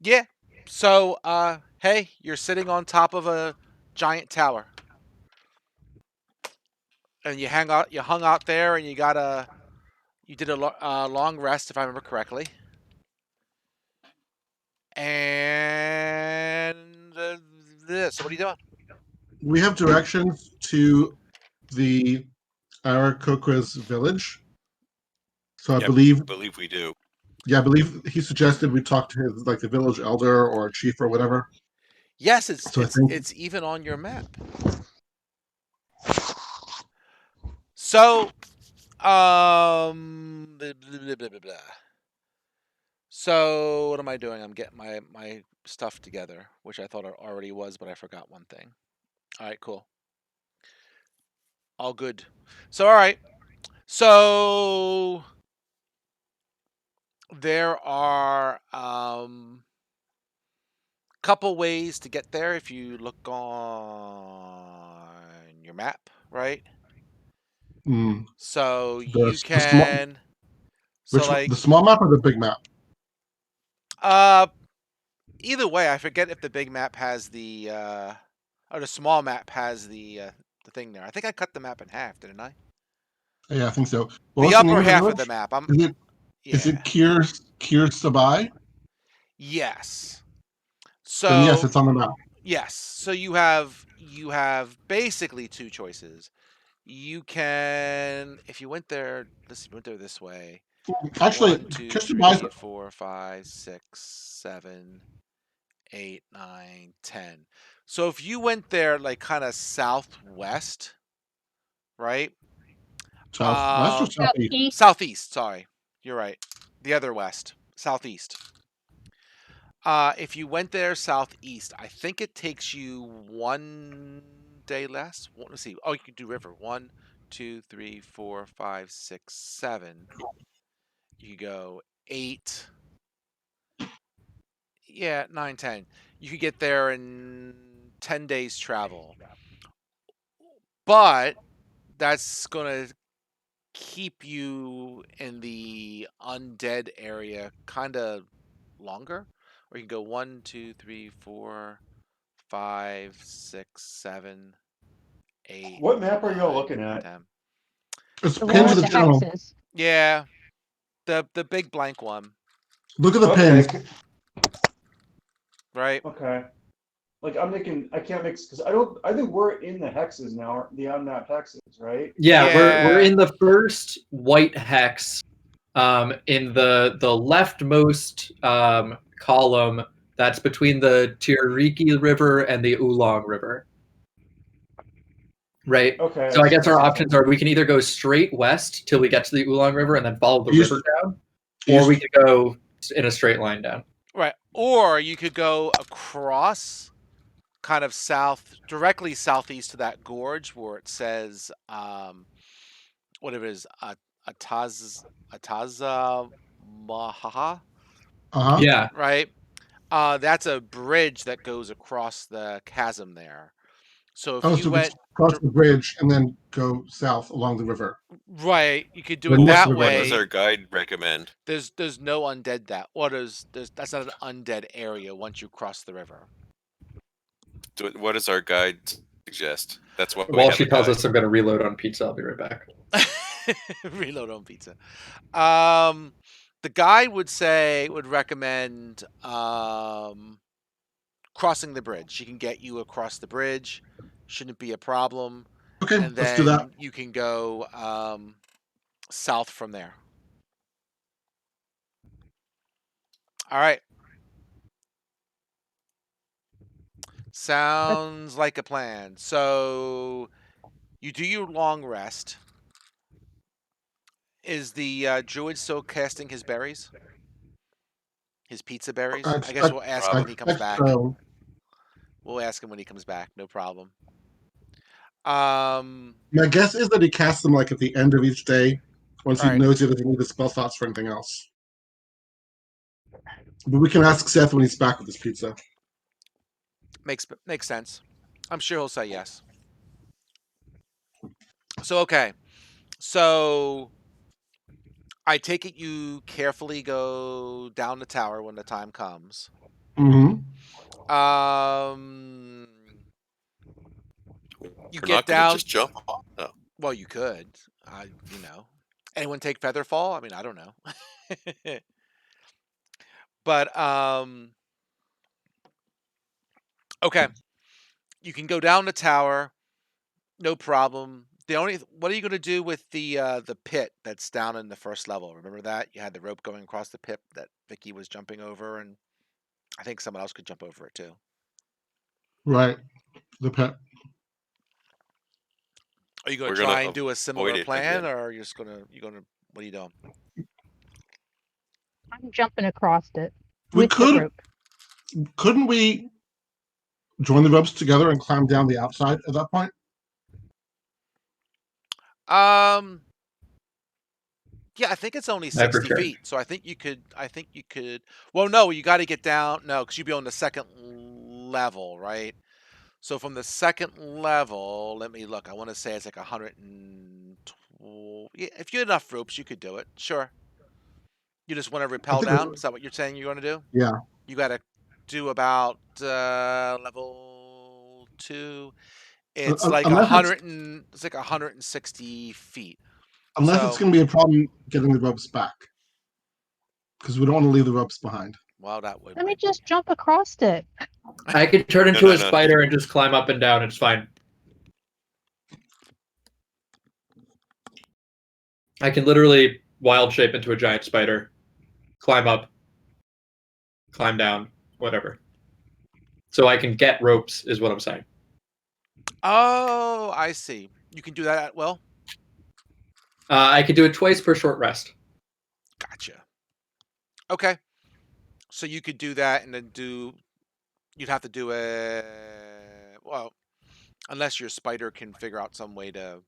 Yeah. So, hey, you're sitting on top of a giant tower, and you hung out there, and you did a long rest, if I remember correctly. And this. So, what are you doing? We have directions to the Arakokras village. So I Yep, believe, I believe we do. yeah, I believe he suggested we talk to his the village elder or chief or whatever. Yes, it's So I it's think it's even on your map. So, blah, blah, blah, blah, blah. So what am I doing? I'm getting my stuff together, which I thought it already was, but I forgot one thing. All right, cool. All good. So all right. So there are couple ways to get there if you look on your map, right? mm, So the you the small can so which one- the like small map or the big map. uh either way, I forget if the big map has the or the small map has the thing there. I think I cut the map in half, didn't I? Yeah, I think so. What The was the name upper of the half of the village? map. Is it Yeah. Kir Sabai? Yes. Then yes, So it's on the map. yes. So you have basically two choices. You can if you went there. Let's see, you went there this way. Actually, One, two, Kir Sabai's. three, four, five, six, 7, 8, 9, 10. So if you went there like kind of southwest, right? Southwest or southeast? Southeast. Southeast. Sorry, you're right. The other west, southeast. If you went there southeast, I think it takes you 1 day less. Let's see. Oh, you can do river. 1, 2, 3, 4, 5, 6, 7. You go 8. Yeah, 9, 10. You could get there in 10 days travel. But that's gonna keep you in the undead area kind of longer. Or you can go 1, 2, 3, 4, 5, 6, 7, 8, What map are y'all 9, looking at? 10. It's The one pinned to with the the channel. hexes. Yeah, the big blank one, Look at the Okay, pins. right? okay. Like I'm thinking, I can't mix because I think we're in the hexes now, the unmapped hexes, right? Yeah, we're Yeah. in the first white hex, in the leftmost column that's between the Tiriki River and the Oolong River. Right. Okay. So I guess our see options are we can either go straight west till we get to the Oolong River and then follow the East. river down, or East. we could go in a straight line down. Right. Or you could go across kind of directly southeast to that gorge where it says whatever it is, Ataza Mahaha, Uh huh. Yeah. right? That's a bridge that goes across the chasm there. So if Oh, you so we went cross the bridge and then go south along the river. right, you could do Then it what's that the What river? does way. our guide recommend? There's no undead that. Or there's that's not an undead area once you cross the river. What does our guide suggest? That's why we While have she a tells guide. us I'm going to reload on pizza, I'll be right back. Reload on pizza. Um, the guide would recommend crossing the bridge. She can get you across the bridge. Shouldn't be a problem. Okay, And let's do that. then you can go south from there. All right. Sounds like a plan. So you do your long rest. Is the druid still casting his berries? His pizza berries? I I guess expect. we'll ask him I when he comes expect back. so. We'll ask him when he comes back. No problem. My guess is that he casts them like at the end of each day, once All he right. knows he doesn't need the spell slots for anything else. But we can ask Seth when he's back with his pizza. Makes sense. I'm sure he'll say yes. So okay. So I take it you carefully go down the tower when the time comes. Mm-hmm. You We're get not going to down. just jump off. No. Well, you could. You know. Anyone take Featherfall? I mean, I don't know. But okay. You can go down the tower, no problem. What are you going to do with the pit that's down in the first level? Remember that you had the rope going across the pit that Vicky was jumping over, and I think someone else could jump over it too. Right. The pet. Are you going We're to going try and to do a avoid similar it plan, again. or are you just gonna what are you doing? I'm jumping across it We with the could. rope. Couldn't we join the ropes together and climb down the outside at that point? Um, yeah, I think it's only I for 60 sure. feet, so I think you could. I think you could. Well, no, you got to get down. No, because you'd be on the second level, right? So from the second level, let me look. I want to say it's like 112. Yeah, if you had enough ropes, you could do it. Sure. You just want to I rappel think. down. Is that what you're saying you're going to do? Yeah. You got to do about level 2. It's like Unless it's 160 feet. unless it's So, going to be a problem getting the ropes back, because we don't want to leave the ropes behind. well, that would Let me might be. just jump across it. I could turn No, into no, a no. spider and just climb up and down. It's fine. I can literally wild shape into a giant spider, climb up, climb down, whatever. So I can get ropes, is what I'm saying. Oh, I see. You can do that at will. I can do it twice per short rest. Gotcha. Okay. So you could do that and then you'd have to do it. Well, unless your spider can figure out some way to.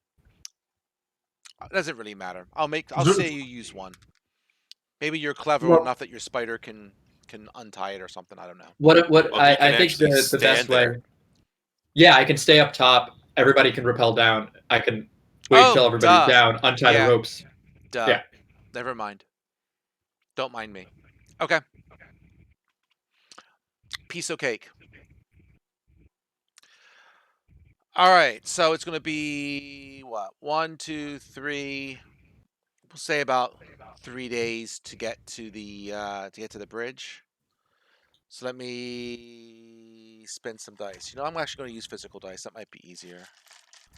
It doesn't really matter. I'll say you use one. Maybe you're clever Well, enough that your spider can untie it or something. I don't know. what Well, you can I think actually the best stand there. way. Yeah, I can stay up top. Everybody can rappel down. I can wait Oh, until everybody's duh. down, untie the Yeah. ropes. Duh. Yeah. Never mind. Don't mind me. Okay. Piece of cake. All right. So it's going to be what? 1, 2, 3. We'll say about 3 days to get to the bridge. So let me spin some dice. You know, I'm actually going to use physical dice. That might be easier.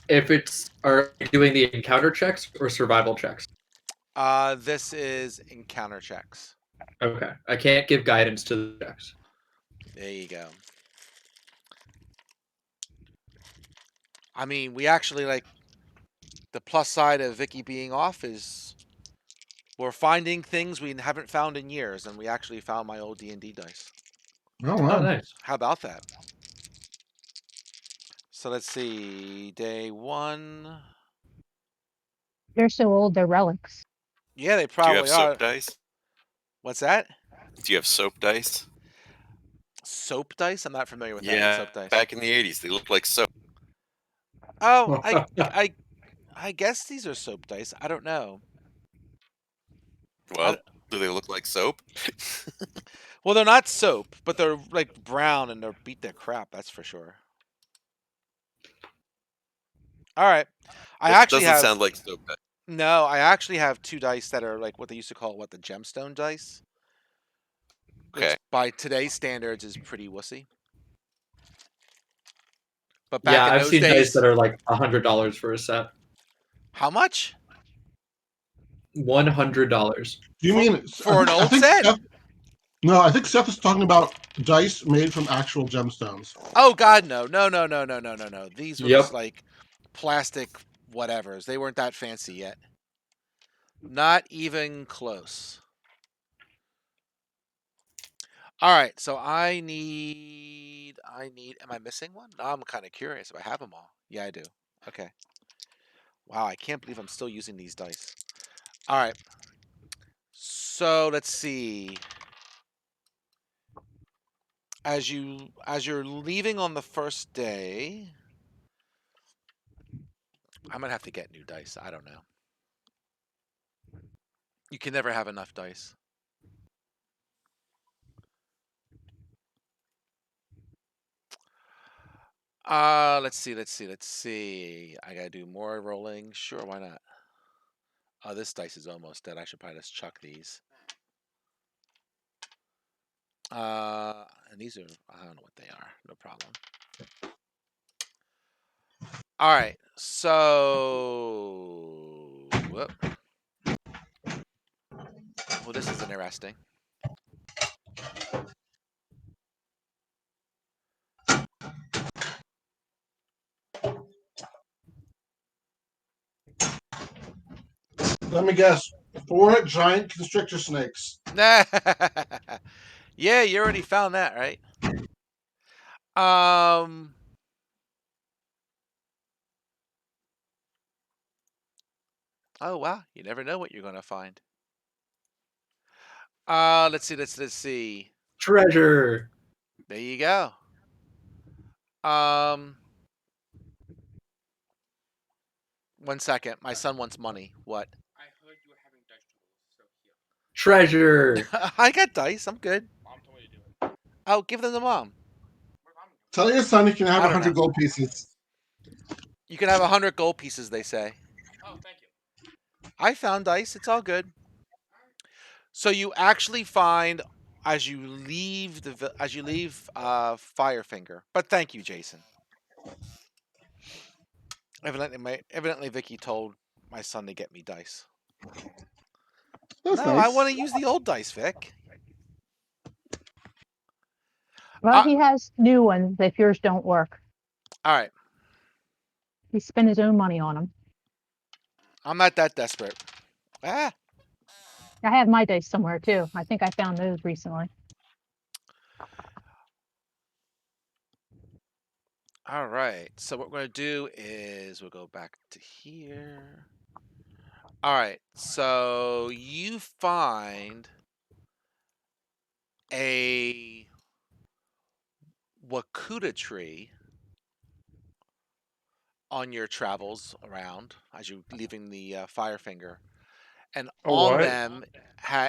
If it's are you doing the encounter checks or survival checks? This is encounter checks. Okay. I can't give guidance to the checks. There you go. I mean, we actually like the plus side of Vicky being off is we're finding things we haven't found in years, and we actually found my old D&D dice. Oh Oh, wow. nice. How about that? So let's see. Day 1. They're so old, they're relics. Yeah, they Do you have probably are. soap dice? What's that? Do you have soap dice? Soap dice? I'm not familiar with that. What's Yeah, soap dice? back in the 80s, they looked like soap. Oh, I guess these are soap dice. I don't know. Well, do they look like soap? Well, they're not soap, but they're like brown and they're beat their crap. That's for sure. All right. I That actually doesn't have sound like soap dice. no. I actually have 2 dice that are like what they used to call the gemstone dice, which Okay. by today's standards is pretty wussy. But Yeah, back in I've those seen dice days, that are like $100 for a set. how much $100. Do you mean? for an I old think set? Seth, no, I think Seth is talking about dice made from actual gemstones. Oh God, no, no, no, no, no, no, no, no. These were just Yep. like plastic whatevers. They weren't that fancy yet. Not even close. All right, so am I missing one? No, I'm kind of curious if I have them all. Yeah, I do. Okay. Wow, I can't believe I'm still using these dice. All right. So let's see. As you're leaving on the first day, I'm gonna have to get new dice. I don't know. You can never have enough dice. Let's see. I gotta do more rolling. Sure, why not? Oh, this dice is almost dead. I should probably just chuck these. And these are, I don't know what they are. No problem. All right. So, whoop. Well, this is interesting. Let me guess. 4 giant constrictor snakes. Yeah, you already found that, right? Um. Oh wow, you never know what you're gonna find. Let's see. Treasure. There you go. Um. 1 second. My son wants money. What? Treasure. I got dice. I'm good. Oh, give them to mom. Tell your son he can have I don't 100 know. gold pieces. You can have 100 gold pieces, they say. Oh, thank you. I found dice. It's all good. So you actually find as you leave Firefinger. But thank you, Jason. Evidently Vicky told my son to get me dice. That's No, I nice. want to use the old dice, Vic. Well, he has new ones if yours don't work. All right. He spent his own money on them. I'm not that desperate. Ah. I have my dice somewhere too. I think I found those recently. All right. So what we're going to do is we'll go back to here. All right. So you find a Wakuta tree on your travels around as you're leaving the Firefinger. And A on what? them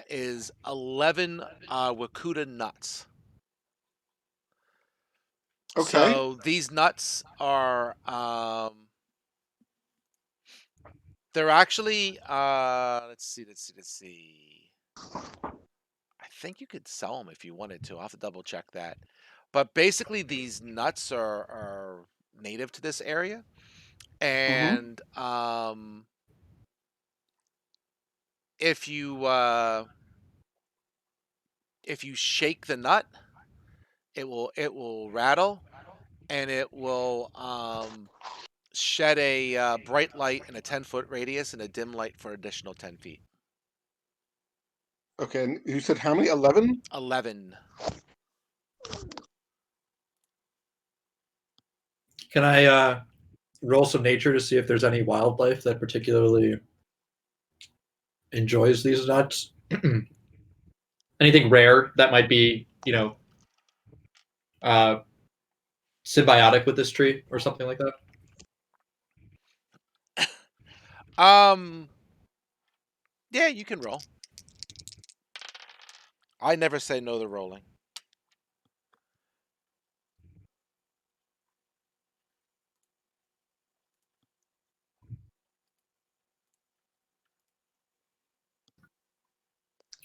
is 11 Wakuta nuts. Okay. So these nuts are they're actually let's see. I think you could sell them if you wanted to. I'll have to double check that. But basically these nuts are native to this area. And if you shake the nut, it will rattle and it will shed a bright light in a 10-foot radius and a dim light for additional 10 feet. Okay, and you said how many? 11? 11. Can I roll some nature to see if there's any wildlife that particularly enjoys these nuts? Anything rare that might be, symbiotic with this tree or something like that? Yeah, you can roll. I never say no to rolling.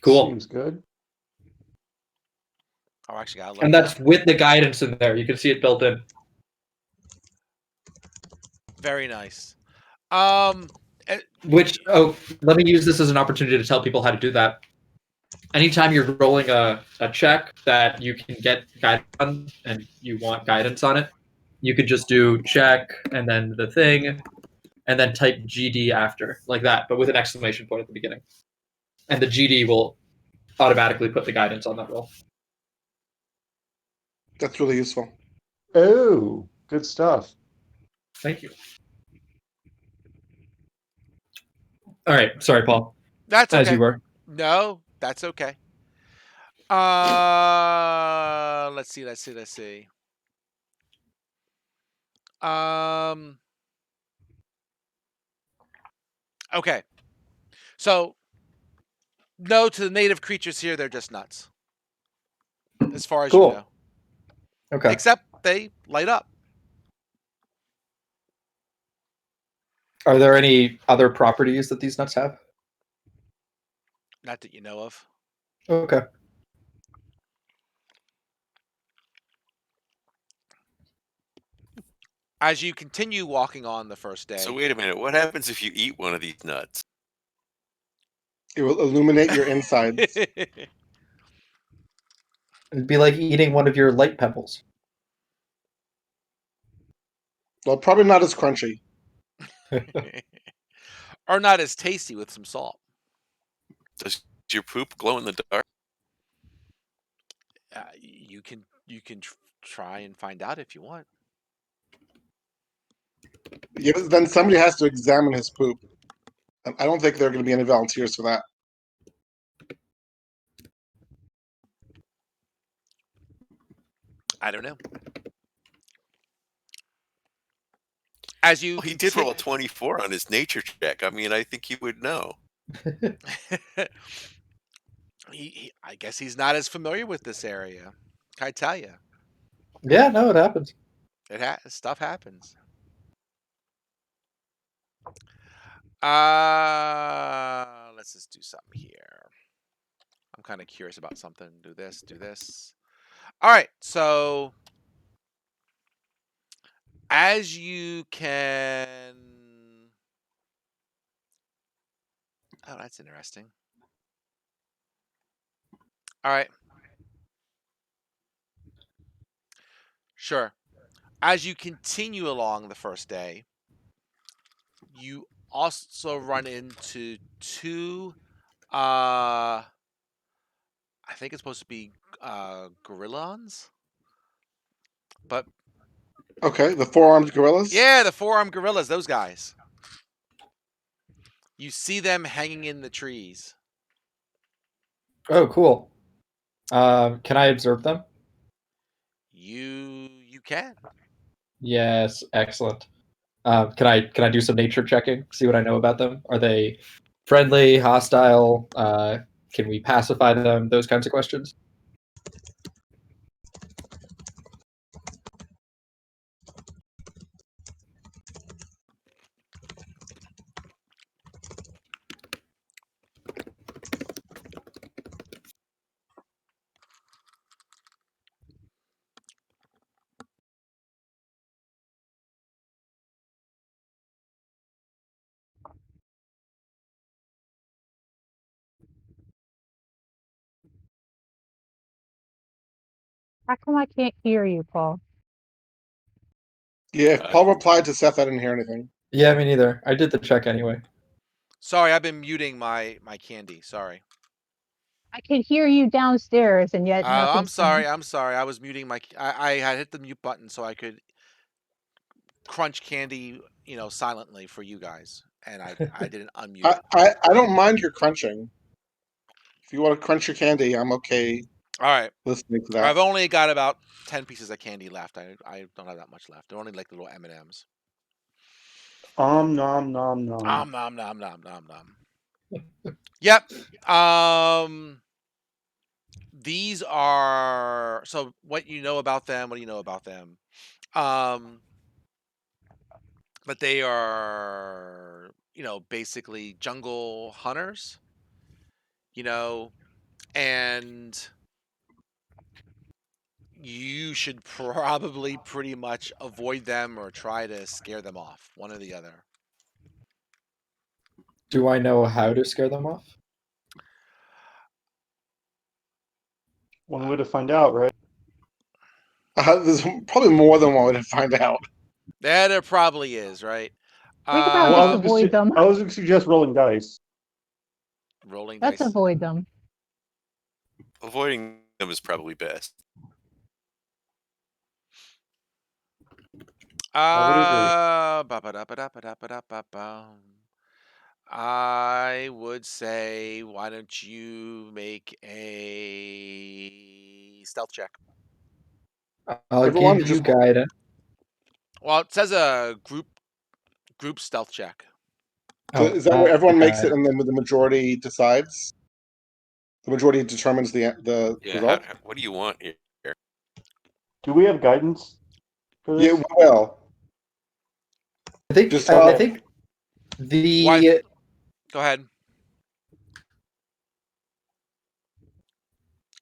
Cool. Seems good. Oh, actually, I look. And that's with the guidance in there. You can see it built in. Very nice. Which, let me use this as an opportunity to tell people how to do that. Anytime you're rolling a check that you can get guidance on and you want guidance on it, you could just do check and then the thing and then type GD after, like that, but with an exclamation point at the beginning. And the GD will automatically put the guidance on that roll. That's really useful. Oh, good stuff. Thank you. All right. Sorry, Paul. That's okay. As you were. No, that's okay. Let's see. Okay. So, no to the native creatures here. They're just nuts. As far as you Cool. know. Okay. Except they light up. Are there any other properties that these nuts have? Not that you know of. Okay. As you continue walking on the first So day, wait a minute. What happens if you eat one of these nuts? It will illuminate your insides. It'd be like eating one of your light pebbles. Well, probably not as crunchy. are not as tasty with some salt. Does your poop glow in the dark? You can try and find out if you want. Yeah, but then somebody has to examine his poop. I don't think there are going to be any volunteers for that. I don't know. As you Well, he did roll a continue, 24 on his nature check. I mean, I think he would know. I guess he's not as familiar with this area. Can I tell you? Yeah, no, it happens. Stuff happens. Let's just do something here. I'm kind of curious about something. Do this, do this. All right, so as you can. Oh, that's interesting. All right. Sure. As you continue along the first day, you also run into two I think it's supposed to be gorillons. But Okay, the four-armed gorillas. yeah, the four-armed gorillas, those guys. You see them hanging in the trees. Oh, cool. Can I observe them? You can. Yes, excellent. Can I do some nature checking? See what I know about them? Are they friendly, hostile? Can we pacify them? Those kinds of questions. How come I can't hear you, Paul? Yeah, Paul replied to Seth. I didn't hear anything. Yeah, me neither. I did the check anyway. Sorry, I've been muting my candy. Sorry. I can hear you downstairs, and yet I'm nothing's sorry. coming. I'm sorry. I was muting I had hit the mute button so I could crunch candy, silently for you guys, and I didn't unmute it. I don't mind your crunching. If you want to crunch your candy, I'm okay All right. listening to that. I've only got about 10 pieces of candy left. I don't have that much left. They're only like little M&Ms. Nom nom nom. Nom nom nom nom nom nom. Yep. These are so what you know about them. What do you know about them? But they are, basically jungle hunters. And you should probably pretty much avoid them or try to scare them off, one or the other. Do I know how to scare them off? One way to find out, right? There's probably more than one way to find out. There probably is, right? Think about Well, just avoid them. I was gonna suggest rolling dice. Rolling Let's dice. avoid them. Avoiding them is probably best. Ba-ba-da-ba-da-ba-da-ba-da-ba. I would say, why don't you make a stealth check? I'll Everyone give you just guidance. Well, it says a group stealth check. is that where everyone makes okay. it and then the majority decides? The majority determines the Yeah. result. What do you want here? Do we have guidance for Yeah, this? well, I think Just I follow. think The Go ahead.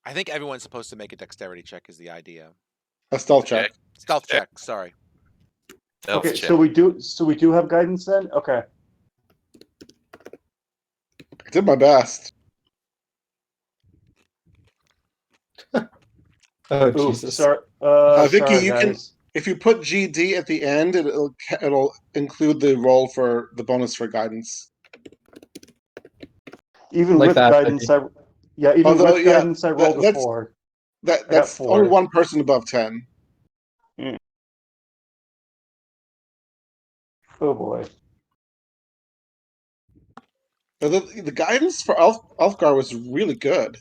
I think everyone's supposed to make a dexterity check is the idea. A stealth check. Stealth check, sorry. Stealth Okay, check. so we do have guidance then? Okay. I did my best. oh Ooh, Jesus. sorry, Vicky, sorry you can- guys. If you put GD at the end, it'll include the roll for the bonus for guidance. Even Like with that, guidance, even Although, with yeah, guidance, I rolled a that's 4. that I got that's only 4. one person above 10. Oh boy. The guidance for Ulfgar was really good.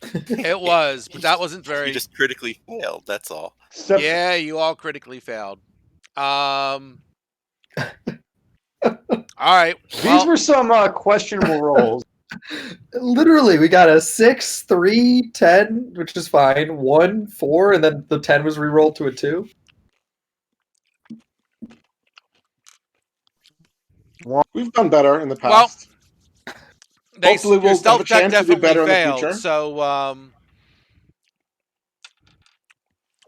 It was, but that wasn't You very. just critically failed. That's all. Except Yeah, you all critically failed. All right. these Well, were some questionable rolls. Literally, we got a 6, 3, 10, which is fine. 1, 4, and then the 10 was rerolled to a 2. We've done better in the well, past. Hopefully your we'll have a stealth check chance to do definitely better in the failed. future. So,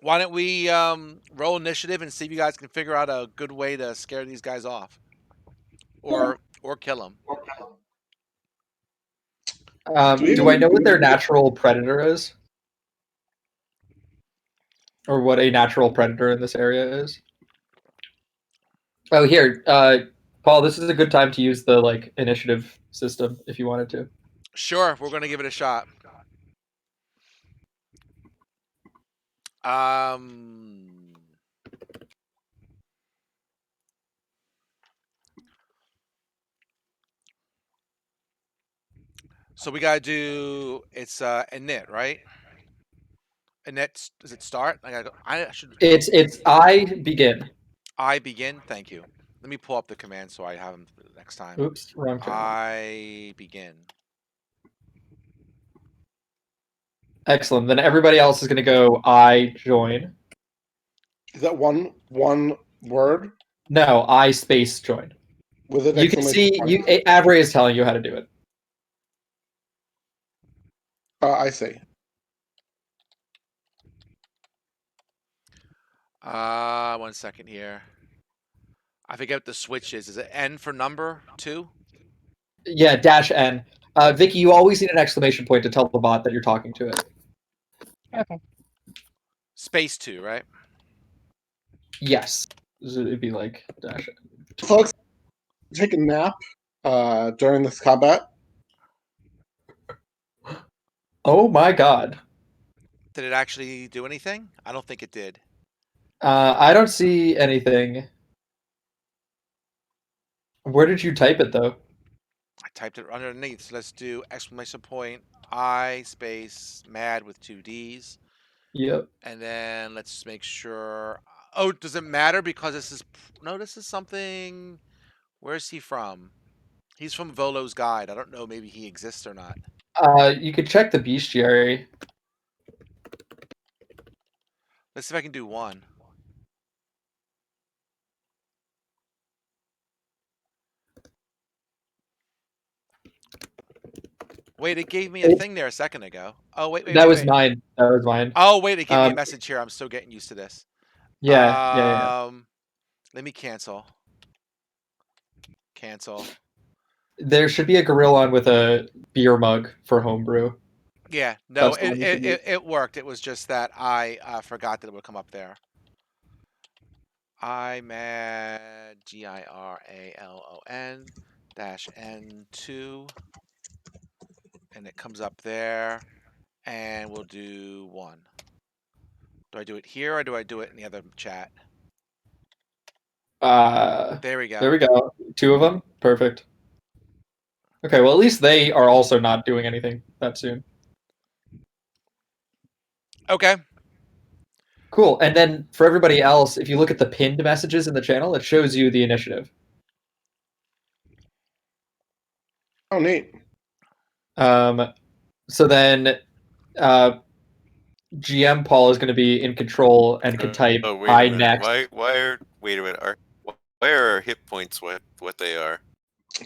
why don't we roll initiative and see if you guys can figure out a good way to scare these guys off, or kill them. Do I know what their natural predator is? Or what a natural predator in this area is? Oh, here, Paul, this is a good time to use the initiative system if you wanted to. Sure, we're gonna give it a shot. So we gotta do it's init, right? Init, does it start? I should. It's I begin. I begin. Thank you. Let me pull up the command so I have them for the next time. Oops, wrong command. I begin. Excellent. Then everybody else is going to go I join. Is that one word No, I space join. with an You can exclamation see point? Avery is telling you how to do it. I see. One second here. I forget what the switch is. Is it N for number 2? Yeah, -N. Vicky, you always need an exclamation point to tell the bot that you're talking to it. Okay. Space 2, right? Yes. It'd be like -N. Folks, take a nap during this combat. Oh my god. Did it actually do anything? I don't think it did. I don't see anything. Where did you type it though? I typed it underneath. So let's do exclamation point I space mad with 2 D's. Yep. And then let's make sure. Oh, does it matter because this is no? This is something. Where's he from? He's from Volo's Guide. I don't know. Maybe he exists or not. You could check the bestiary. Let's see if I can do one. Wait, it gave me a thing there a second ago. Oh, wait. That was mine. That was mine. Oh, wait, it gave me a message here. I'm still getting used to this. Yeah. Let me cancel. Cancel. There should be a gorilla on with a beer mug for homebrew. Yeah, no, That's the one you should use. it worked. It was just that I forgot that it would come up there. IMAD GIRALON -N2, and it comes up there, and we'll do 1. Do I do it here or do I do it in the other chat? There we go. There we go. 2 of them. Perfect. Okay, well at least they are also not doing anything that soon. Okay. Cool. And then for everybody else, if you look at the pinned messages in the channel, it shows you the initiative. Oh, neat. So then GM Paul is going to be in control and can type Oh, wait a I minute. next. Wait a minute. Where are hit points what they are?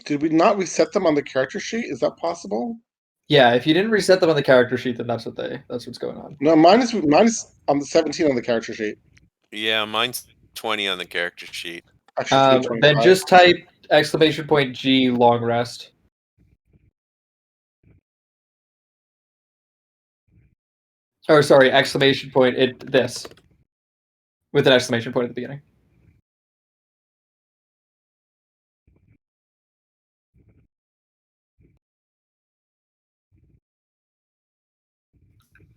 Did we not reset them on the character sheet? Is that possible? Yeah, if you didn't reset them on the character sheet, then that's what's going on. No, mine is on the 17 on the character sheet. Yeah, mine's 20 on the character sheet. Actually, it should be Then 25. just type !G long rest. Or sorry, ! This with an exclamation point at the beginning.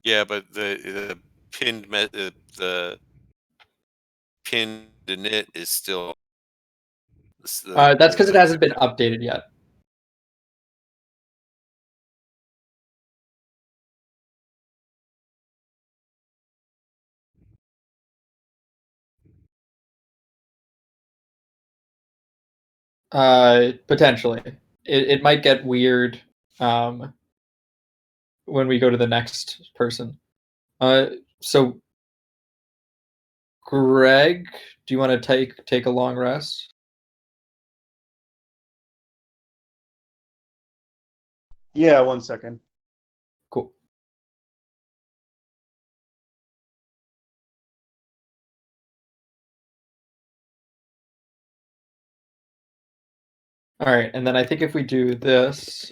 Yeah, but the the pinned init is still. That's because it hasn't been updated yet. Potentially, it might get weird when we go to the next person. So Greg, do you want to take a long rest? Yeah, 1 second. Cool. All right, and then I think if we do this,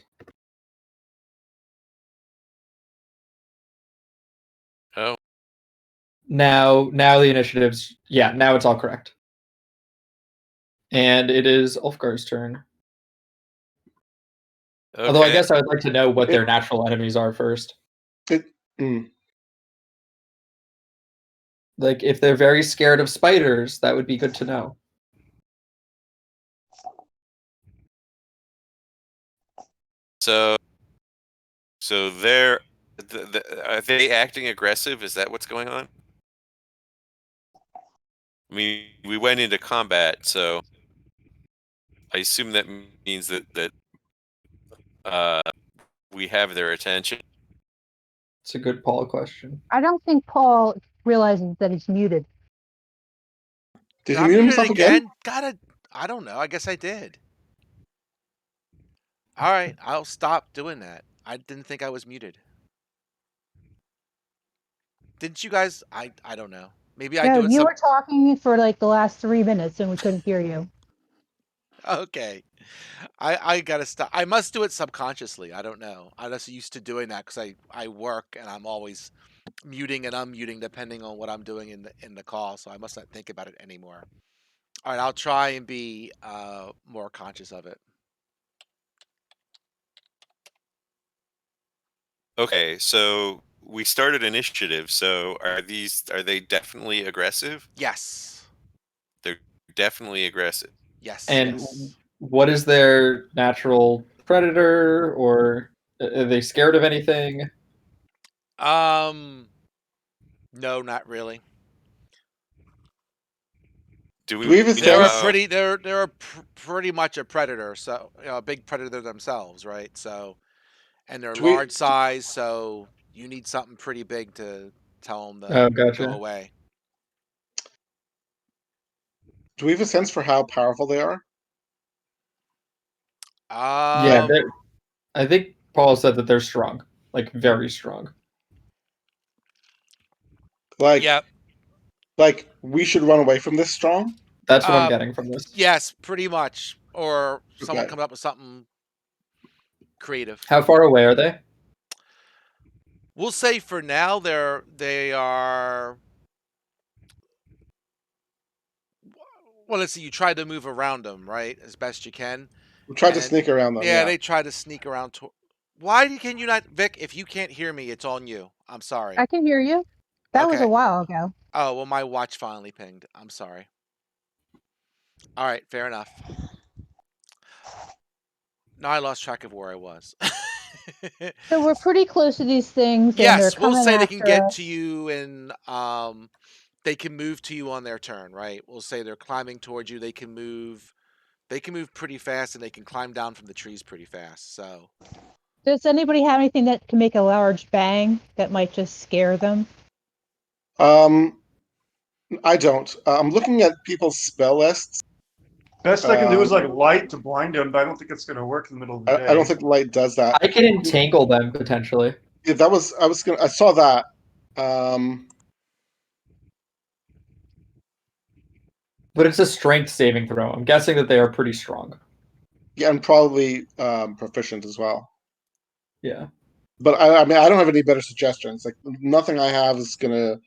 Oh, now the initiatives, yeah, now it's all correct. And it is Ulfgar's turn. okay. Although I guess I would like to know what their natural enemies are first. Like if they're very scared of spiders, that would be good to know. So they're are they acting aggressive? Is that what's going on? I mean, we went into combat, so I assume that means that we have their attention. It's a good Paul question. I don't think Paul realizes that he's muted. Did Did he I mute mute it himself again? I don't know. I guess I did. All right, I'll stop doing that. I didn't think I was muted. Didn't you guys? I don't know. Maybe I No, do it you some. were talking for like the last 3 minutes and we couldn't hear you. Okay. I gotta stop. I must do it subconsciously. I don't know. I'm just used to doing that because I work and I'm always muting and unmuting depending on what I'm doing in the call. So I must not think about it anymore. All right, I'll try and be more conscious of it. Okay, so we started initiative. So are they definitely aggressive? Yes. They're definitely aggressive. Yes. And Yes. what is their natural predator, or are they scared of anything? No, not really. Do Do we have a we know They're a sense? how? pretty. They're pretty much a predator. So a big predator themselves, right? So and they're Do we large size. So you need something pretty big to tell them Oh, to go gotcha. away. do we have a sense for how powerful they are? Yeah, Um. I think Paul said that they're strong, like very strong. Like, Yep. like we should run away from this strong? That's what I'm Uh. getting from this. Yes, pretty much. Or someone Okay. comes up with something creative. How far away are they? We'll say for now they are. Well, let's see. You try to move around them, right, as best you can, We tried to and sneak around them, yeah, yeah. they try to sneak around. Why can you not, Vic? If you can't hear me, it's on you. I'm sorry. I can hear you. That was a Okay. while ago. Oh well, my watch finally pinged. I'm sorry. All right, fair enough. Now I lost track of where I was. So we're pretty close to these things and they're Yes, we'll coming say they can after get us. to you and they can move to you on their turn, right? We'll say they're climbing towards you. They can move pretty fast and they can climb down from the trees pretty fast. So Does anybody have anything that can make a large bang that might just scare them? I don't. I'm looking at people's spell lists. Best I can do is like light to blind him, but I don't think it's gonna work in the middle of the day. I don't think light does that. I can entangle them potentially. Yeah, that was I saw that. Um, But it's a strength saving throw. I'm guessing that they are pretty strong. yeah, and probably proficient as well. Yeah. But I mean, I don't have any better suggestions. Like nothing I have is gonna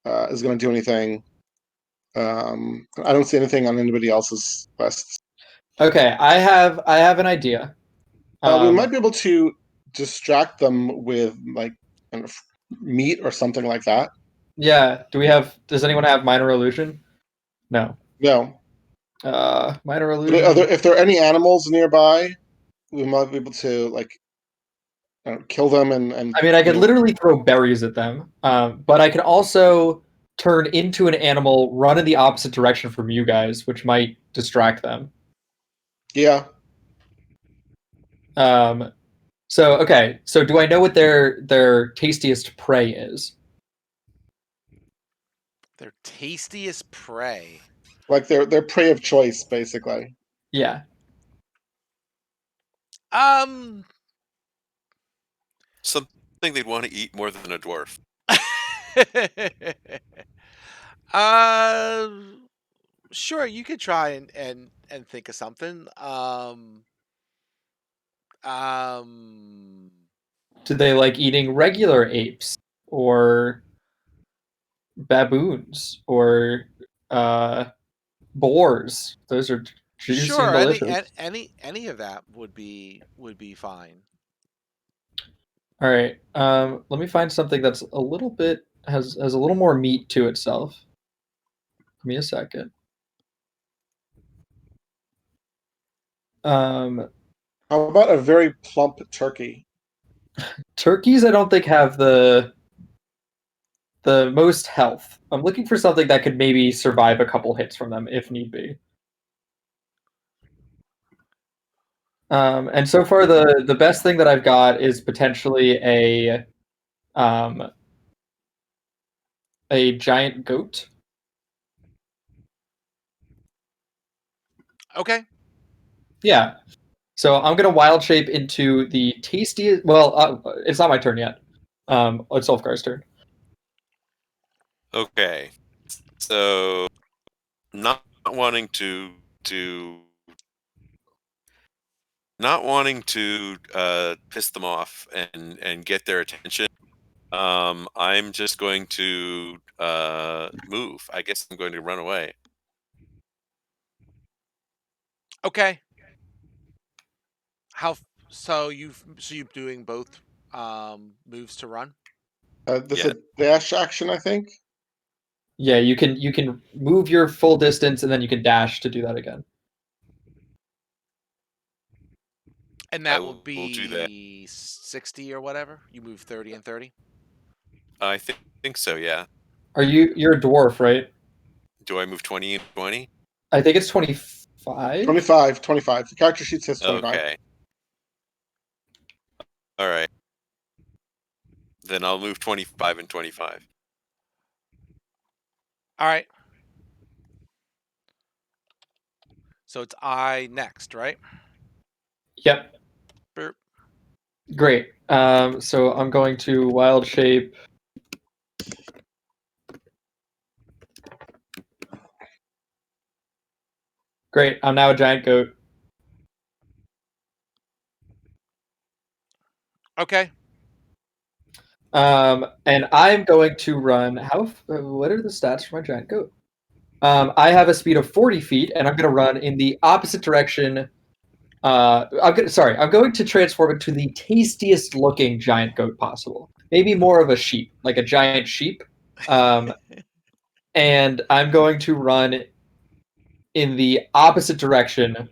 do anything. I don't see anything on anybody else's lists. Okay, I have an idea. We might be able to distract them with like kind of meat or something like that. Yeah. Does anyone have minor illusion? No. No, Minor but illusion. if there are any animals nearby, we might be able to like kill them and. I mean, I could you know, literally throw berries at them, but I can also turn into an animal, run in the opposite direction from you guys, which might distract them. yeah. So do I know what their tastiest prey is? Their tastiest prey. Like they're prey of choice, basically. Yeah. Something they'd want to eat more than a dwarf. uh, sure, you could try and think of something. Do they like eating regular apes or baboons or boars? Those are juicy and Sure, delicious. any of that would be fine. All right. Let me find something that's a little bit has a little more meat to itself. Give me a second. How about a very plump turkey? Turkeys, I don't think have the most health. I'm looking for something that could maybe survive a couple hits from them if need be. And so far, the best thing that I've got is potentially a giant goat. Okay. Yeah. So I'm gonna wild shape into the tastiest. Well, it's not my turn yet. It's Ulfgar's turn. Okay, so not wanting to not wanting to piss them off and get their attention. I'm just going to move. I guess I'm going to run away. Okay. So you're doing both moves to run? That's Yeah. a dash action, I think. Yeah, you can move your full distance and then you can dash to do that again. And I that will will do that. be 60 or whatever. You move 30 and 30. I think so. Yeah. You're a dwarf, right? Do I move 20 and 20? I think it's 25. 25. The character sheet says 25. Okay. All right. Then I'll move 25 and 25. All right. So it's I next, right? Yep. Burp. Great. So I'm going to wild shape. Great. I'm now a giant goat. Okay. And I'm going to run. What are the stats for my giant goat? I have a speed of 40 feet, and I'm going to run in the opposite direction. I'm going to transform into the tastiest looking giant goat possible. Maybe more of a sheep, like a giant sheep. And I'm going to run in the opposite direction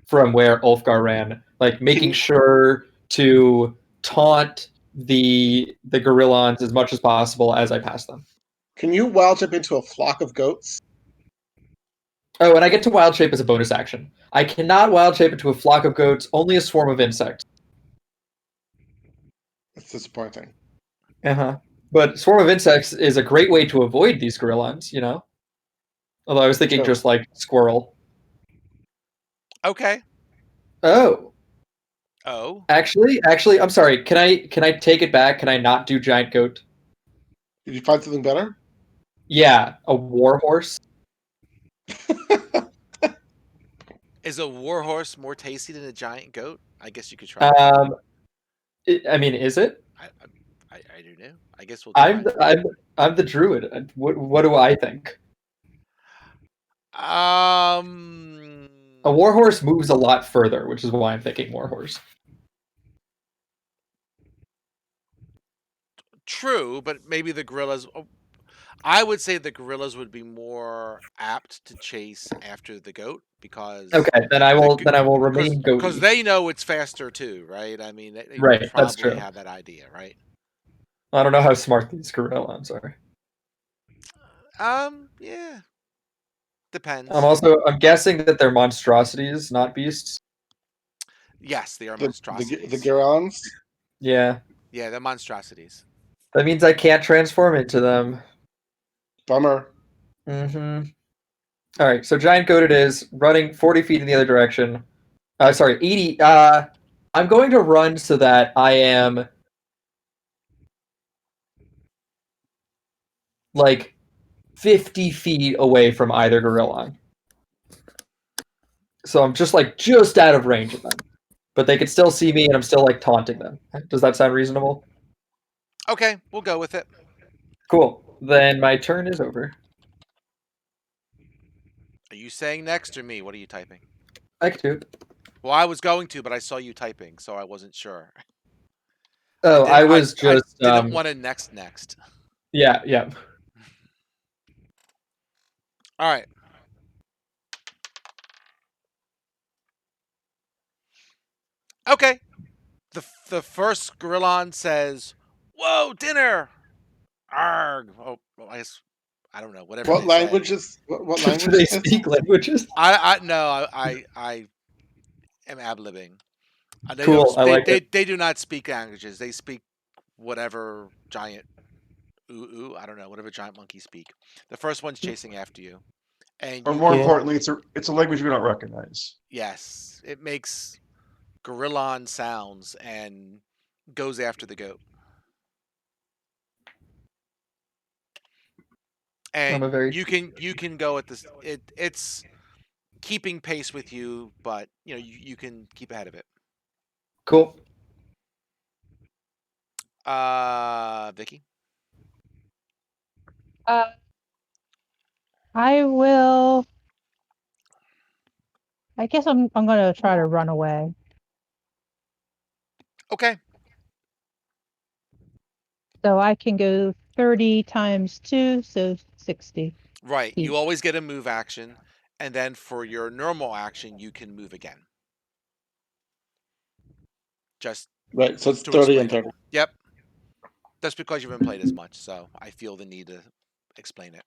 from where Ulfgar ran, like making sure to taunt the gorillons as much as possible as I pass them. Can you wild jump into a flock of goats? Oh, and I get to wild shape as a bonus action. I cannot wild shape into a flock of goats, only a swarm of insects. That's disappointing. Uh-huh. But swarm of insects is a great way to avoid these gorillons, you know? Although I was thinking Sure. just like squirrel. Okay. Oh, Oh. actually, I'm sorry. Can I take it back? Can I not do giant goat? Did you find something better? Yeah, a war horse. Is a warhorse more tasty than a giant goat? I guess you could try it. Um, I mean, is it? I don't know. I guess we'll I'm try. the, I'm I'm the druid. What do I think? Um. A war horse moves a lot further, which is why I'm thinking war horse. True, but maybe the gorillas. I would say the gorillas would be more apt to chase after the goat because Okay, then I will remain because goaty. they know it's faster too, right? I mean, they Right, that's probably true. have that idea, right? I don't know how smart these gorillas are. Yeah, I'm depends. I'm guessing that they're monstrosities, not beasts. Yes, they are The monstrosities. Garons? Yeah, Yeah, they're monstrosities. that means I can't transform into them. Bummer. Mm-hmm. All right, so giant goat it is, running 40 feet in the other direction. Sorry, 80. I'm going to run so that I am like 50 feet away from either gorilla. So I'm just out of range of them. But they can still see me and I'm still like taunting them. Does that sound reasonable? Okay, we'll go with it. Cool. Then my turn is over. Are you saying next or me? What are you typing? I can do it. Well, I was going to, but I saw you typing, so I wasn't sure. Oh, I was I just didn't want to next. yeah. All right. Okay. The first gorillon says, "Whoa, dinner!" Arg. Oh, well, I don't know. Whatever What they say. languages? What Do language they is this? speak languages? I no. I am ad libbing. They don't Cool, I speak. like it. They do not speak languages. They speak whatever giant I don't know, whatever giant monkeys speak. The first one's chasing after you, and Or you more can Cool. importantly, it's a language we don't recognize. yes, it makes gorillon sounds and goes after the goat. I'm a And very you can go at this. It's keeping pace with you, but you can keep ahead of it. cool. Vicky. Uh, I will. I guess I'm gonna try to run away. Okay. So I can go 30 times 2, so 60 Right. feet. You always get a move action, and then for your normal action, you can move again. Just Right. So it's to 30 and explain it. 30. Yep. That's because you haven't played as much, so I feel the need to explain it.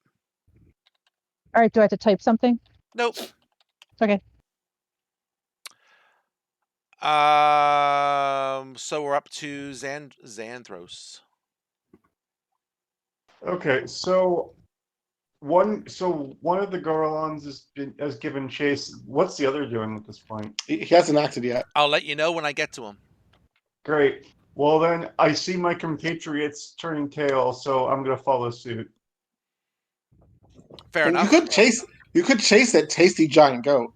All right, do I have to type something? Nope. Okay. So we're up to Xanthros. Okay, so one of the Gorillons has given chase. What's the other doing at this point? He hasn't acted yet. I'll let you know when I get to him. Great. Well then, I see my compatriots turning tail, so I'm gonna follow suit. Fair Well, you enough. could chase. You could chase that tasty giant goat.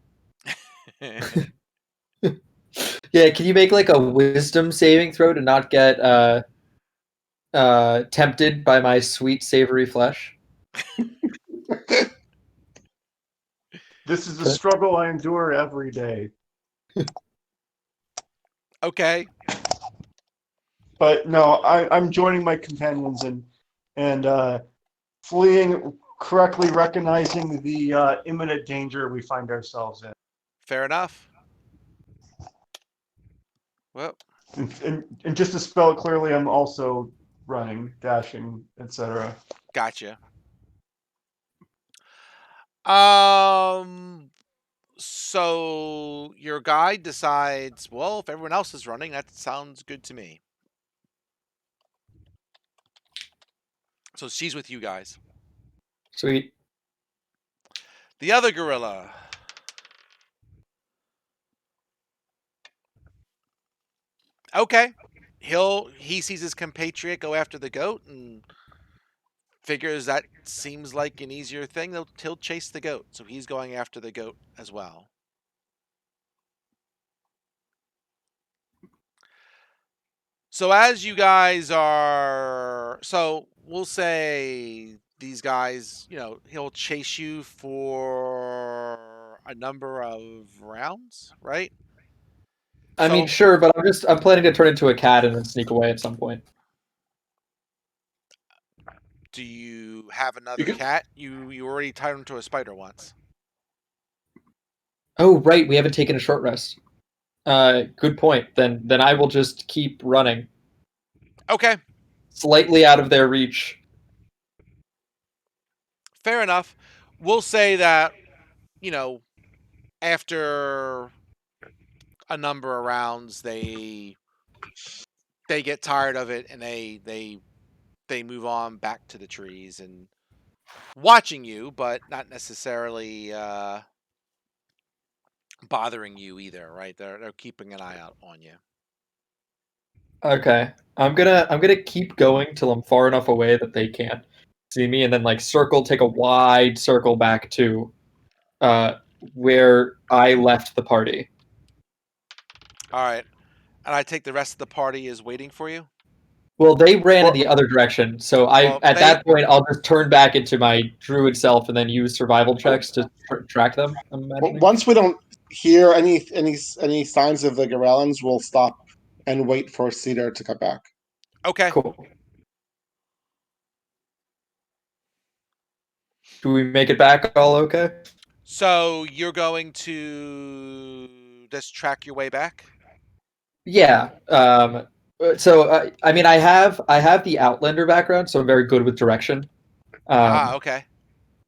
Yeah, can you make like a wisdom saving throw to not get tempted by my sweet savory flesh? This is a struggle I endure every day. Okay. But no, I'm joining my companions and fleeing, correctly recognizing the imminent danger we find ourselves in. Fair enough. Well, And just to spell it clearly, I'm also running, dashing, etc. gotcha. Um. So your guide decides, well, if everyone else is running, that sounds good to me. So she's with you guys. Sweet. The other gorilla. Okay. He sees his compatriot go after the goat and figures that seems like an easier thing. He'll chase the goat. So he's going after the goat as well. So as you guys are, so we'll say these guys, he'll chase you for a number of rounds, right? I mean, So sure, but I'm planning to turn into a cat and then sneak away at some point. do you have You another could, cat? You already tied him to a spider once. Oh, right, we haven't taken a short rest. Good point. Then I will just keep running, Okay, slightly out of their reach. fair enough. We'll say that, you know, after a number of rounds, they get tired of it and they move on back to the trees and watching you, but not necessarily bothering you either, right? They're keeping an eye out on you. Okay, I'm gonna keep going till I'm far enough away that they can't see me, and then like take a wide circle back to uh, where I left the party. All right, and I take the rest of the party is waiting for you. Well, they ran in or, the other direction, so I Well, at they that point I'll just turn back into my druid self and then use survival checks to track them. I'm imagining. once we don't hear any signs of the Gorellans, we'll stop and wait for Cedar to come back. okay. Cool. Do we make it back all okay? So you're going to just track your way back. Yeah. I mean, I have the Outlander background, so I'm very good with direction. Ah, Um, okay.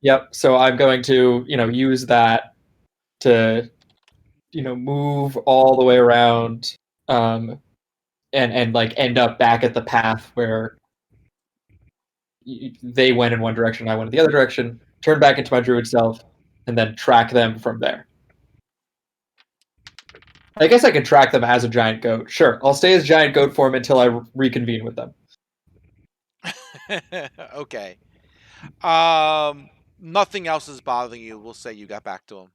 yep. So I'm going to use that to move all the way around, and like end up back at the path where they went in one direction, I went in the other direction. Turn back into my druid self, and then track them from there. I guess I could track them as a giant goat. Sure, I'll stay as giant goat form until I reconvene with them. Okay. Nothing else is bothering you. We'll say you got back to him.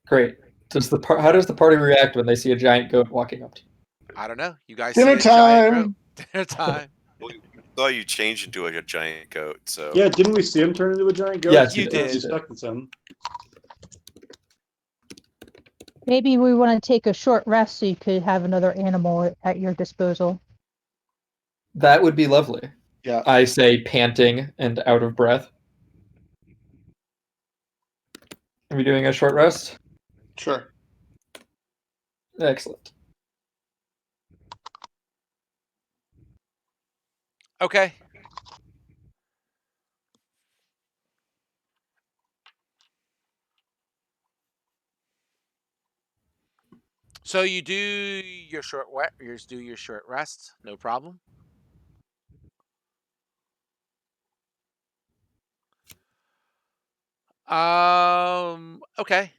Great. How does the party react when they see a giant goat walking up to I don't know. You guys see Dinner a giant goat. time. Dinner time. We saw you change into a giant goat, so Yeah, didn't we see him turn into a giant goat? Yes, you I did. stuck with him. Maybe we want to take a short rest so you could have another animal at your disposal. That would be lovely. Yeah, I say, panting and out of breath. Are we doing a short rest? sure. Excellent. Okay. So you do your short rest, no problem. Okay.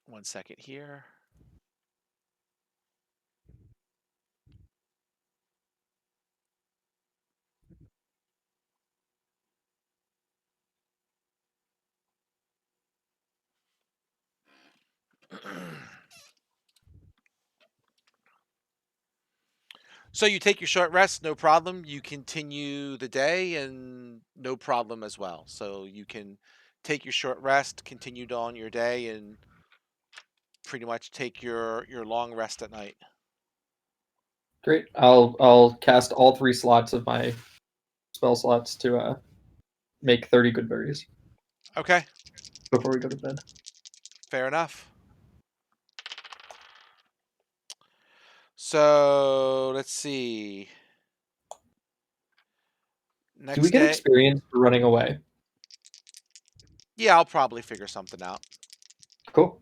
1 second here. So you take your short rest, no problem. You continue the day and no problem as well. So you can take your short rest, continue on your day, and pretty much take your long rest at night. Great. I'll cast all 3 slots of my spell slots to make 30 good berries Okay, before we go to bed. fair enough. So let's see. Do we Next get day, experience for running away? yeah, I'll probably figure something out. Cool.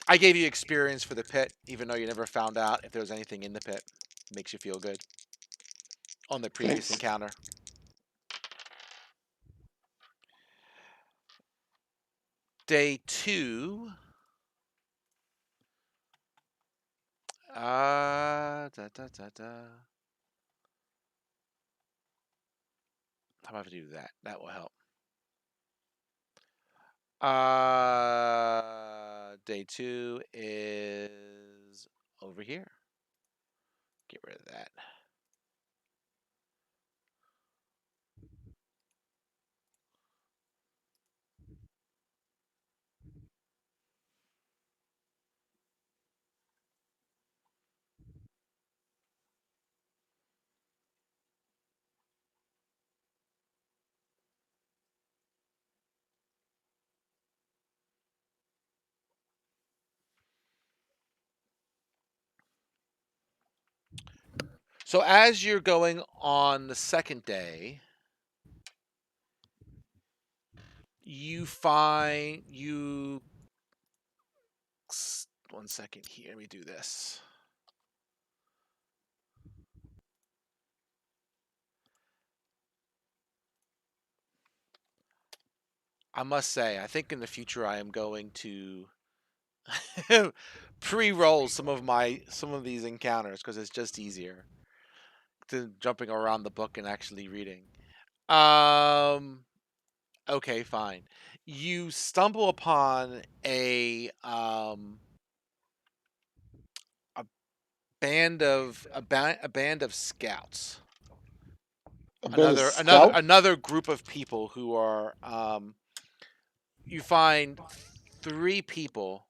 I gave you experience for the pit, even though you never found out if there was anything in the pit. Makes you feel good on the previous Thanks. encounter. Day 2. Da, da, da, da. How about if I do that? That will help. Day 2 is over here. Get rid of that. So as you're going on the second day, you find you. One second here. Let me do this. I must say, I think in the future I am going to pre-roll some of these encounters because it's just easier than jumping around the book and actually reading. Okay, fine. You stumble upon a band of scouts. A bit of scout. Another group of people who are you find 3 people.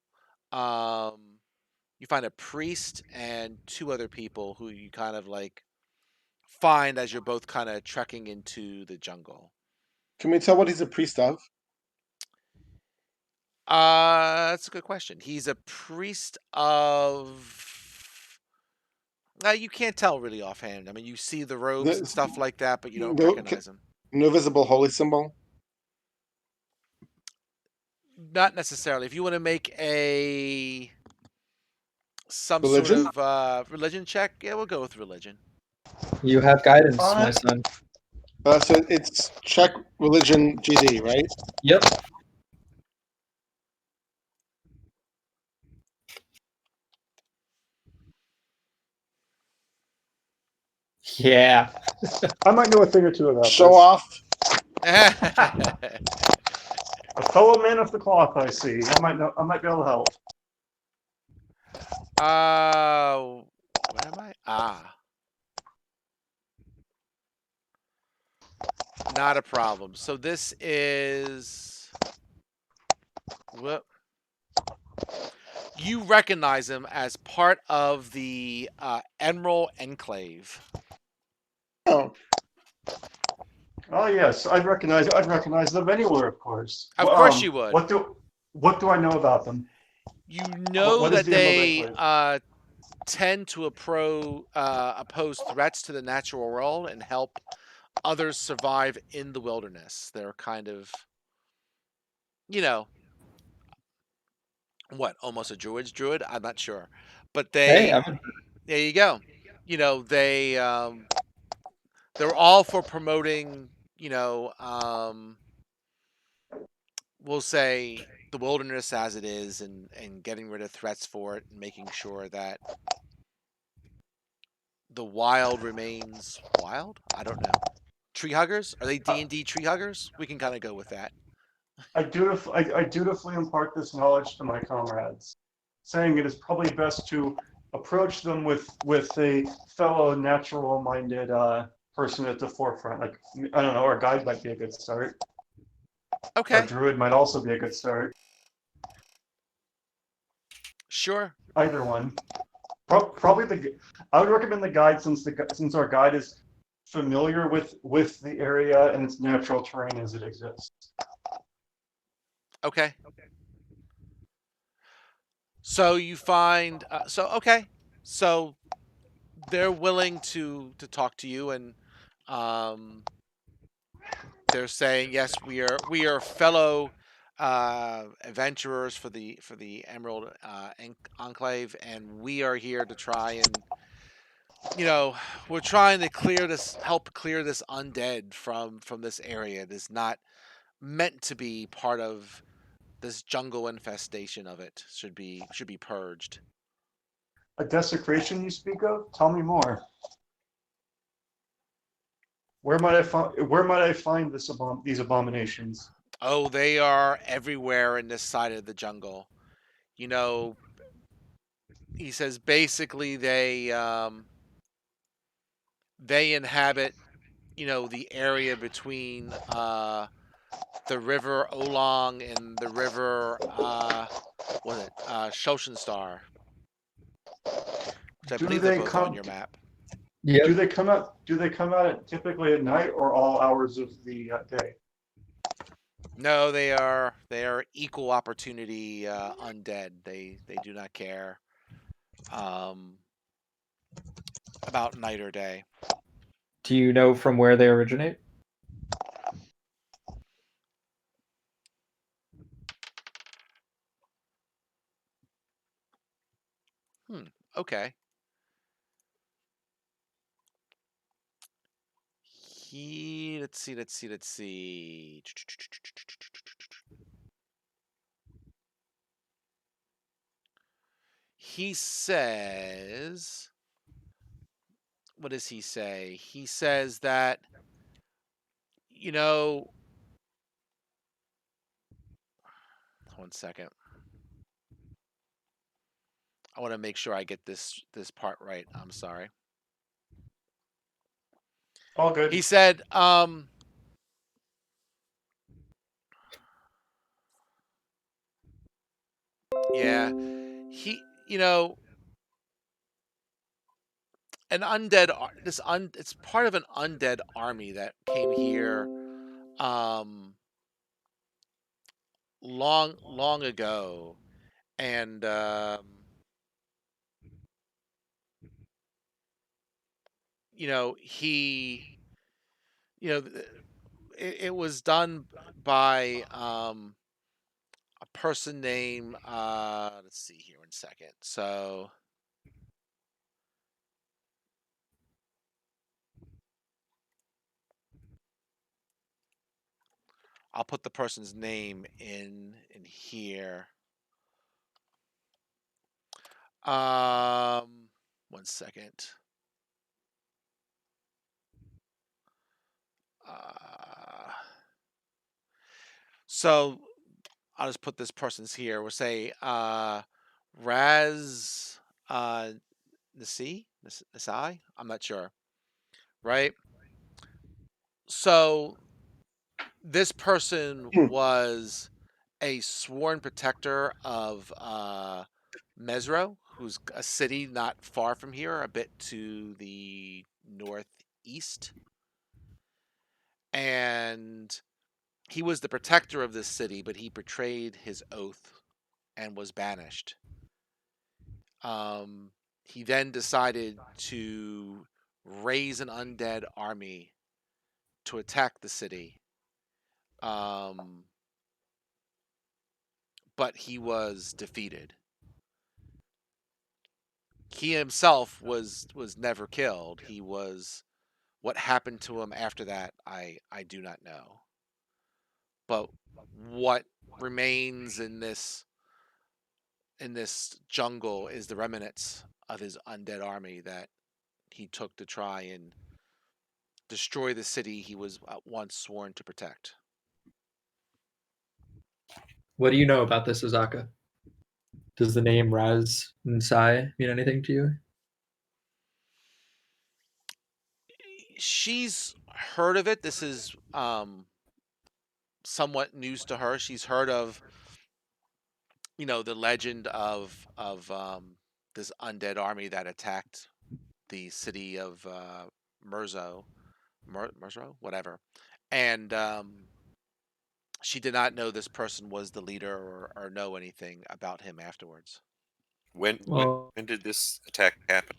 You find a priest and 2 other people who you kind of like find as you're both kind of trekking into the jungle. Can we tell what he's a priest of? That's a good question. He's a priest of. You can't tell really offhand. I mean, you see the robes and The, stuff like that, but you don't no, recognize him. no visible holy symbol. Not necessarily. If you want to make some sort Religion. of religion check, yeah, we'll go with religion. You have guidance, my son. So it's check religion GD, right? Yep. Yeah. I might know a thing or two about Show this. off. A fellow man of the cloth, I see. I might know. I might be able to help. Where am I? Not a problem. So this is. Whoop. You recognize him as part of the Emerald Enclave. Oh, Oh yes, I'd recognize them anywhere, of course. Of course you would. What do I know about them? You know What is that the Emerald they Enclave? tend to oppose threats to the natural world and help others survive in the wilderness. They're kind of, you know, almost a druid? I'm not sure. But Hey, there you go. They're all for promoting, we'll say the wilderness as it is and getting rid of threats for it and making sure that the wild remains wild. I don't know. Tree huggers? Are they D&D tree huggers? We can kind of go with that. I dutifully impart this knowledge to my comrades, saying it is probably best to approach them with a fellow natural-minded person at the forefront. Like, I don't know, our guide might be a good start. Our Okay. druid might also be a good start. Sure. Either one. Probably I would recommend the guide since our guide is familiar with the area and its natural terrain as it exists. Okay. So you find okay. So they're willing to talk to you and they're saying yes, we are fellow adventurers for the Emerald Enclave, and we are here to try and we're trying to help clear this undead from this area. It is not meant to be part of This jungle infestation of it should be purged. A desecration you speak of? Tell me more. Where might I find these abominations? Oh, they are everywhere in this side of the jungle. You know, he says basically they inhabit, the area between the river Olong and the river what is it? Shoshenstar, which I Do believe they're they both on come? your map. Do Yep. they come out? Do they come out typically at night or all hours of the day? No, they are equal opportunity undead. They do not care um, about night or day. Do you know from where they originate? Okay. Let's see. He says, what does he say? He says that, you know, one second. I want to make sure I get this part right. I'm sorry. All He good. said, yeah, you know, an undead it's part of an undead army that came here um long ago, and he you know th- it was done by a person named let's see here one second. So I'll put the person's name in here. um One second. uh so I'll just put this person's here. We'll say Raz Nasai. I'm not sure, right? So this person Hmm. was a sworn protector of Mesro, who's a city not far from here, a bit to the northeast. And he was the protector of this city, but he betrayed his oath and was banished. Um, he then decided to raise an undead army to attack the city. Um, but he was defeated. He himself was never killed. He was What happened to him after that, I do not know. But what remains in this jungle is the remnants of his undead army that he took to try and destroy the city he was at once sworn to protect. What do you know about this, Azaka? Does the name Raz Nsai mean anything to you? She's heard of it. This is somewhat news to her. She's heard of, the legend of this undead army that attacked the city of Merzo, whatever. And she did not know this person was the leader, or know anything about him afterwards. When Well, when did this attack happen?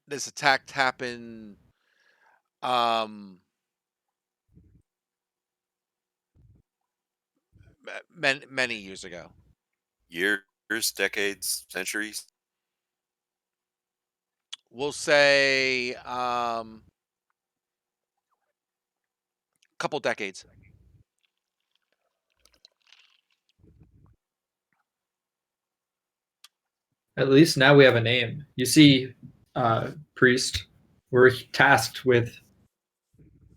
This attack happened um, many years ago. Years, decades, centuries? We'll say couple decades. At least now we have a name. You see, priest, we're tasked with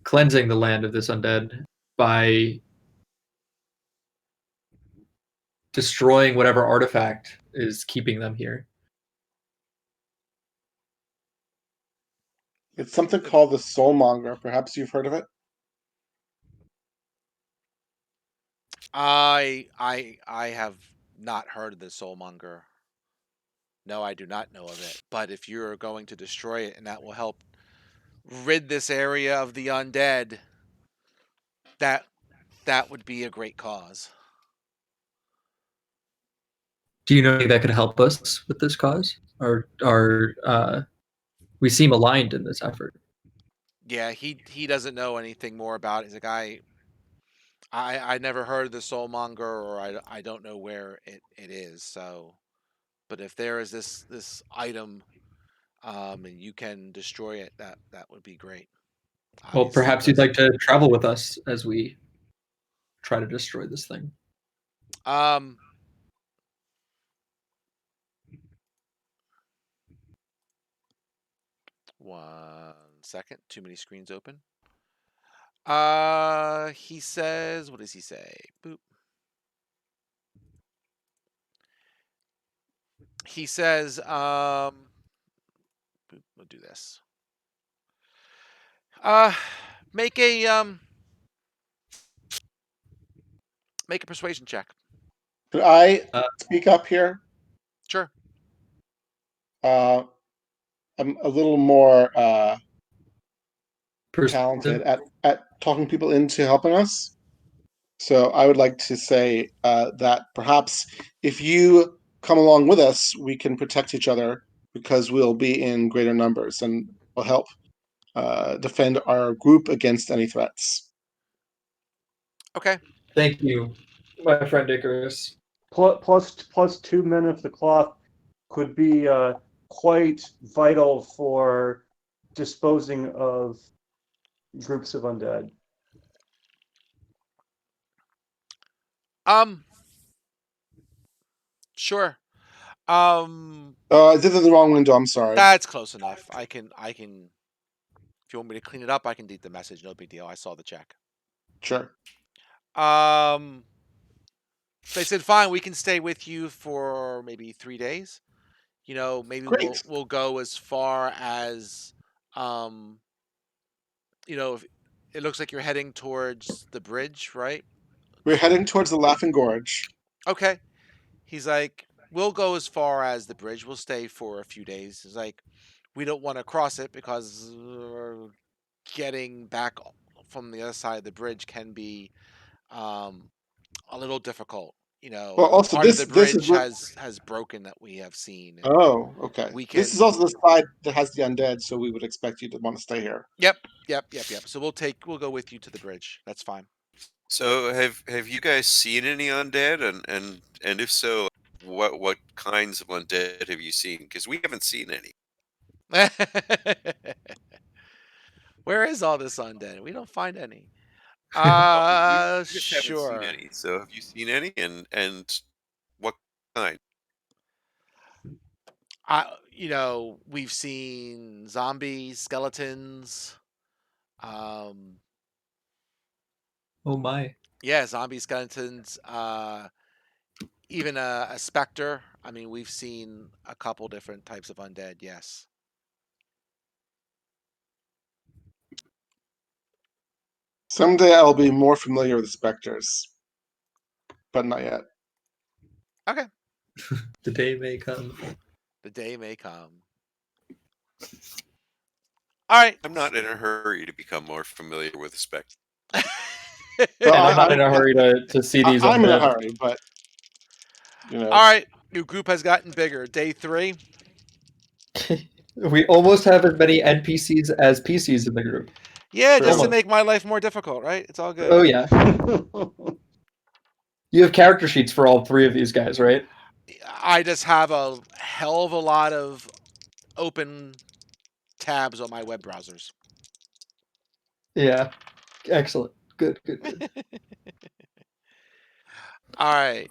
cleansing the land of this undead by destroying whatever artifact is keeping them here. It's something called the Soulmonger. Perhaps you've heard of it. I have not heard of the Soulmonger. No, I do not know of it. But if you're going to destroy it and that will help rid this area of the undead, that would be a great cause. Do you know anything that could help us with this cause? Or we seem aligned in this effort? Yeah, he doesn't know anything more about it. He's like, I never heard of the Soulmonger, or I don't know where it is. So, but if there is this item, and you can destroy it, that would be great. Well, Obviously, perhaps you'd like to travel with us as we try to destroy this thing. um, 1 second. Too many screens open. He says, what does he say? Boop. He says, boop, we'll do this. Make a persuasion check. Could I speak up here? Sure. I'm a little more talented Persuasive? at talking people into helping us. So I would like to say that perhaps if you come along with us, we can protect each other because we'll be in greater numbers and will help defend our group against any threats. Okay. Thank you, my friend Icarus. Plus 2 men of the cloth could be quite vital for disposing of groups of undead. Sure. This is the wrong window. I'm sorry. That's close enough. I can. If you want me to clean it up, I can delete the message. No big deal. I saw the check. Sure. They said fine. We can stay with you for maybe 3 days. You know, maybe Great. we'll go as far as, if it looks like you're heading towards the bridge, right? We're heading towards the Laughing Gorge. Okay. He's like, we'll go as far as the bridge. We'll stay for a few days. He's like, we don't want to cross it because getting back from the other side of the bridge can be a little difficult. Well, also Part of the this is bridge has broken that we have seen, and oh, okay. we This is can. also the side that has the undead, so we would expect you to want to stay here. Yep. So we'll go with you to the bridge. That's fine. So have you guys seen any undead, and if so, what kinds of undead have you seen? Because we haven't seen any. Where is all this undead? We don't find any. Well, we just haven't seen Sure. any. So have you seen any, and what kind? We've seen zombies, skeletons. Oh my. Yeah, zombie skeletons. Even a specter. I mean, we've seen a couple different types of undead. Yes. Someday I'll be more familiar with the specters, but not yet. Okay. The day may come. The day may come. All right. I'm not in a hurry to become more familiar with the spec. Well, And I'm not in a hurry to see these I'm in a undead. hurry, but All right. Your group has gotten bigger. Day 3. We almost have as many NPCs as PCs in the group. Yeah, just to Almost. make my life more difficult, right? It's all good. Oh yeah. You have character sheets for all 3 of these guys, right? I just have a hell of a lot of open tabs on my web browsers. Yeah. Excellent. Good. All right.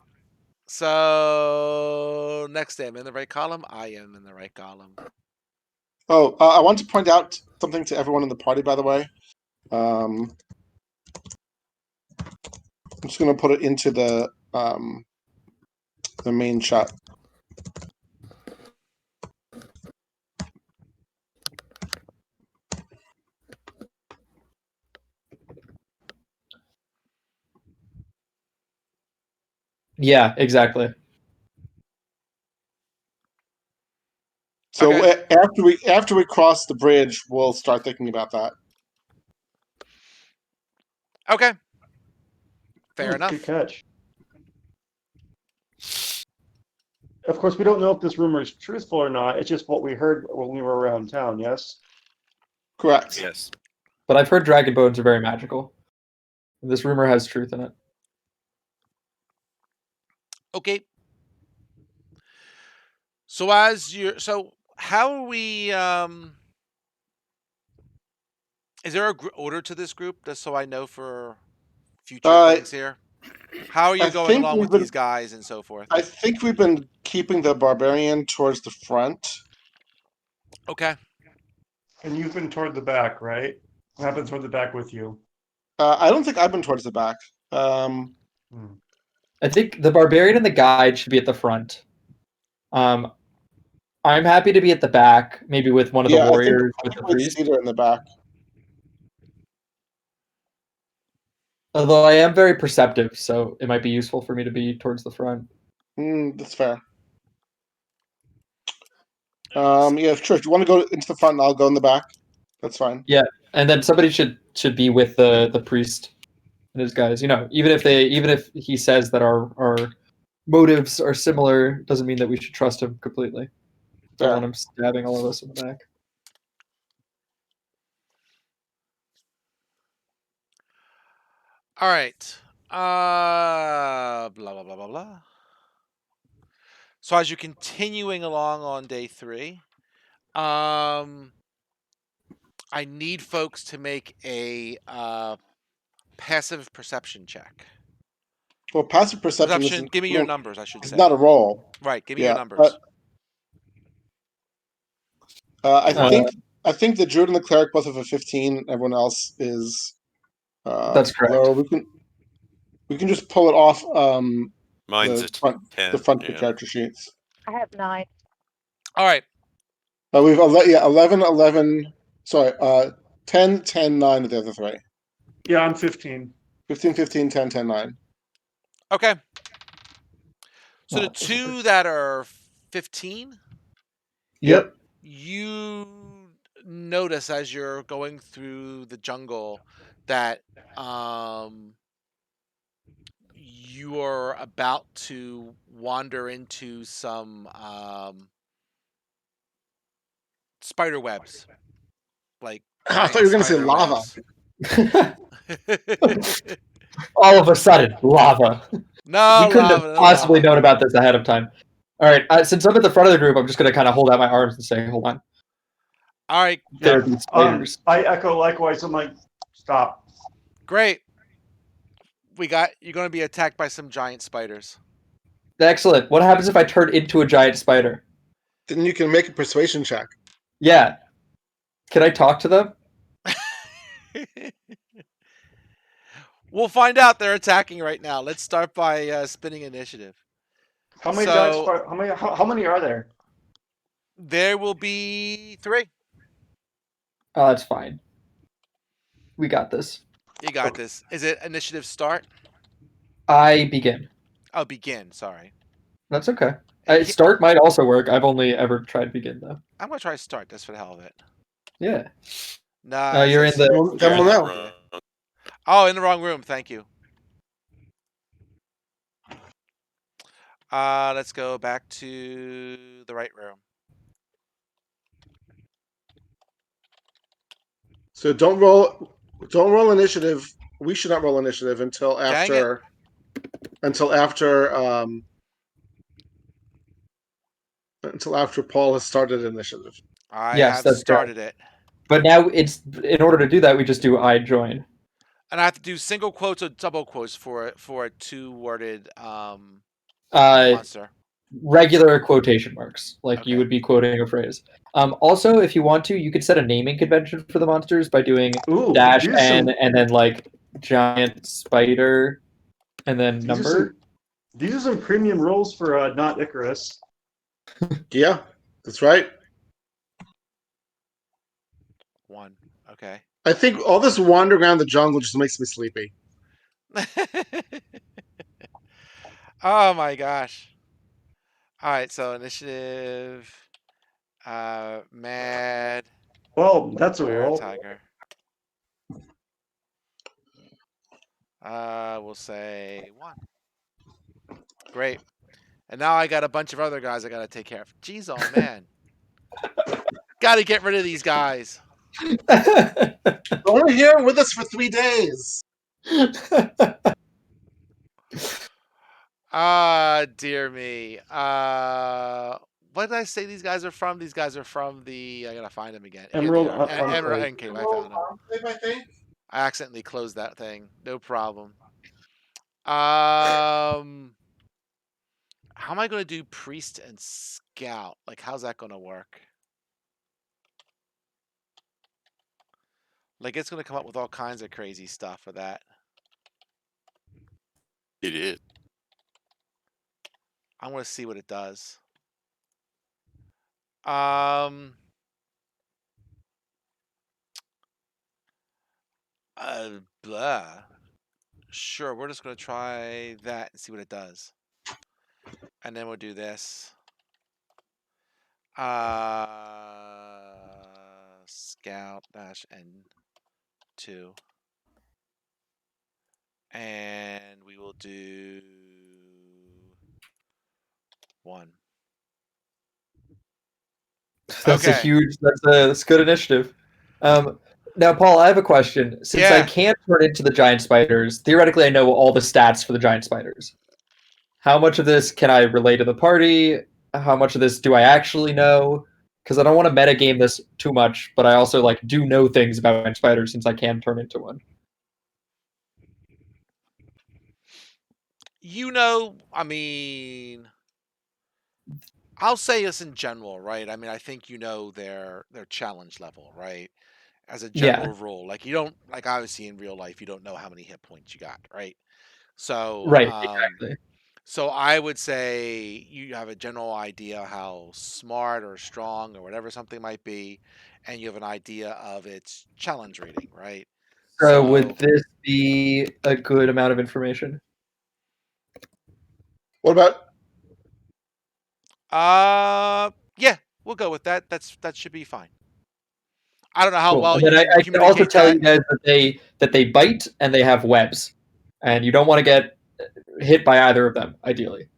So next day, I'm in the right column. I am in the right column. Oh, I want to point out something to everyone in the party, by the way. I'm just going to put it into the main chat. Yeah, exactly. So Okay. after we cross the bridge, we'll start thinking about that. Okay. Fair Good enough. catch. Of course, we don't know if this rumor is truthful or not. It's just what we heard when we were around town. Yes. Correct. Yes. But I've heard dragon bones are very magical. This rumor has truth in it. Okay. So how are we? Is there a order to this group, just so I know for future Uh, things here? How are I you going think along with these guys and so forth? we've been keeping the barbarian towards the front. Okay. And you've been toward the back, right? I've been toward the back with you. I don't think I've been towards the back. I think the barbarian and the guide should be at the front. I'm happy to be at the back, maybe with one of the Yeah, warriors I with think the with priest. Cedar in the back. Although I am very perceptive, so it might be useful for me to be towards the front. That's fair. Yeah, sure. If you want to go into the front, and I'll go in the back. That's fine. Yeah, and then somebody should be with the priest and his guys. You know, even if he says that our motives are similar, doesn't mean that we should trust him completely. Don't Fair. want him stabbing all of us in the back. All right. Blah blah blah blah blah. So as you're continuing along on day 3, I need folks to make a passive perception check. Well, passive perception Perception. Give me your numbers, I should is say. not a roll. Right. Give me your Yeah, numbers. I Uh, think the druid and the cleric both have a 15. Everyone else is That's correct. lower. We can just pull it off Mine's the a front 10. of the Yeah. character sheets. I have 9. All right. We've 11, 11. Sorry, 10, 10, 9 of the other three. Yeah, I'm 15. 15, 15, 10, 10, 9. Okay. So the Oh, this is two that are 15, Yep. you notice as you're going through the jungle that you are about to wander into some spider webs, like I thought giant you were going to say spider lava. webs. All of a sudden, lava. No We couldn't have lava, no possibly lava. known about this ahead of time. All right, since I'm at the front of the group, I'm just going to kind of hold out my arms and say, "Hold on." All right, There are these spiders. I echo likewise. I'm like, stop. great. You're going to be attacked by some giant spiders. Excellent. What happens if I turn into a giant spider? Then you can make a persuasion check. Yeah. Can I talk to them? We'll find out. They're attacking right now. Let's start by spinning initiative. How many So- how many are there? There will be 3. Oh, that's fine. We got this. You got this. Is it initiative start? I begin. Oh, begin. Sorry. That's okay. And Start might also work. I've only ever tried begin though. I'm gonna try start just for the hell of it. Yeah. Nah. You're in the. Well, then You're we'll in the know. wrong- Oh, in the wrong room. Thank you. Let's go back to the right room. So don't roll initiative. We should not roll initiative until Dang after Paul has started initiative. I Yes, have that's started it, But now it's in order to do that, we just do I join. and I have to do single quotes or double quotes for a 2-worded monster. Regular quotation marks, like you Okay. would be quoting a phrase. Also, if you want to, you could set a naming convention for the monsters by doing Ooh, dash n and then like giant spider and then these are number. some premium rolls for not Icarus. Yeah, that's right. 1. Okay. I think all this wandering around the jungle just makes me sleepy. Oh my gosh. All right, so initiative, mad, Well, that's a were roll. tiger. We'll say 1. Great. And now I got a bunch of other guys I gotta take care of. Jeez, oh man. Gotta get rid of these guys. They're only here with us for 3 days. Dear me. What did I say these guys are from? These guys are from the. I gotta find them again. Here they Emerald are. Emerald Enclave. Enclave. I found them. I think. I accidentally closed that thing. No problem. Um, how am I gonna do priest and scout? Like, how's that gonna work? Like, it's gonna come up with all kinds of crazy stuff for that. It is. I want to see what it does. Um. Blah. Sure, we're just gonna try that and see what it does. And then we'll do this. Scout dash N2. And we will do 1. That's Okay. that's good initiative. Now, Paul, I have a question. Since I Yeah. can't turn into the giant spiders, theoretically, I know all the stats for the giant spiders. How much of this can I relay to the party? How much of this do I actually know? Because I don't want to metagame this too much, but I also like do know things about giant spiders since I can turn into one. I mean, I'll say this in general, right? I mean, I think their challenge level, right? As a Yeah, general rule, like you don't like obviously in real life you don't know how many hit points you got, right? So, right, exactly. so I would say you have a general idea how smart or strong or whatever something might be, and you have an idea of its challenge rating, right? So would So, this be a good amount of information? What about yeah, we'll go with that. That should be fine. I don't know how Cool. well And you then can I can also communicate tell that. you guys that they bite and they have webs, and you don't want to get hit by either of them, ideally.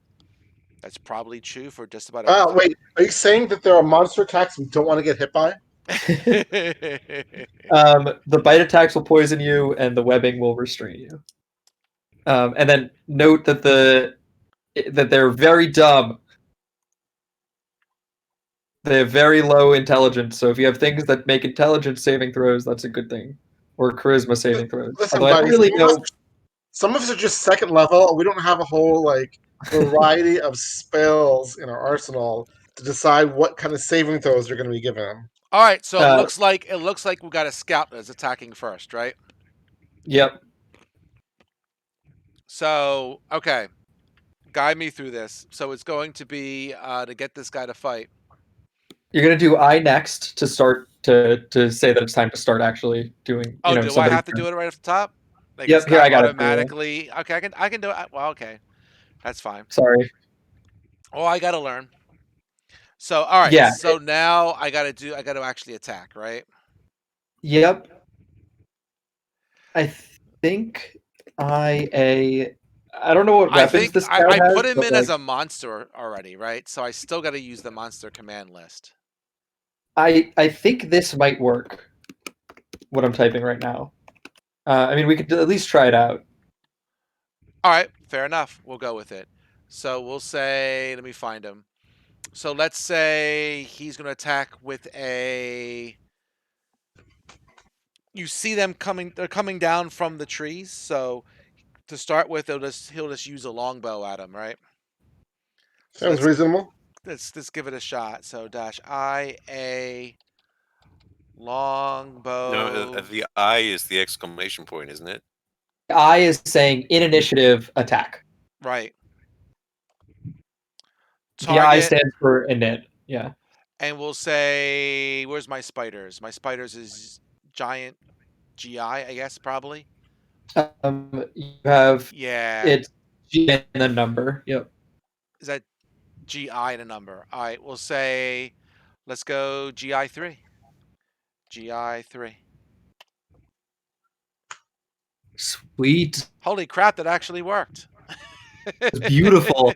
That's probably true for just about everything. wait, are you saying that there are monster attacks we don't want to get hit by? The bite attacks will poison you, and the webbing will restrain you. And then note that they're very dumb. They have very low intelligence. So if you have things that make intelligence saving throws, that's a good thing, or charisma saving throws. Listen, Although I don't buddy, really know. some of us are just second level. We don't have a whole variety of spells in our arsenal to decide what kind of saving throws they're going to be given them. All right, so Uh, it looks like we got a scout that's attacking first, right? yep. So, okay, guide me through this. So it's going to be to get this guy to fight. You're gonna do I next to start to say that it's time to start actually doing. Oh, do I Somebody. have to do it right off the top? Like it's Yep. Here, not I got it for you. automatically. Okay, I can do it. Well, okay, that's fine. Sorry. Oh, I gotta learn. So, all right. Yeah. So now I gotta actually attack, right? Yep. I think I don't know what I weapons think the scout I has, put him but in as like a monster already, right? So I still got to use the monster command list. I think this might work. What I'm typing right now. I mean, we could at least try it out. All right, fair enough. We'll go with it. So we'll say, let me find him. So let's say he's going to attack with a. You see them coming. They're coming down from the trees. So to start with, he'll just use a longbow at him, right? So Sounds reasonable. let's give it a shot. So dash IA longbow. No, the I is the exclamation point, isn't it? I is saying in initiative attack. Right. The I Target, stands for init. Yeah. and we'll say, where's my spiders? My spiders is giant GI, I guess, probably. You have Yeah. it's G and the number. Yep. Is that GI and a number? All right, we'll say, let's go GI3. GI3. Sweet. Holy crap, that actually worked. It's beautiful.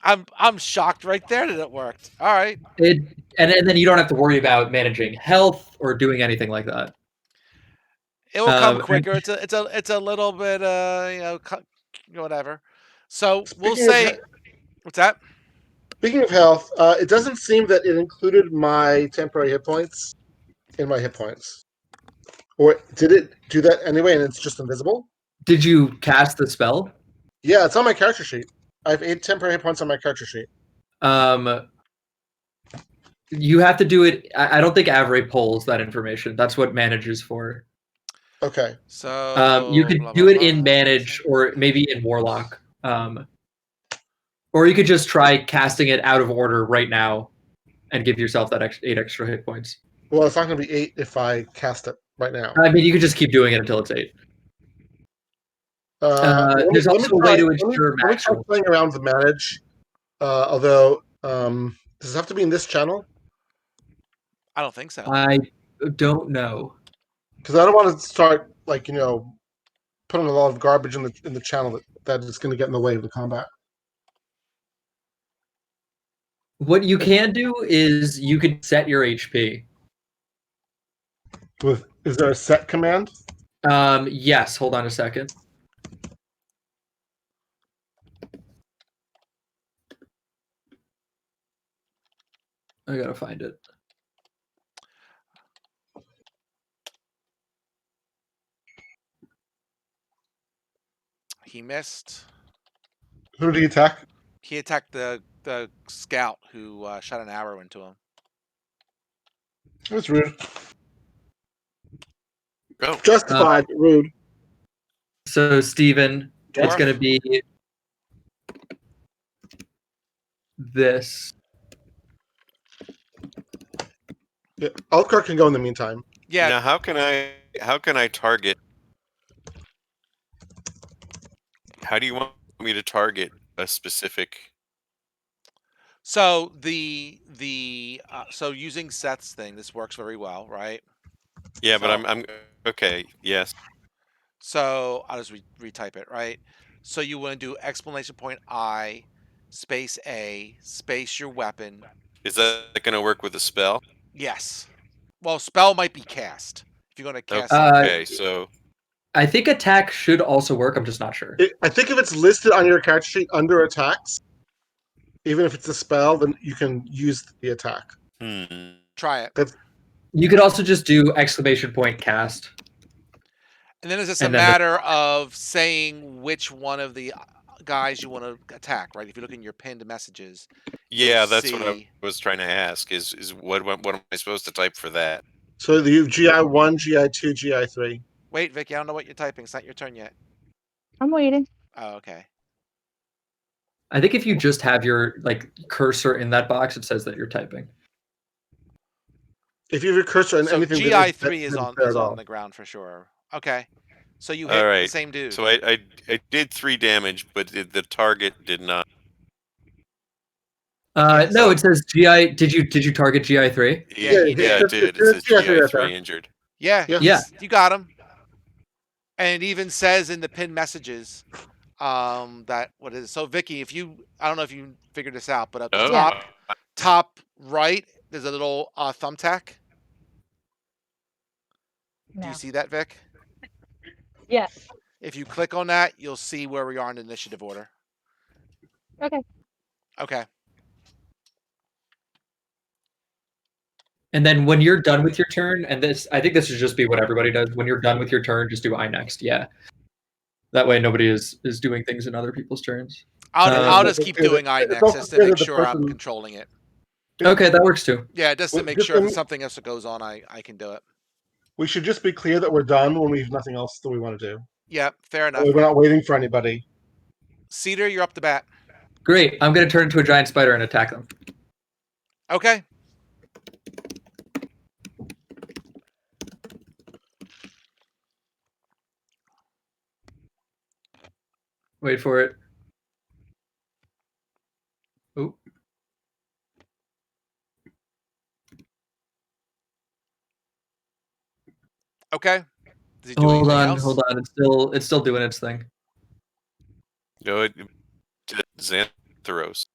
I'm shocked right there that it worked. All right. And then you don't have to worry about managing health or doing anything like that. It will come And quicker. It's a little bit whatever. So we'll Speaking of say, what's that? speaking of health, it doesn't seem that it included my temporary hit points in my hit points. Or did it do that anyway and it's just invisible? did you cast the spell? Yeah, it's on my character sheet. I have 8 temporary hit points on my character sheet. You have to do it. I don't think Avery pulls that information. That's what manager's for. Okay. So You could blah, do blah, it blah. in manage or maybe in warlock. Or you could just try casting it out of order right now and give yourself that 8 extra hit points. Well, it's not going to be 8 if I cast it right now. I mean, you could just keep doing it until it's 8. There's also a way to ensure let me try maximum. playing around with the manage. Although, does it have to be in this channel? I don't think so. I don't know. Because I don't want to start putting a lot of garbage in the channel that is going to get in the way of the combat. What you can do is you could set your HP. Is there a set command? Yes, hold on a second. I gotta find it. He missed. Who did he attack? He attacked the scout who shot an arrow into him. It was rude. Go. Justified, but rude. So, Steven, it's Dwarf. gonna be this. Yeah, Alcar can go in the meantime. Yeah. Now, how can I target? How do you want me to target a specific? So so using Seth's thing, this works very well, right? Yeah, but So- I'm okay. Yes. So I'll just retype it, right? So you want to do exclamation point I, space A, space your weapon. Is that going to work with a spell? Yes. Well, spell might be cast. If you're going to cast Okay, so I think attack should also work. I'm just not sure. I think if it's listed on your character sheet under attacks, even if it's a spell, then you can use the attack. try it. You could also just do exclamation point cast. And then it's just a And then matter of saying which one of the guys you want to attack, right? If you look in your pinned messages. Yeah, you'll that's what I see- was trying to ask. Is what am I supposed to type for that? So you GI1, GI2, GI3. Wait, Vicky, I don't know what you're typing. It's not your turn yet. I'm waiting. Oh, okay. I think if you just have your cursor in that box, it says that you're typing. If you have your cursor on So anything, GI3 is on there at all. the ground for sure. Okay. So you All hit the right. same dude. So I did 3 damage, but the target did not. Yeah, No, so- it says GI. Did you target GI3? Yeah, he did. it did. It It's says GI3 right there. GI3 injured. Yeah, Yeah. you got him. And it even says in the pinned messages that what is it? So Vicky, I don't know if you figured this out, but at the Oh, top right, there's a little thumbtack. Do No. you see that, Vic? Yes. If you click on that, you'll see where we are in initiative order. Okay. Okay. And then when you're done with your turn, and I think this should just be what everybody does. When you're done with your turn, just do I next. Yeah. That way, nobody is doing things in other people's turns. I'll it's just also keep clear that- doing I it's also Nexus to clear make that the sure I'm person. controlling it. Okay, that works too. Yeah, just to make Just sure in- that something else that goes on, I can do it. We should just be clear that we're done when we have nothing else that we want to do. Yeah, fair enough. We're not waiting for anybody. Cedar, you're up to bat. Great. I'm going to turn into a giant spider and attack them. Okay. Wait for it. Oop. Okay. Does he do anything else? Hold on. It's still doing its thing. Go to Xanthros.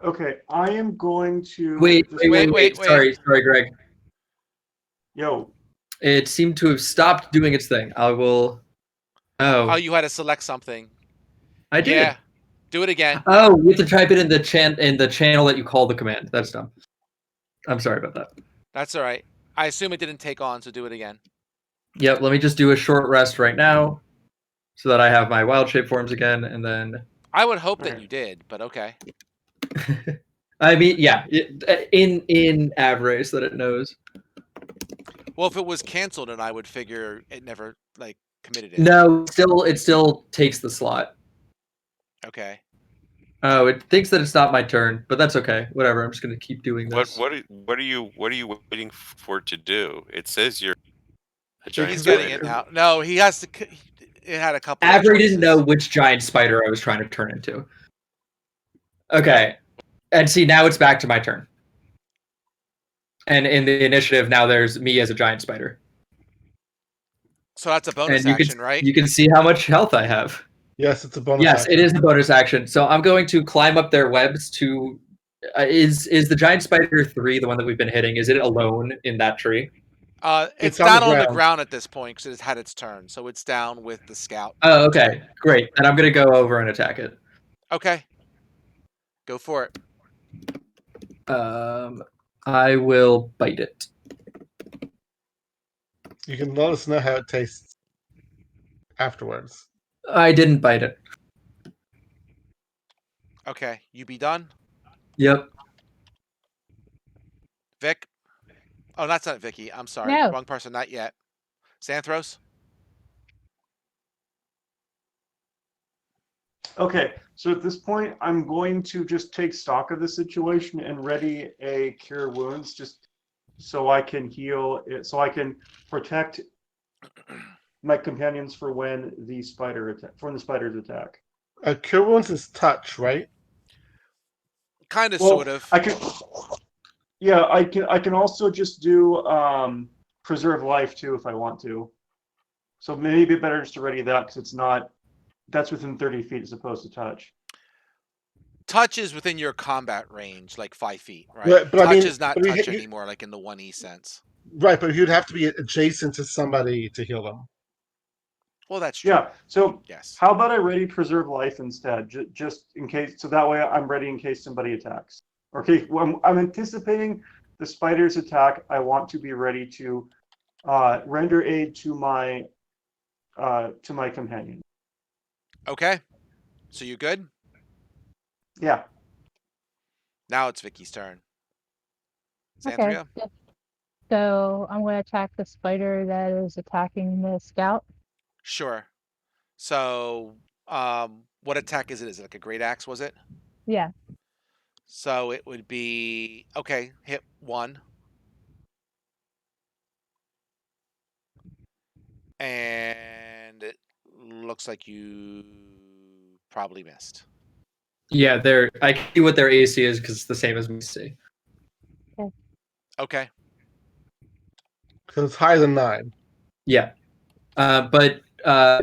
Okay, I am going to Wait. Wait. Sorry, Greg. Yo, It seemed to have stopped doing its thing. I will. Oh, Oh, you had to select something. I did. Yeah. Do it again. Oh, you have to type it in the channel that you call the command. That's dumb. I'm sorry about that. That's all right. I assume it didn't take on, so do it again. Yep. Let me just do a short rest right now, so that I have my wild shape forms again, and then. I would hope that Okay. you did, but okay. I mean, yeah, in Avrace that it knows. Well, if it was canceled, and I would figure it never committed it. No, it still takes the slot. Okay. Oh, it thinks that it's not my turn, but that's okay. Whatever. I'm just gonna keep doing this. What are you waiting for it to do? It says you're a giant He's spider. getting it now. No, he has to. It had a couple. of Avery didn't know choices. which giant spider I was trying to turn into. Okay, and see now it's back to my turn. And in the initiative now, there's me as a giant spider. So that's a bonus And action, right? you can see how much health I have. Yes, it's a bonus. Yes, action. it is a bonus action. So I'm going to climb up their webs to. Is the giant spider 3 the one that we've been hitting? Is it alone in that tree? It's It's on the down on the ground. ground at this point because it's had its turn, so it's down with the scout. Oh, okay, great. And I'm gonna go over and attack it. Okay. Go for it. I will bite it. You can let us know how it tastes afterwards. I didn't bite it. Okay. You be done? Yep. Vic? Oh, that's not Vicky. I'm sorry. No. Wrong person. Not yet. Xanthros? okay. So at this point, I'm going to just take stock of the situation and ready a cure wounds, just so I can heal it, so I can protect my companions for when the spider's attack. Cure wounds is touch, right? Kind of, Well, sort of. I can. Yeah, I can also just do preserve life too if I want to. So maybe better just to ready that because it's not. That's within 30 feet as opposed to touch. Touch is within your combat range, like 5 feet, right? But touch I mean, is not but touch you- anymore, like in the 1E sense. Right, but you'd have to be adjacent to somebody to heal them. Well, that's true. Yeah. So Yes. how about I ready preserve life instead, just in case. So that way I'm ready in case somebody attacks. Okay, well, I'm anticipating the spider's attack. I want to be ready to render aid to my companion. Okay. So you good? Yeah. Now it's Vicky's turn. Okay. Xanthria? So I'm going to attack the spider that is attacking the scout. Sure. So, what attack is it? Is it like a great axe, was it? Yeah. So it would be, okay, hit 1. And it looks like you probably missed. Yeah, I can see what their AC is because it's the same as me. See. Okay. So it's higher than 9. Yeah. But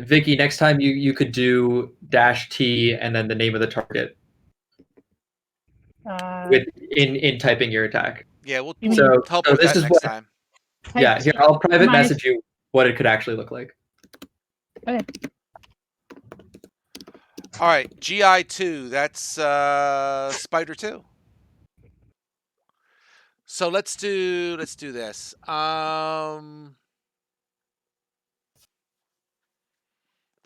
Vicky, next time you could do -T and then the name of the target in typing your attack. Yeah, we'll So help with this that is next what. time. Yeah, here I'll private message you what it could actually look like. Okay. All right, GI2, that's Spider 2. So let's do this. There's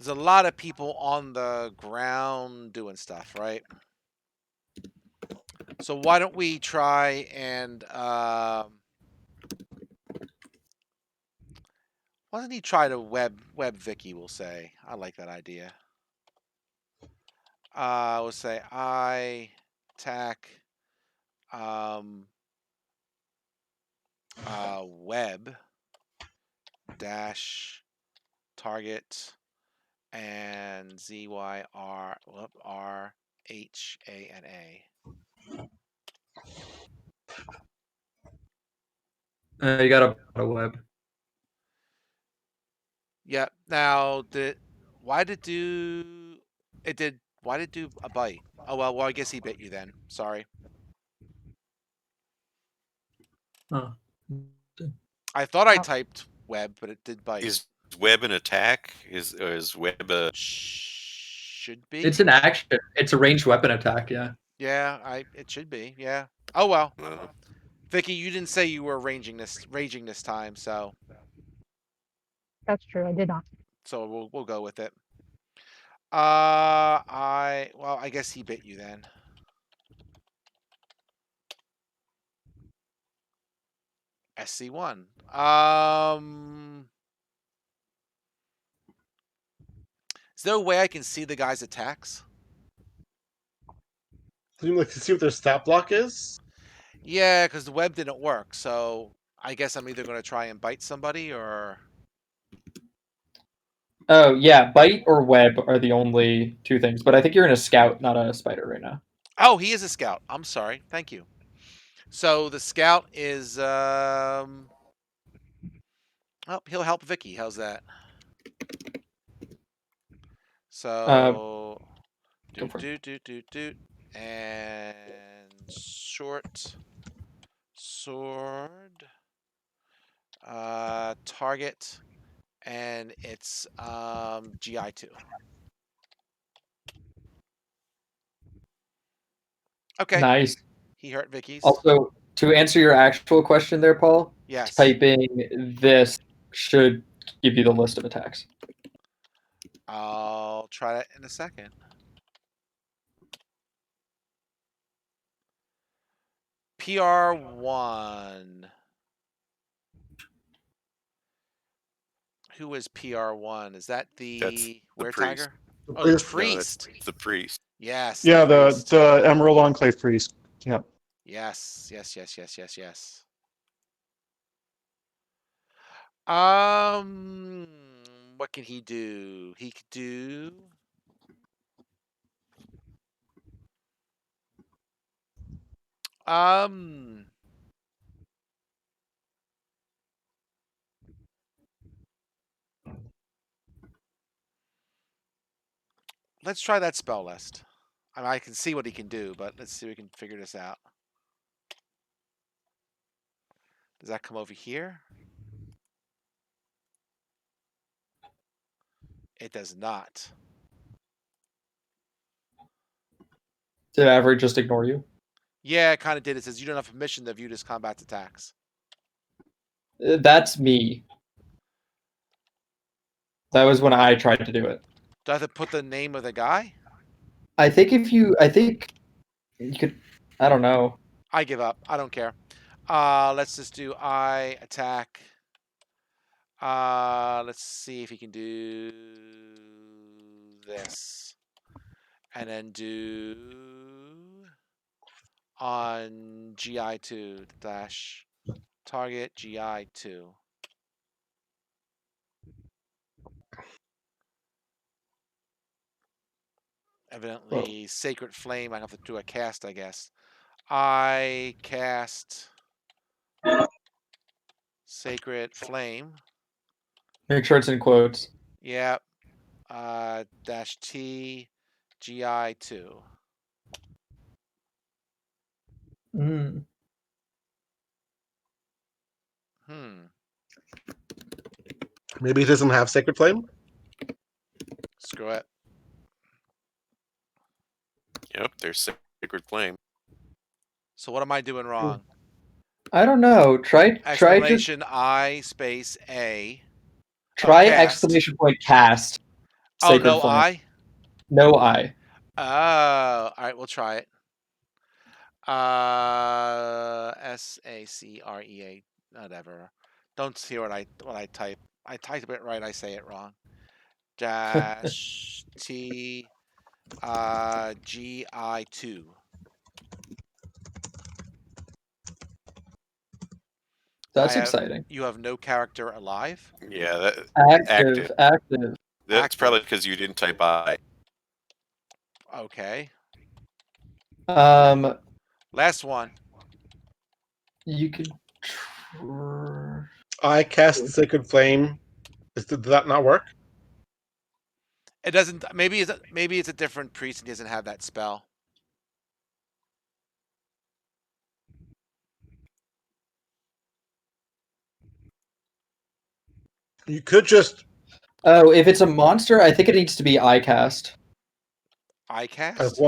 a lot of people on the ground doing stuff, right? So why don't we try and why doesn't he try to web Vicky? We'll say I like that idea. We'll say I attack web dash target and ZYRHANA. You got a web. Yeah. Now why did do a bite? Oh well I guess he bit you then. Sorry. Oh. I thought I Oh. typed web, but it did bite. Is web an attack? Is web a? Should be. It's an action. It's a ranged weapon attack. Yeah. Yeah, it should be. Yeah. Oh well. Uh, Vicky, you didn't say you were raging this time, so That's true. I did not. we'll go with it. I guess he bit you then. SC1. Is there a way I can see the guy's attacks? You like to see what their stat block is? Yeah, because the web didn't work, so I guess I'm either going to try and bite somebody or. Oh yeah, bite or web are the only two things. But I think you're in a scout, not a spider right now. Oh, he is a scout. I'm sorry. Thank you. So the scout is oh, he'll help Vicky. How's that? So Go for it. and short sword target and it's GI2. Okay. Nice. He hurt Vicky's. Also, to answer your actual question there, Paul, Yes. typing this should give you the list of attacks. I'll try that in a second. PR1. Who is PR1? Is that That's the the Were priest. Tiger? Oh, the Priest. No, priest. that's the priest. Yes. Yeah, the priest. the Emerald Enclave priest. Yeah. Yes. What can he do? He could do. Let's try that spell list. I mean, I can see what he can do, but let's see if we can figure this out. Does that come over here? It does not. Did Avery just ignore you? Yeah, it kind of did. It says you don't have permission to view this combat attacks. That's me. That was when I tried to do it. Do I have to put the name of the guy? I think you could. I don't know. I give up. I don't care. Let's just do I attack. Let's see if he can do this. And then do on GI2 dash target GI2. Evidently, Sacred Flame. I have to do a cast, I guess. I cast Sacred Flame. Make sure it's in quotes. Yeah. Dash T GI2. Mm. Maybe he doesn't have Sacred Flame? Screw it. Yep, there's sacred flame. So what am I doing wrong? I don't know. Try just Exclamation I space A. try cast. exclamation point cast. Oh, Sacred no Flame. I? No I. Oh, all right, we'll try it. SACREA, whatever. Don't see what I type. I type it right. I say it wrong. Dash T GI2. That's exciting. You have no character alive. Yeah, that, Active. Active. that's Active. probably because you didn't type I. Okay. Um, Last one. you could. I cast Sacred Flame. Did that not work? It doesn't. Maybe it's a different priest and doesn't have that spell. You could just Oh, if it's a monster, I think it needs to be I cast. I as cast.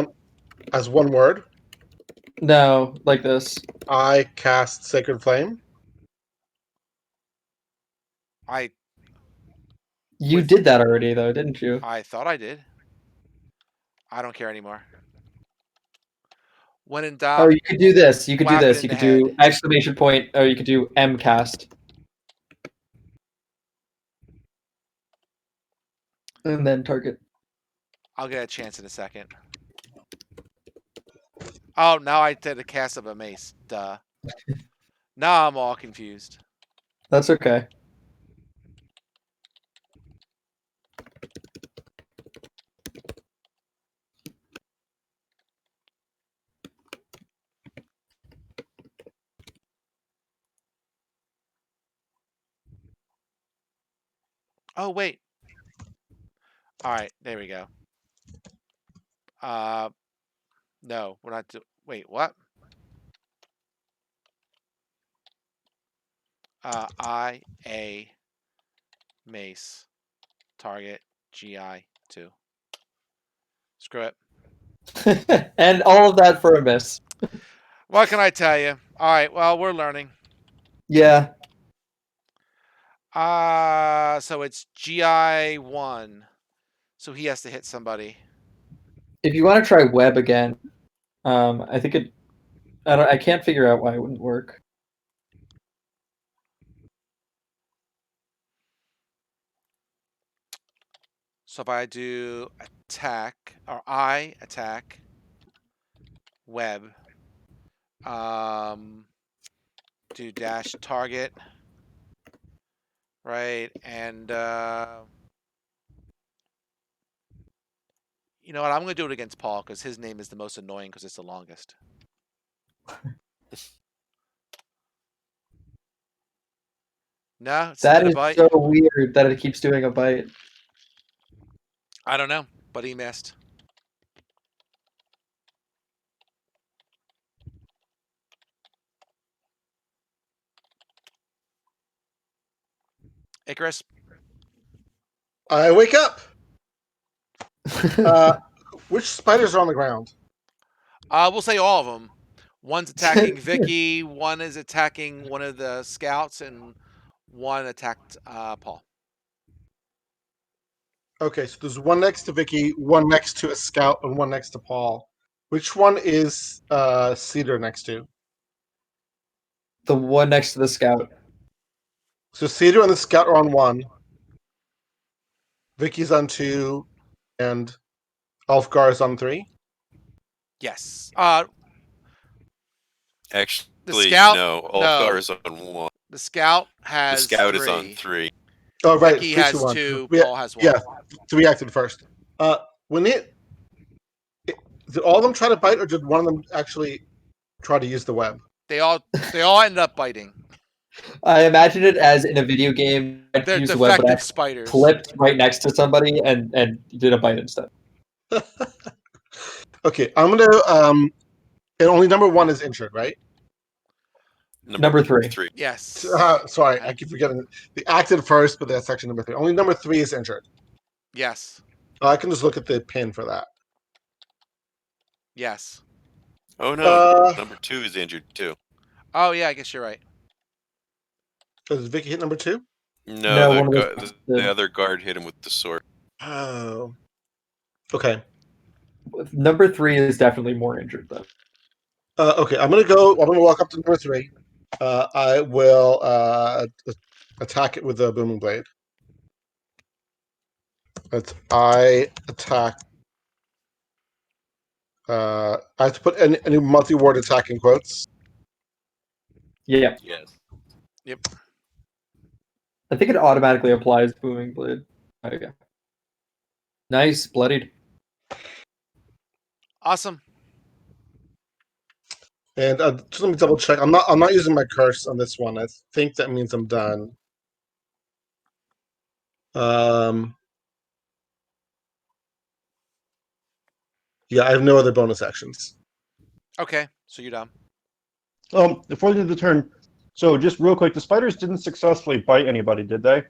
one word. No, like this. I cast Sacred Flame. You With- did that already, though, didn't you? I thought I did. I don't care anymore. When in doubt, Oh, you could do this. You could do whack it this. in You the could do head. exclamation point. Oh, you could do M cast. And then target. I'll get a chance in a second. Oh, now I did a cast of a mace. Duh. Now I'm all confused. That's okay. Oh, wait. All right, there we go. No, we're not doing. Wait, what? A mace target GI2. Screw it. And all of that for a miss. What can I tell you? All right, well, we're learning. Yeah. So it's GI1. So he has to hit somebody. If you want to try web again, I think it. I can't figure out why it wouldn't work. So if I do attack or I attack web, do dash target, right? And you know what? I'm gonna do it against Paul because his name is the most annoying because it's the longest. No, it's That a is bite. so weird that it keeps doing a bite. I don't know, but he missed. Icarus. I wake up. Which spiders are on the ground? We'll say all of them. One's attacking Vicky. One is attacking one of the scouts, and one attacked Paul. Okay, so there's one next to Vicky, one next to a scout, and one next to Paul. Which one is Cedar next to? The one next to the scout. So Cedar and the scout are on one. Vicky's on two, and Ulfgar is on three. Yes. Actually, scout- no. no. Ulfgar is on one. The scout The has scout three. is on three. Oh, right. Vicky 3, has 2, 1. two. Yeah, Paul has one. Yeah, so we acted first. When did all of them try to bite, or did one of them actually try to use the web? They all ended up biting. I imagine it as in a video game. They're Use the web, but defective I spiders. flipped right next to somebody and did a bite instead. Okay, I'm gonna. And only number one is injured, right? Number three. Yes. Sorry, I keep forgetting. They acted first, but that's section number 3. Only number 3 is injured. Yes. I can just look at the pin for that. Yes. Oh no, number 2 is injured too. Oh yeah, I guess you're right. Does Vicky hit number 2? No, No, one of the other guard hit him with the sword. Oh. Okay. number 3 is definitely more injured though. Okay, I'm gonna walk up to number 3. I will attack it with a booming blade. I attack. I have to put any multi-word attack in quotes. Yeah, Yes. Yep. I think it automatically applies booming blade. Okay. Nice, bloodied. Awesome. And just let me double check. I'm not using my curse on this one. I think that means I'm done. Yeah, I have no other bonus actions. Okay, so you're done. Before the end of the turn, so just real quick, the spiders didn't successfully bite anybody, did they?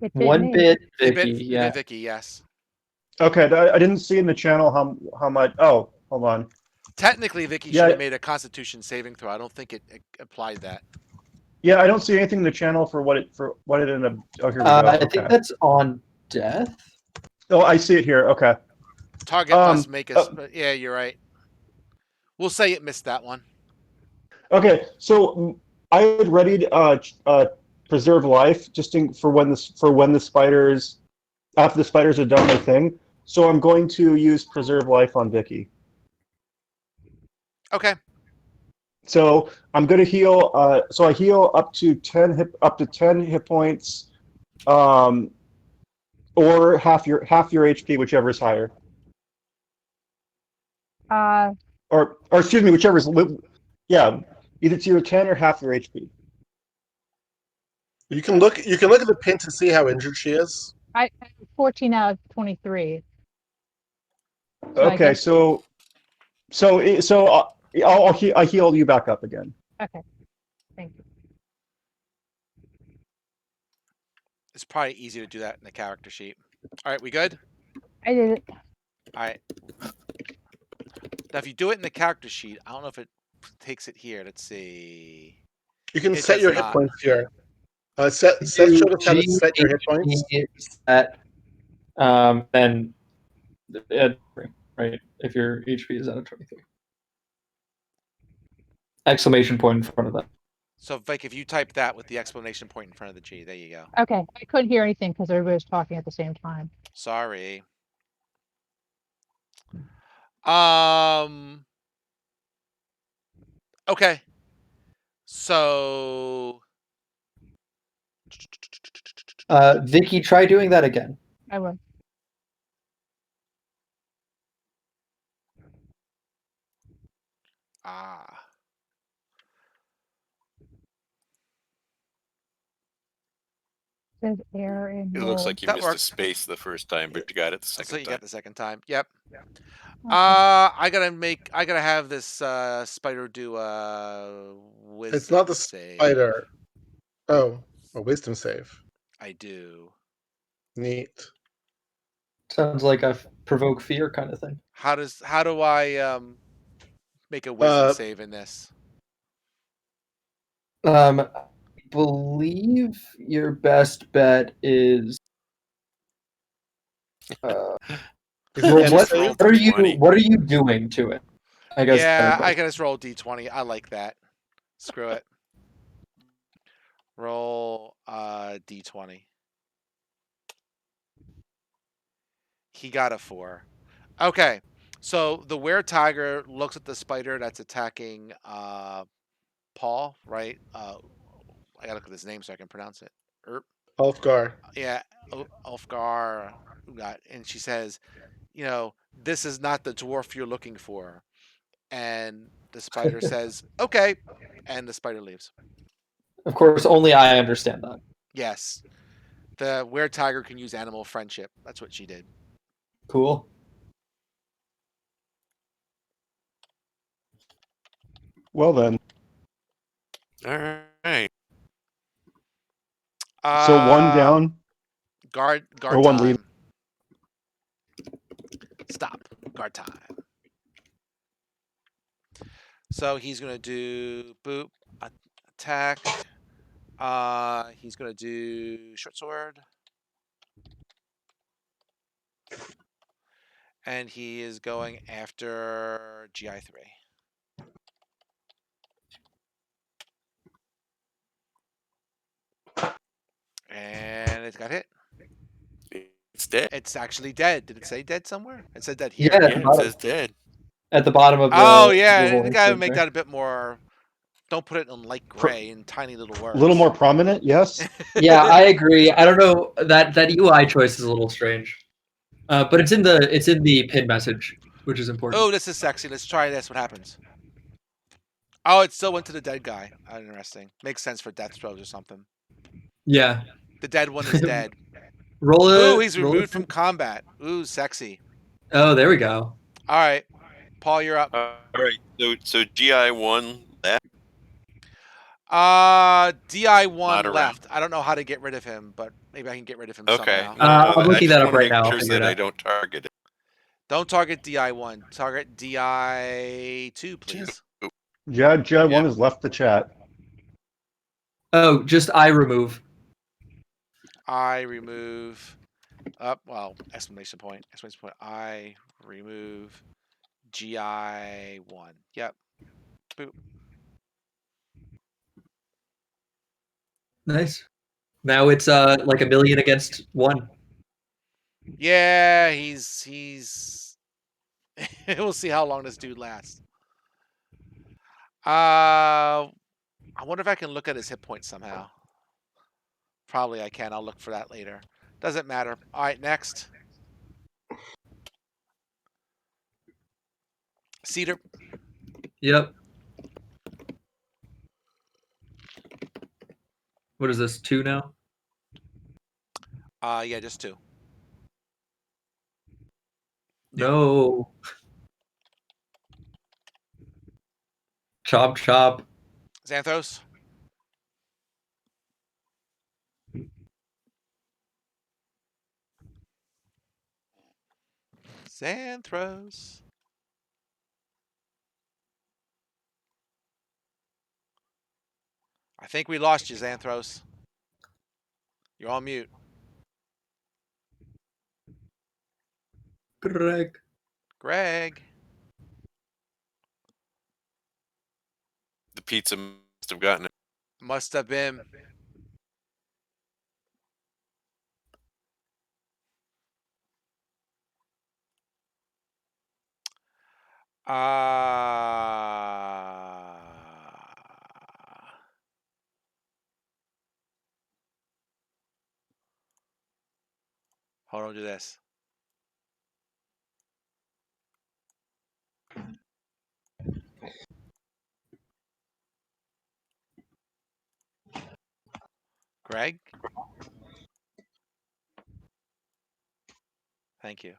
It bit One me. bit, They Vicky. bit Yeah. Vicky, yes. Okay, I didn't see in the channel how much. Oh, hold on. Technically, Vicky should Yeah, have made a Constitution saving throw. I don't think it applied that. yeah, I don't see anything in the channel for what it ended up. Oh, here we go. I Okay. think that's on death. Oh, I see it here. Okay. Target must make us. But yeah, you're right. We'll say it missed that one. Okay, so I had readied preserve life just for when the spiders after the spiders are done their thing. So I'm going to use preserve life on Vicky. Okay. So I'm going to heal. So I heal up to 10 hit points, or half your HP, whichever is higher. Or excuse me, whichever is yeah, either to your 10 or half your HP. You can look at the pin to see how injured she is. 14 out of 23. So I Okay, guess so I heal you back up again. okay. Thank you. It's probably easier to do that in the character sheet. All right, we good? I did it. All right. Now, if you do it in the character sheet, I don't know if it takes it here. Let's see. You can It set does your hit not. points here. Seth showed us how to set your hit points. Set, then right if your HP is out of 23. Exclamation point in front of that. So, Vic, if you type that with the exclamation point in front of the G, there you go. Okay. I couldn't hear anything because everybody was talking at the same time. Sorry. Okay. So. Vicky, try doing that again. I will. There's error in It looks roll. like you That missed a works. space the first time, but you got it the So second you time. got the second time. Yep. Okay. I gotta have this spider do wisdom It's not the save. spider. Oh, a wisdom save. I do. Neat. Sounds like a provoke fear kind of thing. How do I make a wisdom save in this? I believe your best bet is. Is it Just save? roll What are you doing to it? I guess. Yeah, I can just roll D20. I like that. Screw it. Roll D20. He got a 4. Okay. So the were-tiger looks at the spider that's attacking Paul, right? I gotta look at his name so I can pronounce it. Ulfgar. Yeah, Ulfgar. And she says, this is not the dwarf you're looking for. And the spider says, okay. And the spider leaves. Of course, only I understand that. Yes. The were-tiger can use animal friendship. That's what she did. Cool. Well then. All right. So one down. Guard or one time. lead. Stop. Guard time. So he's gonna do boop attack. He's gonna do short sword. And he is going after GI3. And it's got hit. It's dead. It's actually dead. Did it say dead somewhere? It said dead Yeah, here. at the Yeah, it bottom, says dead. at the bottom of Oh the yeah, Google you gotta Images make there. that a bit more. Don't put it in light gray and tiny little A words. little more prominent, yes. Yeah, I agree. I don't know, that UI choice is a little strange, but it's in the pin message, which is important. Oh, this is sexy. Let's try this. What happens? Oh, it still went to the dead guy. Interesting. Makes sense for death throws or something. Yeah, The dead one is dead. roll Ooh, it. he's Roll it. removed from combat. Ooh, sexy. Oh, there we go. All right, Paul, you're up. All right. So GI1 left. DI1 Not around. left. I don't know how to get rid of him, but maybe I can get rid of him Okay. somehow. No, I'm I looking just that up want to right make now. I'll sure figure it that I out. don't target it. Don't target DI1. Target DI2, please. Jad Yeah. one has left the chat. Oh, just I remove. I remove. Well, exclamation point. Exclamation point. I remove GI1. Yep. Boop. Nice. Now it's like 1,000,000 against 1. Yeah, he's. We'll see how long this dude lasts. I wonder if I can look at his hit points somehow. Probably I can. I'll look for that later. Doesn't matter. All right, next. Cedar. Yep. What is this? 2 now? Yeah, just 2. No. Chop chop. Xanthos. Xanthros. I think we lost you, Xanthros. You're on mute. Greg. Greg. The pizza must have gotten it. Must have been. Hold on, do this. Greg? Thank you.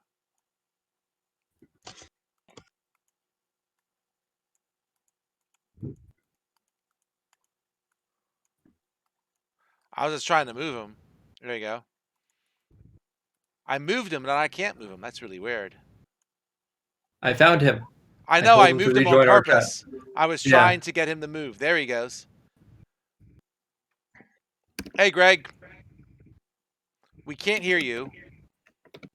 I was just trying to move him. There you go. I moved him, and I can't move him. That's really weird. I found him. I I know, told I him to moved him on rejoin our chat. purpose. I was Yeah. trying to get him to move. There he goes. Hey, Greg. We can't hear you.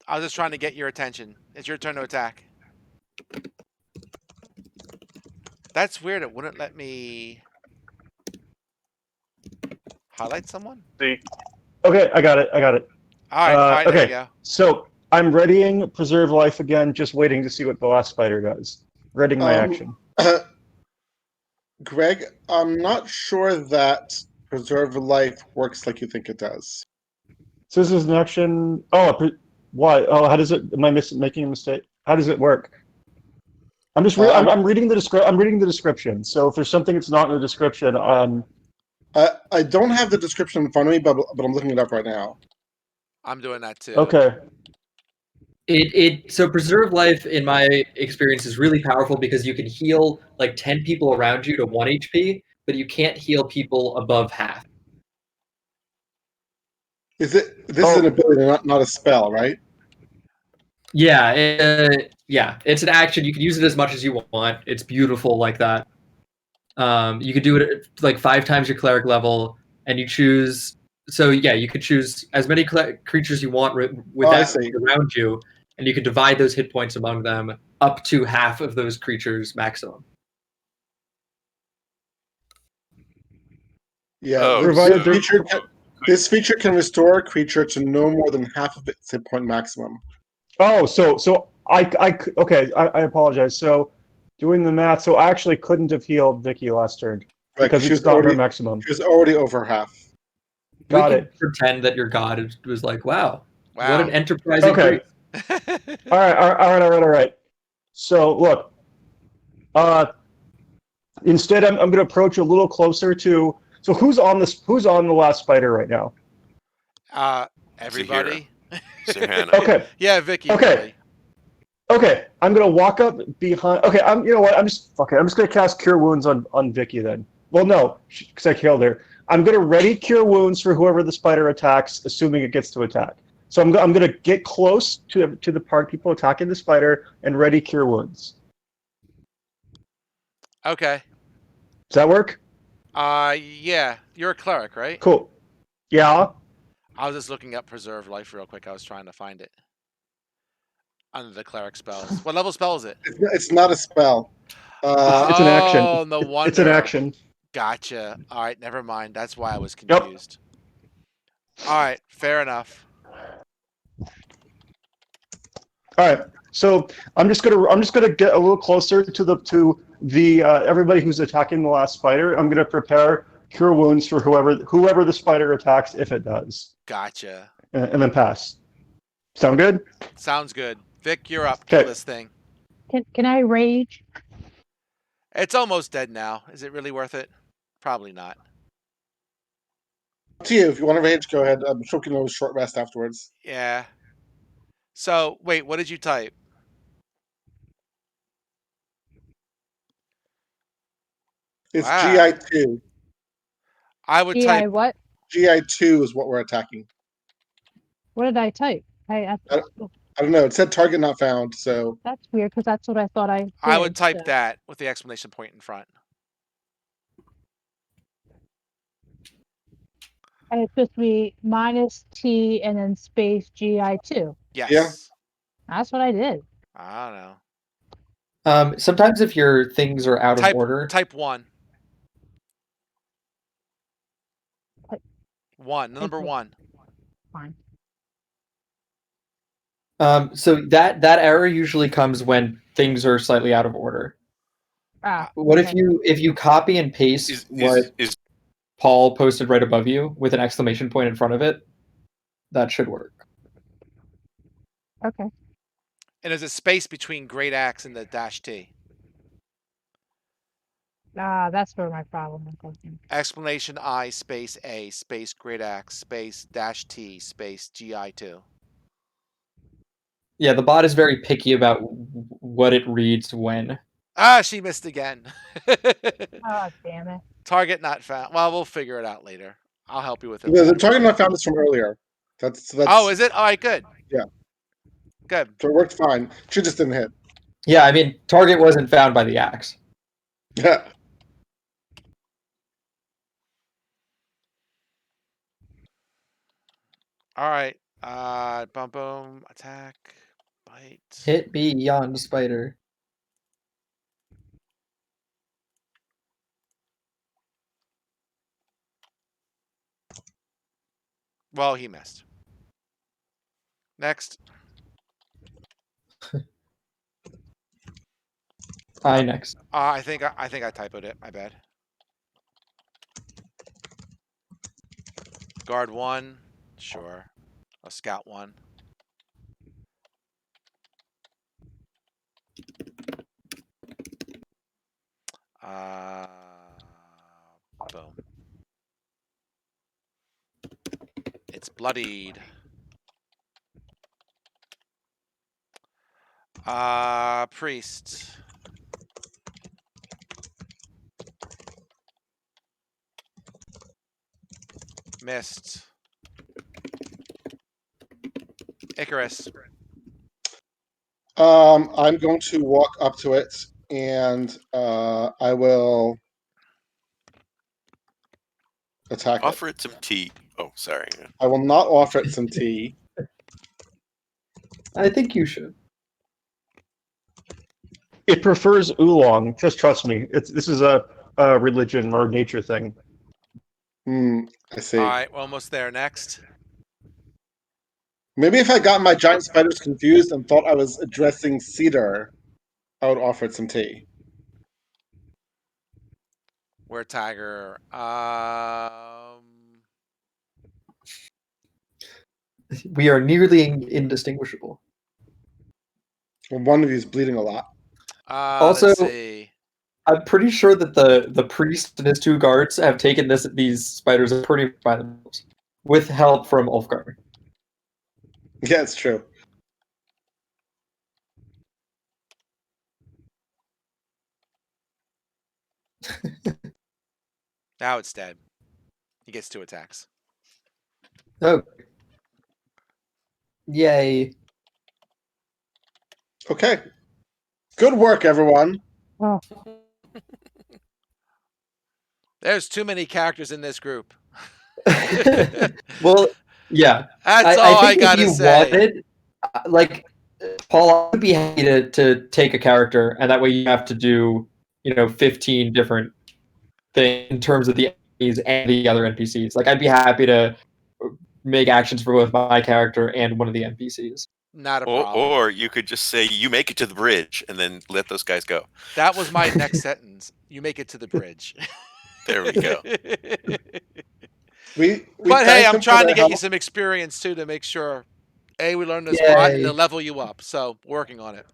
I was just trying to get your attention. It's your turn to attack. That's weird. It wouldn't let me highlight someone. See. Okay, I got it. All right, there okay, you go. so I'm readying Preserve Life again, just waiting to see what the last fighter does. Readying my action. Greg, I'm not sure that Preserve Life works like you think it does. So this is an action. Oh, why? Oh, how does it? Am I making a mistake? How does it work? I'm just. I'm reading the I'm reading the description. So if there's something that's not in the description, I don't have the description in front of me, but I'm looking it up right now. I'm doing that too. Okay. So Preserve Life, in my experience, is really powerful because you can heal like 10 people around you to 1 HP, but you can't heal people above half. Is it? This is an ability, not a spell, right? Yeah, yeah, it's an action. You can use it as much as you want. It's beautiful like that. You could do it at like 5 times your cleric level, and you choose. So yeah, you could choose as many creatures you want with Oh, I that see. around you, and you could divide those hit points among them up to half of those creatures maximum. Yeah, Oh, Provided they're this feature can restore a creature to no more than half of its hit point maximum. oh, so okay. I apologize. So doing the math, so I actually couldn't have healed Vicky last turn Right, because she was it's not her already maximum. she was already over half. We Got could it. pretend that your god was like, wow, what an Wow. enterprising Okay. priest. All right. So look, instead I'm going to approach a little closer to. So who's on this? Who's on the last spider right now? Everybody. Zahara. Okay. Yeah, Vicky, Okay. really. Okay, I'm gonna walk up behind. Okay, I'm. You know what? I'm just. Okay, I'm just gonna cast Cure Wounds on Vicky then. Well, no, because I killed her. I'm gonna ready Cure Wounds for whoever the spider attacks, assuming it gets to attack. So I'm gonna get close to the part people attacking the spider and ready Cure Wounds. Okay. Does that work? Yeah. You're a cleric, right? Cool. Yeah. I was just looking up Preserve Life real quick. I was trying to find it. Under the cleric spells. What level spell is it? It's not a spell. It's an action. Oh, no It's an wonder. action. Gotcha. All right, never mind. That's why I was Yep. confused. All right, fair enough. All right. So I'm just gonna get a little closer to the everybody who's attacking the last spider. I'm gonna prepare Cure Wounds for whoever the spider attacks if it does, Gotcha. and then pass. Sound good? Sounds good. Vic, you're up. Kill Okay. this thing. Can I rage? It's almost dead now. Is it really worth it? Probably not. Up to you. If you want to rage, go ahead. I'm sure we can always short rest afterwards. Yeah. So, wait, what did you type? It's Wow. GI2. I would GI type what? GI2 is what we're attacking. What did I type? I don't know. It said target not found, so That's weird because that's what I thought I did. I would type so. that with the exclamation point in front. And it's supposed to be -T and then space GI2. Yes. Yeah. That's what I did. I don't know. Sometimes if your things are out of order, Type 1. Type- 1. The number 1. Fine. so that error usually comes when things are slightly out of order. What okay. if you copy and paste what Is Paul posted right above you with an exclamation point in front of it? That should work. Okay. And there's a space between great axe and the -T. That's where my problem is. I think. Explanation I space A space great axe space -T space GI2. Yeah, the bot is very picky about what it reads when. Ah, she missed again. Oh, damn it. Target not found. Well, we'll figure it out later. I'll help you with it. the later. target not found is from earlier. That's Oh, is it? All right, good. Yeah. Good. So it worked fine. She just didn't hit. Yeah, I mean, target wasn't found by the axe. Yeah. All right. Boom, boom, attack, bite. Hit beyond spider. Well, he missed. Next. Next. I think I typoed it. My bad. Guard 1. Sure. A scout 1. Boom. It's bloodied. Priest. Missed. Icarus. I'm going to walk up to it, and I will attack it. Offer it some tea. Oh, sorry. I will not offer it some tea. I think you should. It prefers oolong. Just trust me. This is a religion or nature thing. I see. All right, we're almost there. Next. Maybe if I got my giant spiders confused and thought I was addressing cedar, I would offer it some tea. We're tiger. We are nearly indistinguishable. Well, one of you is bleeding a lot. Also, let's see. I'm pretty sure that the priest and his 2 guards have taken these spiders pretty by themselves, with help from Ulfgar. Yeah, it's true. Now it's dead. He gets 2 attacks. Oh, yay! Okay. Good work, everyone. Oh, There's too many characters in this group. Well, yeah. That's all I think if gotta you say. wanted, like, Paul, I would be happy to take a character, and that way you have to do, 15 different things in terms of the enemies and the other NPCs. Like, I'd be happy to make actions for both my character and one of the NPCs. Not a problem. Or you could just say you make it to the bridge and then let those guys go. That was my next sentence. You make it to the bridge. There we go. We But hey, thank I'm them for trying to their get you help. some experience too to make sure we learn the spot and Yay. they'll level you up. So working on it.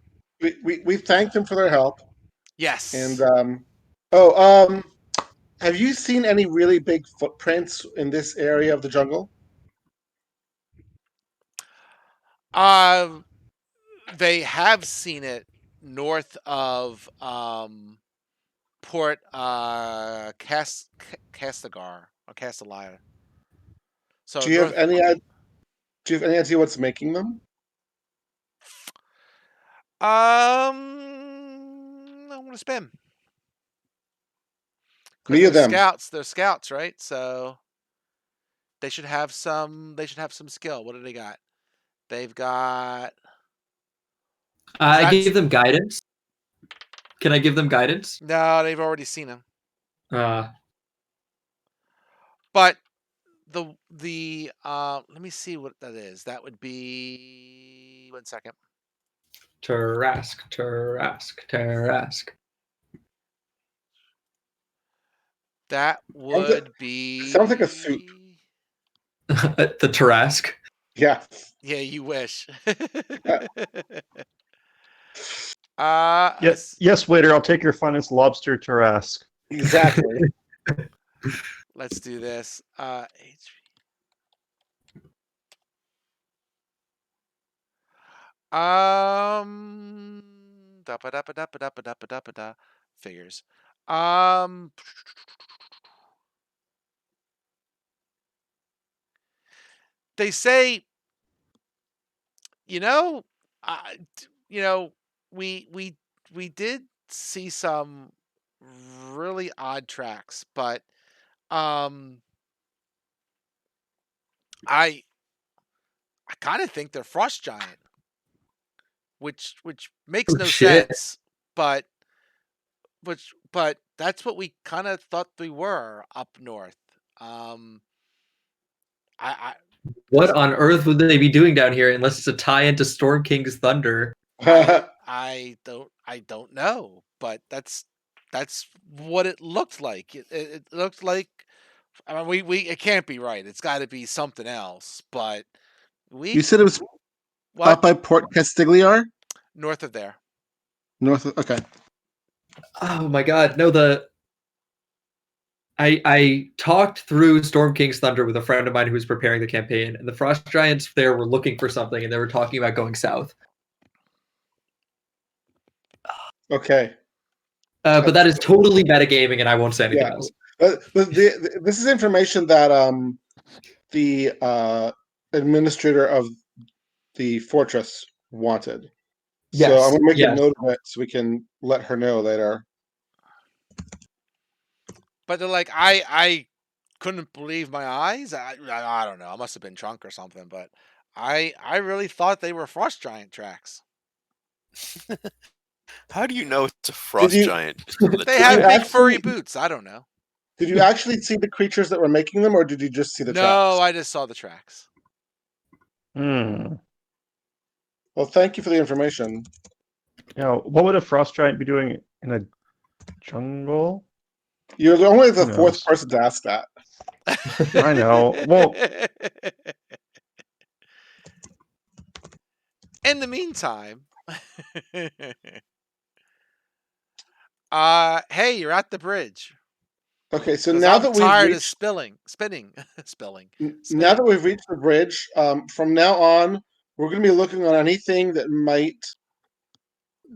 We thank them for their help. Yes. And have you seen any really big footprints in this area of the jungle? They have seen it north of Port Castigar or Castellia. So Do you have north. any idea what's making them? I want to spin. Because Me or them? they're scouts, right? So they should have some skill. What do they got? They've got I gave them guidance. Can I give them guidance? No, they've already seen him. Uh, But the let me see what that is. That would be 1 second. Tarask. That would be Sounds like a soup. The Tarask. Yeah. Yeah, you wish. Yes, waiter. I'll take your finest lobster Tarask. Exactly. Let's do this. Figures. They say, we did see some really odd tracks, but I kind of think they're frost giant, which makes no shit. sense, but that's what we kind of thought they were up north. What on earth would they be doing down here unless it's a tie into Storm King's Thunder? I don't know, but that's what it looked like. It looked like, I mean, it can't be right. It's got to be something else. But You said it was what? up by Port Castigliar? North of there. Okay. Oh my god, no, I talked through Storm King's Thunder with a friend of mine who was preparing the campaign, and the Frost Giants there were looking for something, and they were talking about going south. Okay. But that is totally metagaming, and I won't say anything else. But this is information that the administrator of the fortress wanted. Yes, so I'm gonna make yes. a note of it so we can let her know later. But they're like, I couldn't believe my eyes. I don't know. I must have been drunk or something, but I really thought they were frost giant tracks. How do you know it's a Did frost you giant just from the They did you have big tracks? furry actually boots. I don't know. did you actually see the creatures that were making them, or did you just see the No, tracks? I just saw the tracks. Hmm. Well, thank you for the information. Now, what would a frost giant be doing in a jungle? You're only the Who fourth knows? person to ask that. I know. Well, In the meantime, hey, you're at the bridge Okay, so because now I'm that we've tired of reached now that spinning. we've reached the bridge, from now on, we're going to be looking on anything that might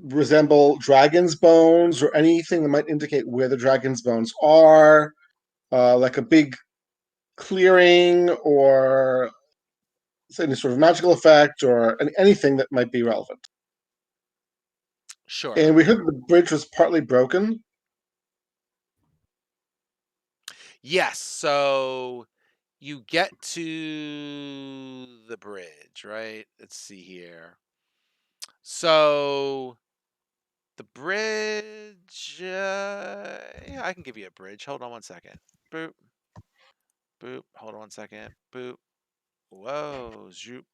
resemble dragon's bones or anything that might indicate where the dragon's bones are, like a big clearing or any sort of magical effect or anything that might be relevant. Sure. And we heard the bridge was partly broken. Yes. So you get to the bridge, right? Let's see here. So the bridge. Yeah, I can give you a bridge. Hold on one second. Boop, boop. Hold on one second. Boop. Whoa, zoop.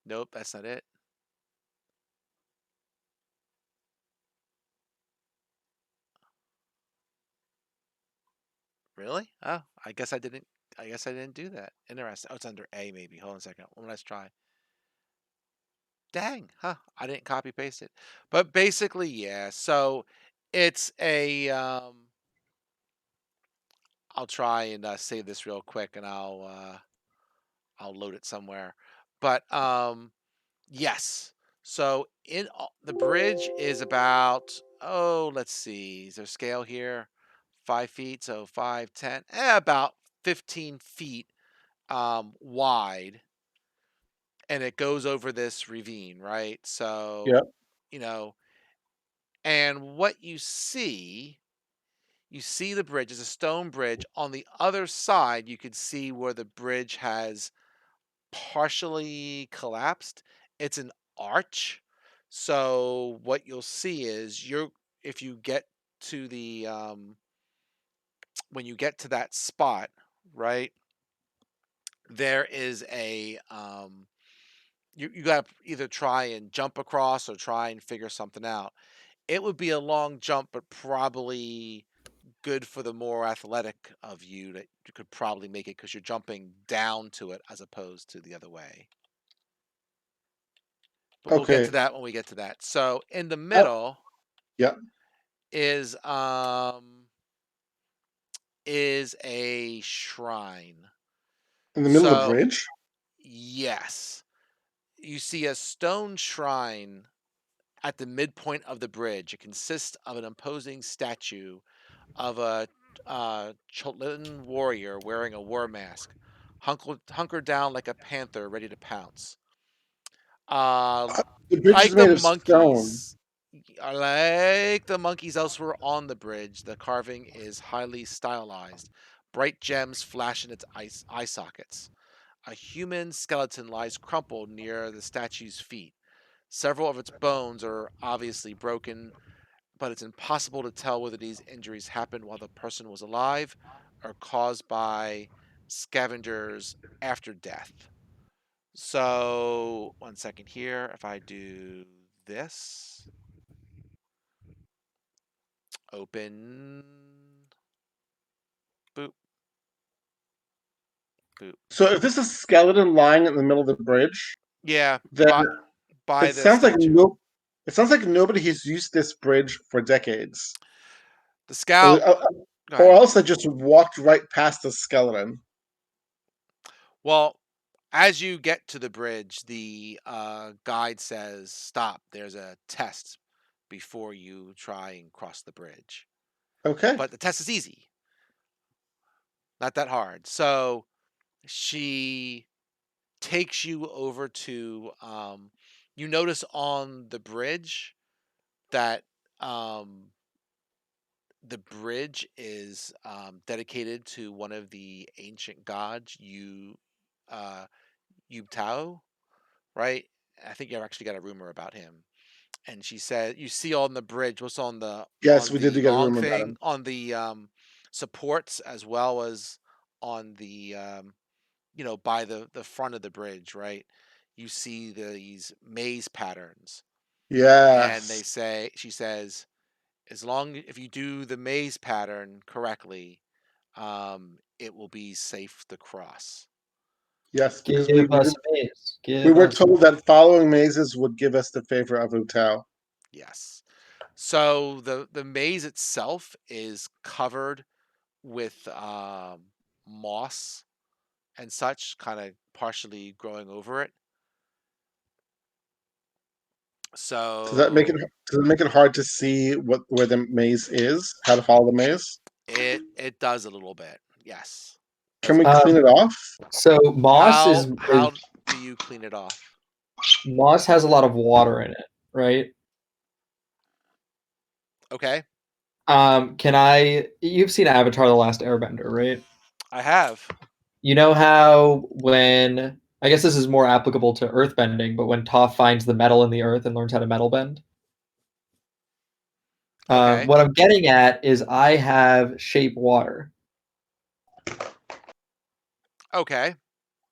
Nope, that's not it. Really? Oh, I guess I didn't. I guess I didn't do that. Interesting. Oh, it's under A maybe. Hold on a second. Let's try. Dang, huh? I didn't copy paste it. But basically, yeah. So it's a. I'll try and save this real quick, and I'll load it somewhere. But yes. So the bridge is about, oh, let's see. Is there scale here? 5 feet, so 5, 10, about 15 feet wide, and it goes over this ravine, right? Yeah. So, you know, and what you see the bridge is a stone bridge. On the other side, you could see where the bridge has partially collapsed. It's an arch. So what you'll see is if you get to the when you get to that spot, right? There is a you got to either try and jump across or try and figure something out. It would be a long jump, but probably good for the more athletic of you that you could probably make it because you're jumping down to it as opposed to the other way. But we'll get to Okay. that when we get to that. So in the Uh, middle yeah. is um is a shrine. In the middle of the So bridge. yes, you see a stone shrine at the midpoint of the bridge. It consists of an imposing statue of a Cholin warrior wearing a war mask, hunkered down like a panther ready to pounce. Uh, The bridge is like the made of stone. monkeys, like the monkeys elsewhere on the bridge, the carving is highly stylized. Bright gems flash in its eye sockets. A human skeleton lies crumpled near the statue's feet. Several of its bones are obviously broken, but it's impossible to tell whether these injuries happened while the person was alive or caused by scavengers after death. So, one second here. If I do this, open, boop, boop. So if this is a skeleton lying in the middle of the bridge, Yeah, then by it the sounds like statue. nobody has used this bridge for decades, The or, scout. uh, Go or ahead. else they just walked right past the skeleton. Well, as you get to the bridge, the guide says, "Stop. There's a test before you try and cross the bridge." Okay. But the test is easy, not that hard. So she takes you over to. You notice on the bridge that um, the bridge is dedicated to one of the ancient gods, uh, Tao, right? I think you've actually got a rumor about him. And she said, you see on the bridge, what's Yes, on we did the get a long rumor about thing, him. on the supports, as well as on the by the front of the bridge, right? You see these maze patterns, and Yes, she says, as long if you do the maze pattern correctly, it will be safe to cross. yes, because Give us a maze. we Give were us a told that following mazes would give us the favor of Utao. Yes. So the maze itself is covered with moss and such, kind of partially growing over it. Does that make it? So Does it make it hard to see where the maze is? How to follow the maze? it does a little bit. Yes. Can we Um, clean it off? so moss How do you clean it off? moss has a lot of water in it, right? Okay, Can I? You've seen Avatar: The Last Airbender, right? I have. You know how when I guess this is more applicable to earthbending, but when Toph finds the metal in the earth and learns how to metal bend, Okay. what I'm getting at is I have shape water. Okay.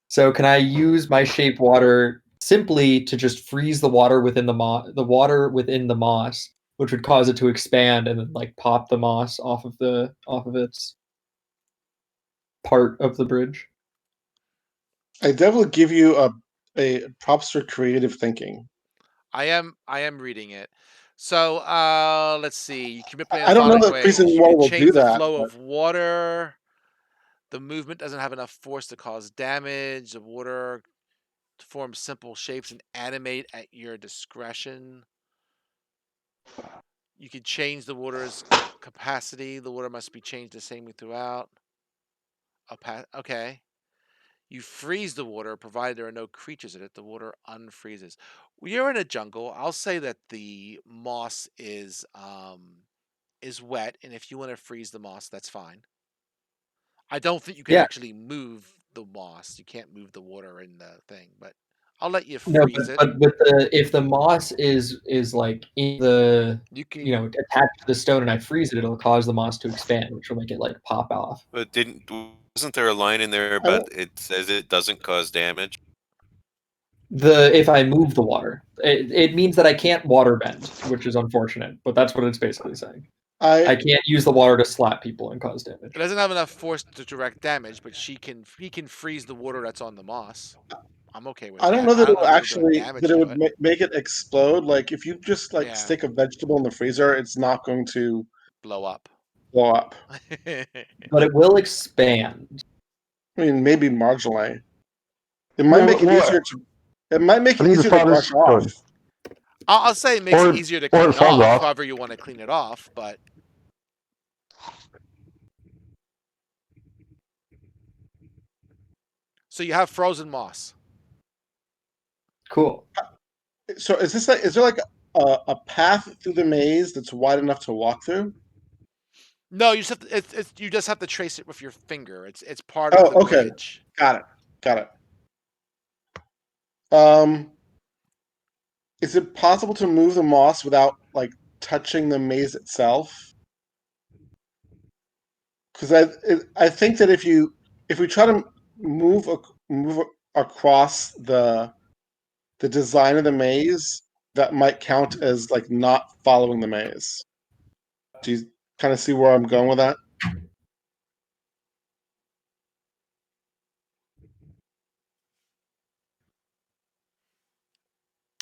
So can I use my shape water simply to just freeze the water within the water within the moss, which would cause it to expand and then like pop the moss off of its part of the bridge? I definitely give you a props for creative thinking. I am reading it. So let's see. You can manipulate in I the don't know following that freezing ways. You water can will do change the that, flow but of water. The movement doesn't have enough force to cause damage. The water forms simple shapes and animate at your discretion. You can change the water's capacity. The water must be changed the same throughout. Okay. You freeze the water, provided there are no creatures in it. The water unfreezes. You're in a jungle. I'll say that the moss is wet, and if you want to freeze the moss, that's fine. I don't think you can Yeah. actually move the moss. You can't move the water in the thing, but I'll let you No, freeze it. but with the if the moss is like in the You you can know attached to the stone and I freeze it, it'll cause the moss to expand, which will make it like pop off. But wasn't there a line in there I about don't. it says it doesn't cause damage? The if I move the water, it means that I can't water bend, which is unfortunate, but that's what it's basically saying. I I can't use the water to slap people and cause It damage. doesn't have enough force to direct damage, but he can freeze the water that's on the moss. I'm okay with I don't that. know I that it don't know will if it'll do actually that damage it to would it. make it explode. Like if you just like Yeah, stick a vegetable in the freezer, it's not going to blow up. blow up. But it will expand. I mean, maybe marginally. It might Yeah, make it well, easier to. It might make I it think the easier to thought brush is off. good, I'll say it makes it easier to clean it it falls off, off. however you want to clean it off. But so you have frozen moss. Cool. So is this like? Is there like a path through the maze that's wide enough to walk through? No, you just have to, you just have to trace it with your finger. It's part of Oh, the okay, bridge. got it, got it. Um, is it possible to move the moss without like touching the maze itself? Because I think that if we try to move across the design of the maze, that might count as like not following the maze. Do you kind of see where I'm going with that?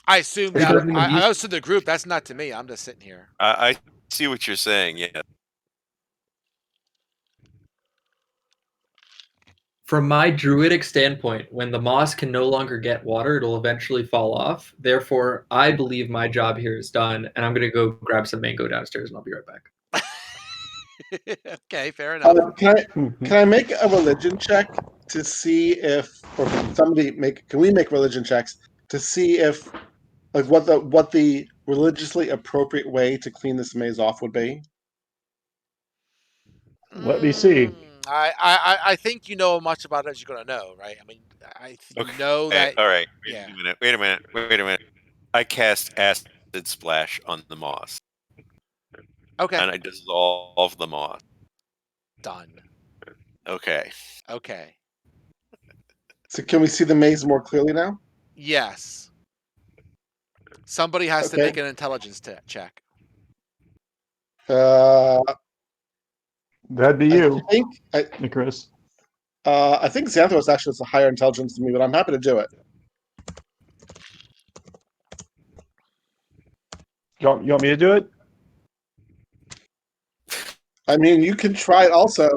I assume Are you that talking to me? I was to the group. That's not to me. I'm just sitting here. I see what you're saying. Yeah, From my druidic standpoint, when the moss can no longer get water, it'll eventually fall off. Therefore, I believe my job here is done, and I'm gonna go grab some mango downstairs, and I'll be right back. Okay, fair enough. Can I make a religion check to see if, or can somebody make? Can we make religion checks to see if like what the religiously appropriate way to clean this maze off would be? Let me see. I think you know much about it as you're gonna know, right? I mean, you know Okay. that. All right. Yeah. Wait a minute. Wait a minute. Wait a minute. I cast acid splash on the moss, Okay. and I dissolve the moss. Done. Okay. Okay. So can we see the maze more clearly now? Yes. Somebody has to Okay. make an intelligence check. Uh, That'd be I you, think Nicholas. I think Xanthos actually has a higher intelligence than me, but I'm happy to do it. You want me to do it? I mean, you can try it also.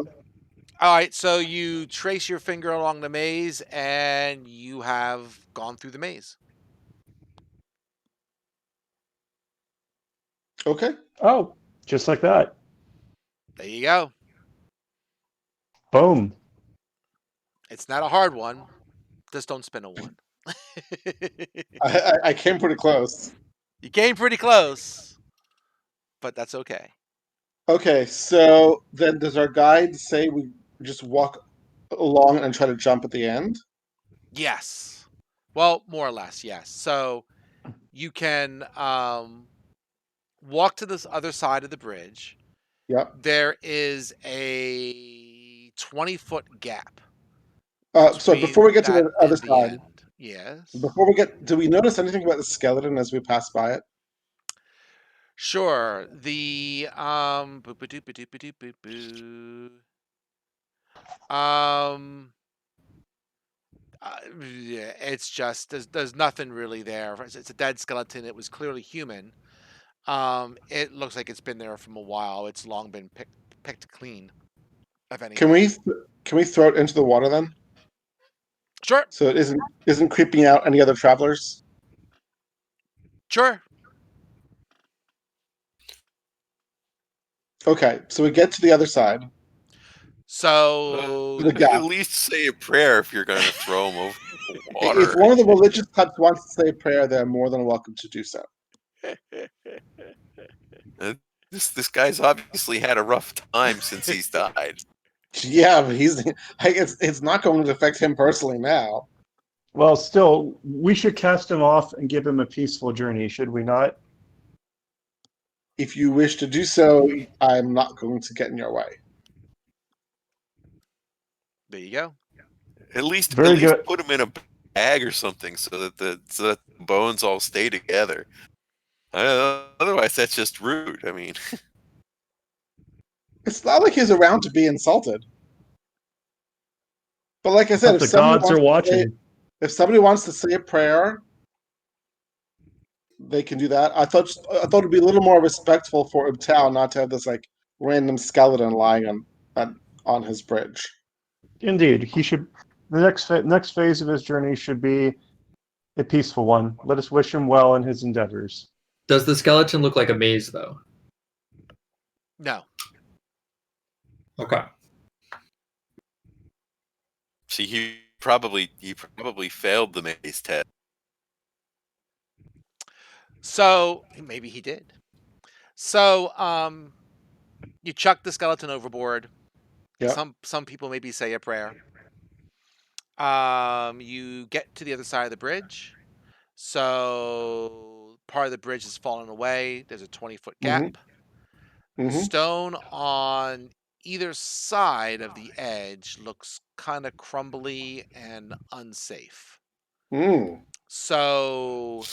All right. So you trace your finger along the maze, and you have gone through the maze. Okay. Oh, just like that. There you go. Boom. It's not a hard one. Just don't spin a one. I came pretty close. You came pretty close, but that's okay. Okay, so then does our guide say we just walk along and try to jump at the end? Yes. Well, more or less, yes. So you can walk to this other side of the bridge. Yep. There is a 20-foot gap So before we between get to that the other and the side, end. Yes. do we notice anything about the skeleton as we pass by it? Sure. The boo boo doo boo doo boo doo boo boo. Yeah, it's just there's nothing really there. It's a dead skeleton. It was clearly human. It looks like it's been there from a while. It's long been picked clean of Can anything. we can we throw it into the water then, Sure, so it isn't creeping out any other travelers? sure. Okay, so we get to the other side So of the At gap. least say a prayer if you're going to throw them over the If water. one of the religious cults wants to say a prayer, they're more than welcome to do so. Uh, this guy's obviously had a rough time since he's died. Yeah, but it's not going to affect him personally now. Well, still, we should cast him off and give him a peaceful journey, should we not? If you wish to do so, I'm not going to get in your way. there you go. At Very least good. put him in a bag or something so that the bones all stay together. Otherwise, that's just rude. I mean, It's not like he's around to be insulted. But like I said, But the gods are watching. if somebody wants to say a prayer, they can do that. I thought it'd be a little more respectful for Ubtao not to have this like random skeleton lying on his bridge. Indeed, he should. The next phase of his journey should be a peaceful one. Let us wish him well in his endeavors. Does the skeleton look like a maze, though? No. Okay. see, he probably failed the maze test. So maybe he did. So you chuck the skeleton overboard. Yeah. Some people maybe say a prayer. You get to the other side of the bridge. So part of the bridge has fallen away. There's a 20-foot Mm-hmm. gap. The Mm-hmm. stone on either side of the edge looks kind of crumbly and unsafe. Mm. So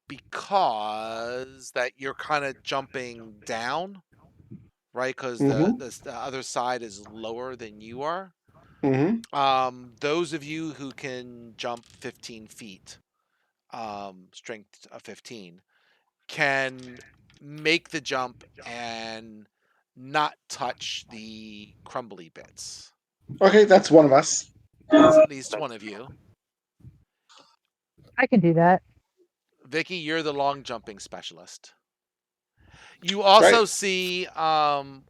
because that you're kind of jumping down, right? Because Mm-hmm. the other side is lower than you are. Mm-hmm. Those of you who can jump 15 feet, strength of 15, can make the jump and not touch the crumbly bits. Okay, that's one of us. That's at least one of you. I can do that. Vicky, you're the long jumping specialist. You Right. also see on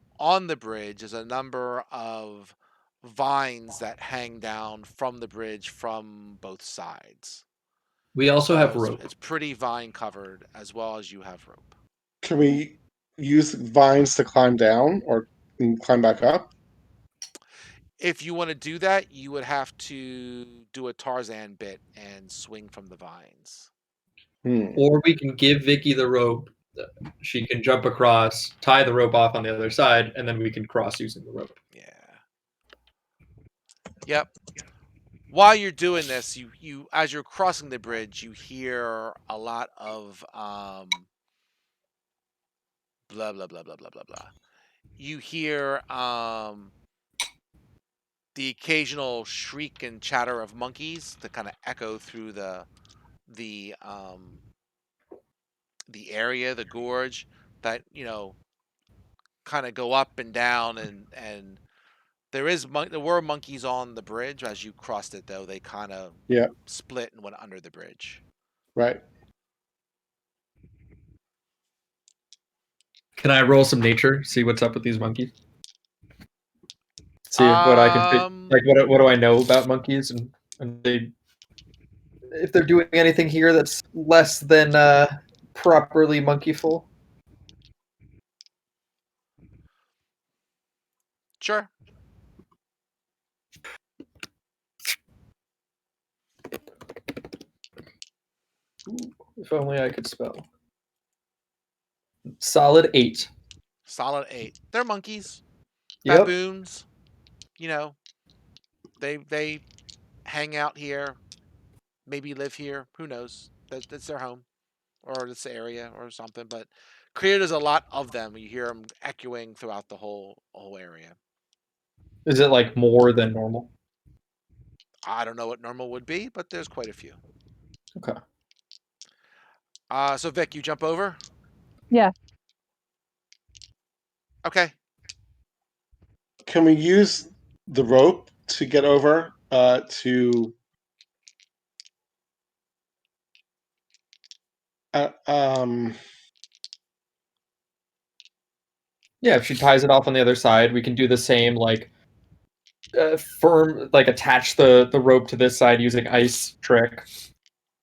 the bridge is a number of vines that hang down from the bridge from both sides. We also have So rope. it's pretty vine covered as well as you have rope. Can we use vines to climb down, or and climb back up? If you want to do that, you would have to do a Tarzan bit and swing from the vines. Or we can give Vicky the rope. She can jump across, tie the rope off on the other side, and then we can cross using the rope. Yeah. Yep. While you're doing this, you as you're crossing the bridge, you hear a lot of blah blah blah blah blah blah blah. You hear the occasional shriek and chatter of monkeys that kind of echo through the um the area, the gorge that, kind of go up and down and there were monkeys on the bridge as you crossed it though. They kind of Yeah, split and went under the bridge. right. Can I roll some nature? See what's up with these monkeys. See what I can Um like. What do I know about monkeys and if they're doing anything here that's less than properly monkeyful? sure. If only I could spell. Solid 8. Solid 8. They're monkeys. Yep. Baboons. You know, they hang out here, maybe live here. Who knows? That's their home or this area or something. But clear there's a lot of them. You hear them echoing throughout the whole area. Is it like more than normal? I don't know what normal would be, but there's quite a few. Okay. So Vic, you jump over. Yeah. Okay. Can we use the rope to get over to um Yeah, if she ties it off on the other side, we can do the same, like firm, like attach the rope to this side using ice trick,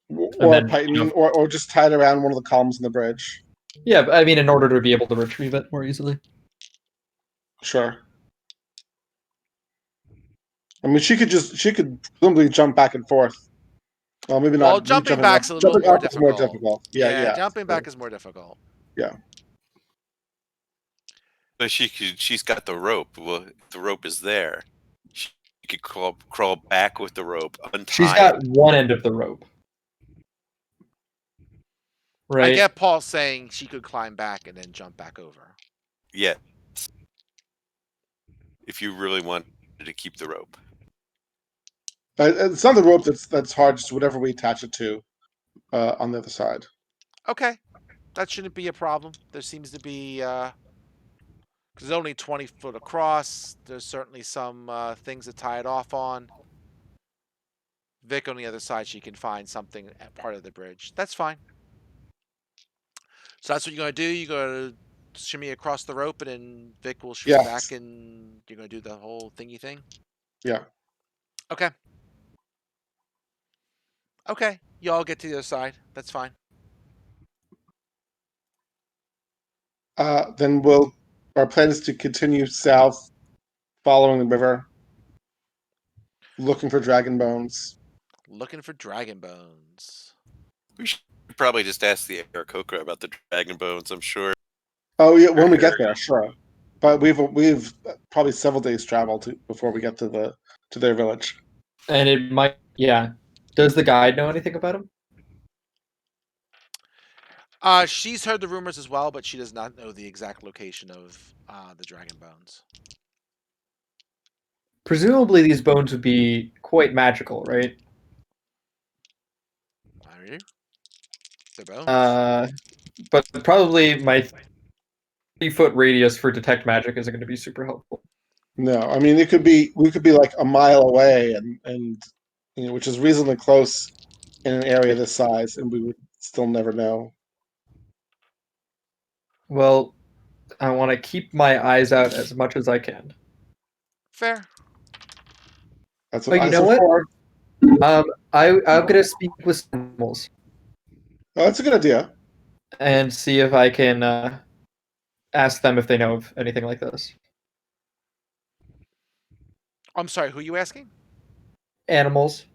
and or then python or just tie it around one of the columns in the bridge? yeah. I mean, in order to be able to retrieve it more easily. Sure. I mean, she could presumably jump back and forth. Well, maybe Well, not. jumping Jumping up, back's a little jumping more up is more difficult. difficult. Yeah, Yeah, yeah. jumping back is more difficult. Yeah. But she's got the rope. Well, the rope is there. She could crawl back with the rope, She's untie got it. one end of the rope, I right? get Paul saying she could climb back and then jump back over. Yes. If you really wanted to keep the rope. It's not the rope that's hard. Just whatever we attach it to on the other side. Okay. That shouldn't be a problem. There seems to be because it's only 20 foot across. There's certainly some things to tie it off on. Vic on the other side, she can find something at part of the bridge. That's fine. So that's what you're gonna do. You're gonna shimmy across the rope, and then Vic will shimmy back, Yes. and you're gonna do the whole thingy thing. Yeah. Okay. Okay. You all get to the other side. That's fine. Then our plan is to continue south, following the river, looking for dragon bones. Looking for dragon bones. We should probably just ask the Aarakocra about the dragon bones. I'm sure. Oh yeah, when we get there, sure. But we've probably several days travel before we get to their village. And it might, yeah. Does the guide know anything about him? She's heard the rumors as well, but she does not know the exact location of the dragon bones. Presumably, these bones would be quite magical, right? Are you? They're bones. But probably my 3-foot radius for detect magic isn't going to be super helpful. No, I mean we could be like a mile away, and which is reasonably close in an area this size, and we would still never know. Well, I want to keep my eyes out as much as I can. Fair. That's But what you eyes know are what? for. I'm gonna speak with animals Oh, that's a good idea. and see if I can ask them if they know of anything like this. I'm sorry, who are you asking? Animals.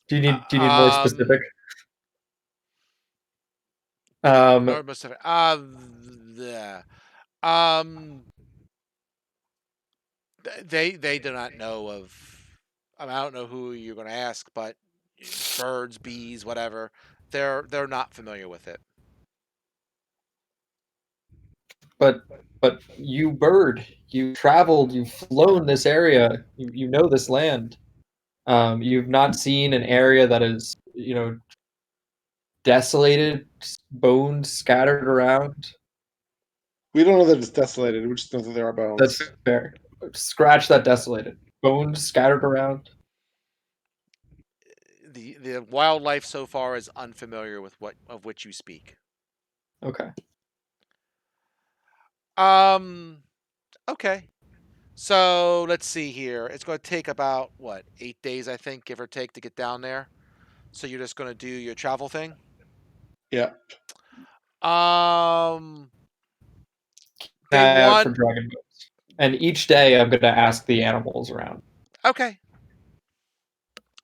Do you need more specific? Um, No, most of it. Um, they do not know of. I mean, I don't know who you're going to ask, but birds, bees, whatever. They're not familiar with it. but you bird, you traveled, you've flown this area, you know this land. You've not seen an area that is, desolated, bones scattered around. We don't know that it's desolated. We just know that there are That's bones. fair. Scratch that desolated. Bones scattered around. The wildlife so far is unfamiliar with what of which you speak. Okay. Um. Okay. So let's see here. It's going to take about what 8 days, I think, give or take, to get down there. So you're just going to do your travel thing. Yeah. Um. Day Eye out for one. dragon bones. And each day I'm going to ask the animals around. Okay.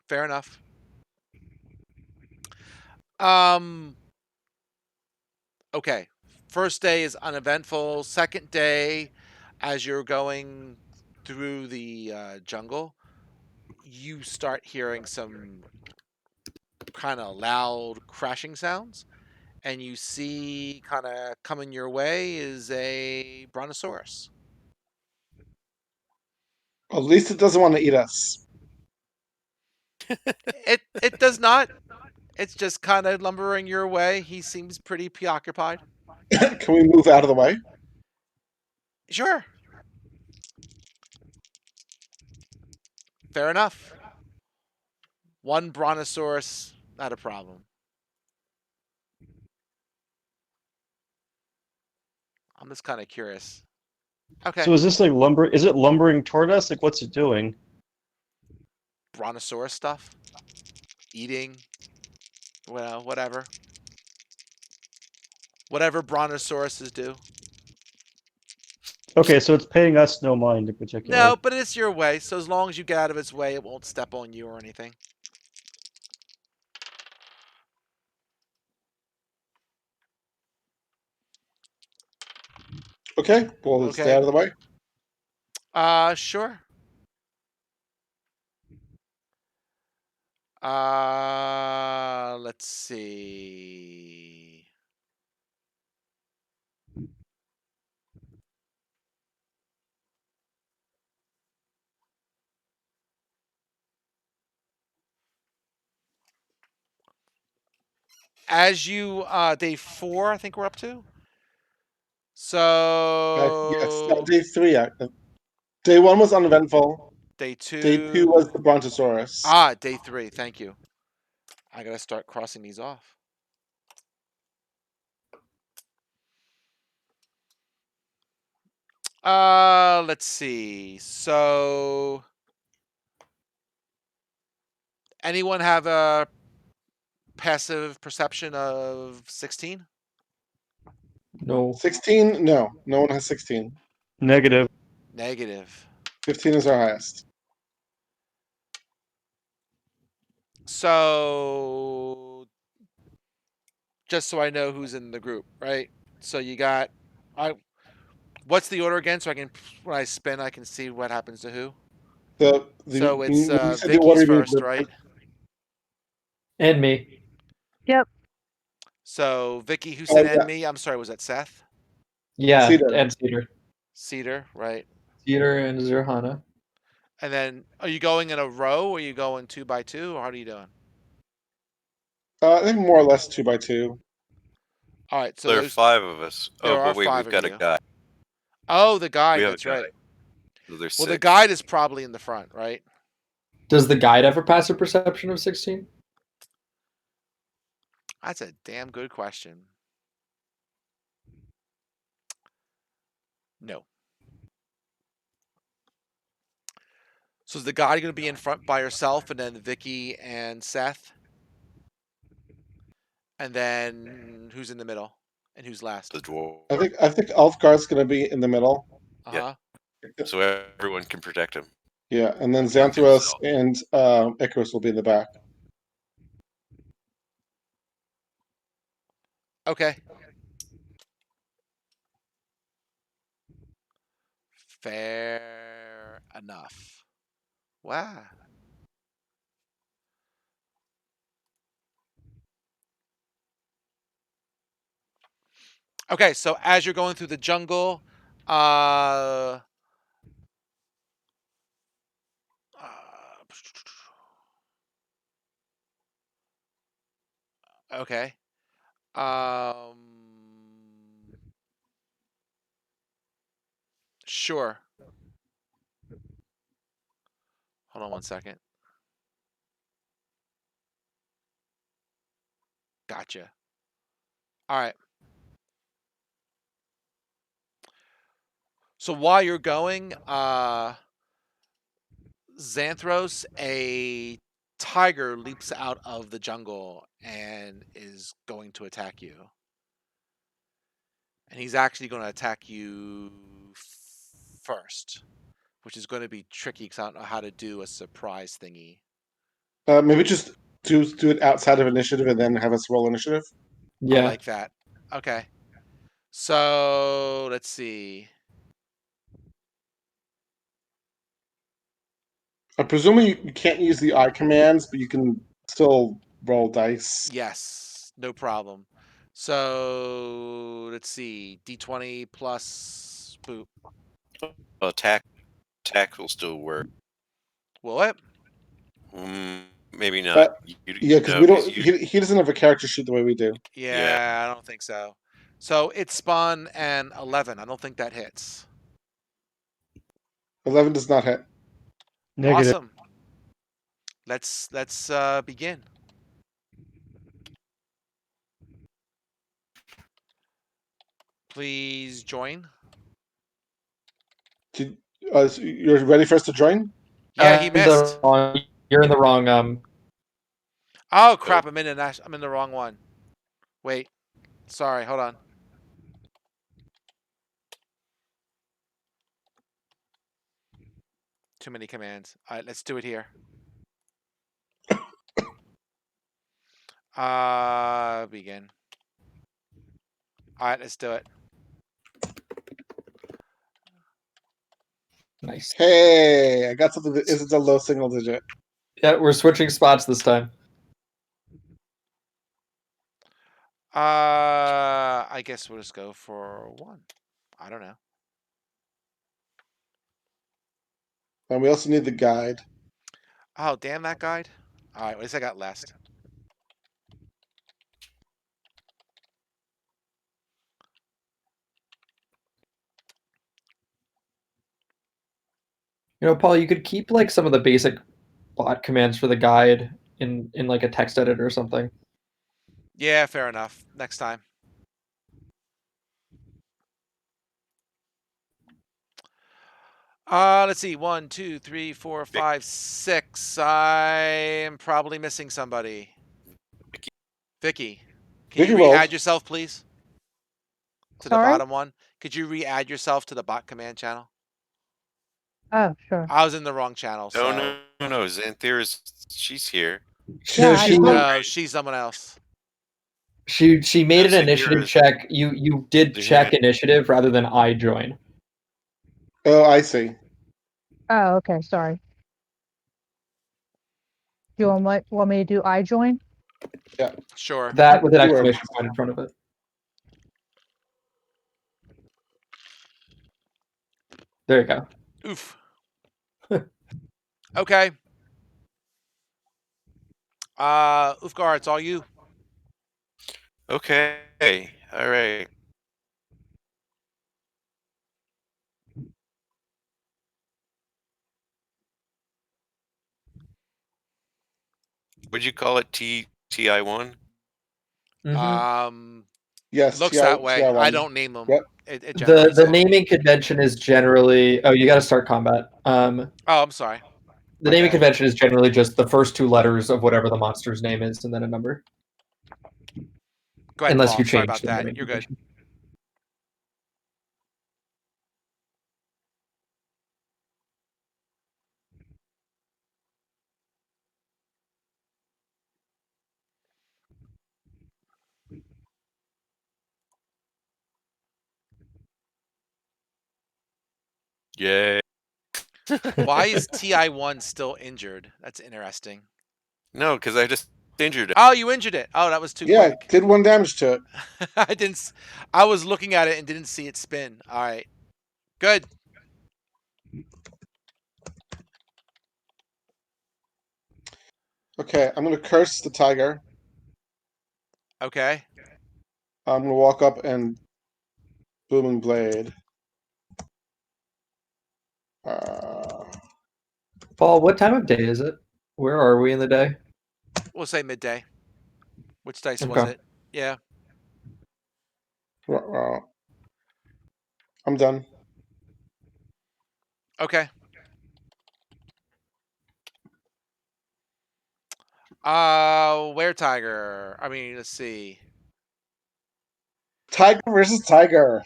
Fair enough. Um. Okay. First day is uneventful. Second day, as you're going through the jungle, you start hearing some kind of loud crashing sounds, and you see kind of coming your way is a brontosaurus. At least it doesn't want to eat us. It does not. It's just kind of lumbering your way. He seems pretty preoccupied. Can we move out of the way? Sure. Fair enough. One brontosaurus, not a problem. I'm just kind of curious. So Okay. is this like lumber? Is it lumbering toward us? Like, what's it doing? Brontosaurus stuff. Eating. Well, whatever. Whatever brontosauruses do. Okay, so it's paying us no mind in No, particular. but it's your way. So as long as you get out of its way, it won't step on you or anything. Okay, we'll stay Okay. out of the way. Sure. Let's see. As you, day 4, I think we're up to. Yes, So day three. Day one was uneventful. day Day two was 2. the Brontosaurus. Day 3. Thank you. I gotta start crossing these off. Let's see. So, anyone have a passive perception of 16? No. 16? No, no one has 16. Negative. Negative. 15 is our highest. So, just so I know who's in the group, right? So you got, I. What's the order again? So I can, when I spin, I can see what happens to who. So it's When you said the Vicky's order, you mean first, right? And me. Yep. So Vicky, who oh said and yeah, me? I'm sorry, was that Seth? Yeah, Cedar. and Cedar. Cedar, right? Cedar and Zerhana. And then, are you going in a row, or are you going 2 by 2, or how are you doing? I think more or less 2 by 2. All right, so There are those, 5 of us. Oh, there are but wait, 5 we've of got a you. guy. Oh, the We guide. have a That's guy. right. So there's Well, the 6. guide is probably in the front, right? Does the guide have a passive perception of 16? That's a damn good question. No. So is the guide going to be in front by herself, and then Vicky and Seth, and then who's in the middle? And who's last? The dwarf. I think Ulfgar's going to be in the middle. Uh-huh. So everyone can protect him. Yeah, and then From Xanthros himself. and Icarus will be in the back. Okay. Fair enough. Wow. Okay, so as you're going through the jungle, uh, okay. Um, sure. Hold on one second. Gotcha. All right. So while you're going, Xanthros, a tiger leaps out of the jungle and is going to attack you. And he's actually going to attack you first, which is going to be tricky because I don't know how to do a surprise thingy. Maybe just do it outside of initiative and then have us roll initiative. I Yeah. like that. Okay. So let's see. I presume you can't use the I commands, but you can still roll dice. Yes, no problem. So let's see. D20 plus boop. Well, attack will still work. Will it? Maybe not. Yeah, because no, we 'cause don't. He doesn't have a character sheet the way we do. Yeah. Yeah, I don't think so. So it's spun and 11. I don't think that hits. 11 does not hit. Negative. Awesome. Let's begin. Please join. So you're ready for us to join? Yeah, he missed. You're in the wrong. Oh crap! I'm in the wrong one. Wait. Sorry. Hold on. Too many commands. All right, let's do it here. Begin. All right, let's do it. Nice. Hey, I got something that isn't a low single digit. Yeah, we're switching spots this time. I guess we'll just go for 1. I don't know. And we also need the guide. Oh, damn that guide. All right, at least I got last. Paul, you could keep like some of the basic bot commands for the guide in like a text editor or something. Yeah, fair enough. Next time. Let's see. 1, 2, 3, 4, 5, 6. I am probably missing somebody. Vicky, can Vicky you rolled. re-add yourself, please? To the Sorry? bottom one. Could you re-add yourself to the bot command channel? Oh, sure. I was in the wrong channel, so. No. Xanthir she's here. Yeah, No, I she thought- No, she's someone else. she made No, an initiative check. You did The check human- initiative rather than I join. Oh, I see. Oh, okay. Sorry. You want me to do I join? Sure. That with an Keyword. exclamation point in front of it. There you go. Oof. Okay. Ufgar, it's all you. Okay. All right. Would you call it TI1? Mhm. Yes, Looks that way. I TR1. don't name them. Yep. It generates The them. naming convention is generally. Oh, you got to start combat. Oh, I'm sorry. The My naming bad. convention is generally just the first 2 letters of whatever the monster's name is, and then a number. Go ahead, Unless Paul. you Sorry change about the that. naming You're good. convention. Yay. Why is TI1 still injured? That's interesting. No, because I just injured it. Oh, you injured it. Oh, that was too Yeah, quick. did 1 damage to it. I didn't. I was looking at it and didn't see it spin. All right, good. Okay, I'm gonna curse the tiger. Okay. I'm gonna walk up and booming blade. Uh, Paul, what time of day is it? Where are we in the day? We'll say midday. Which dice was Okay. it? Yeah. I'm done. Okay. Where tiger? I mean, let's see. Tiger versus tiger.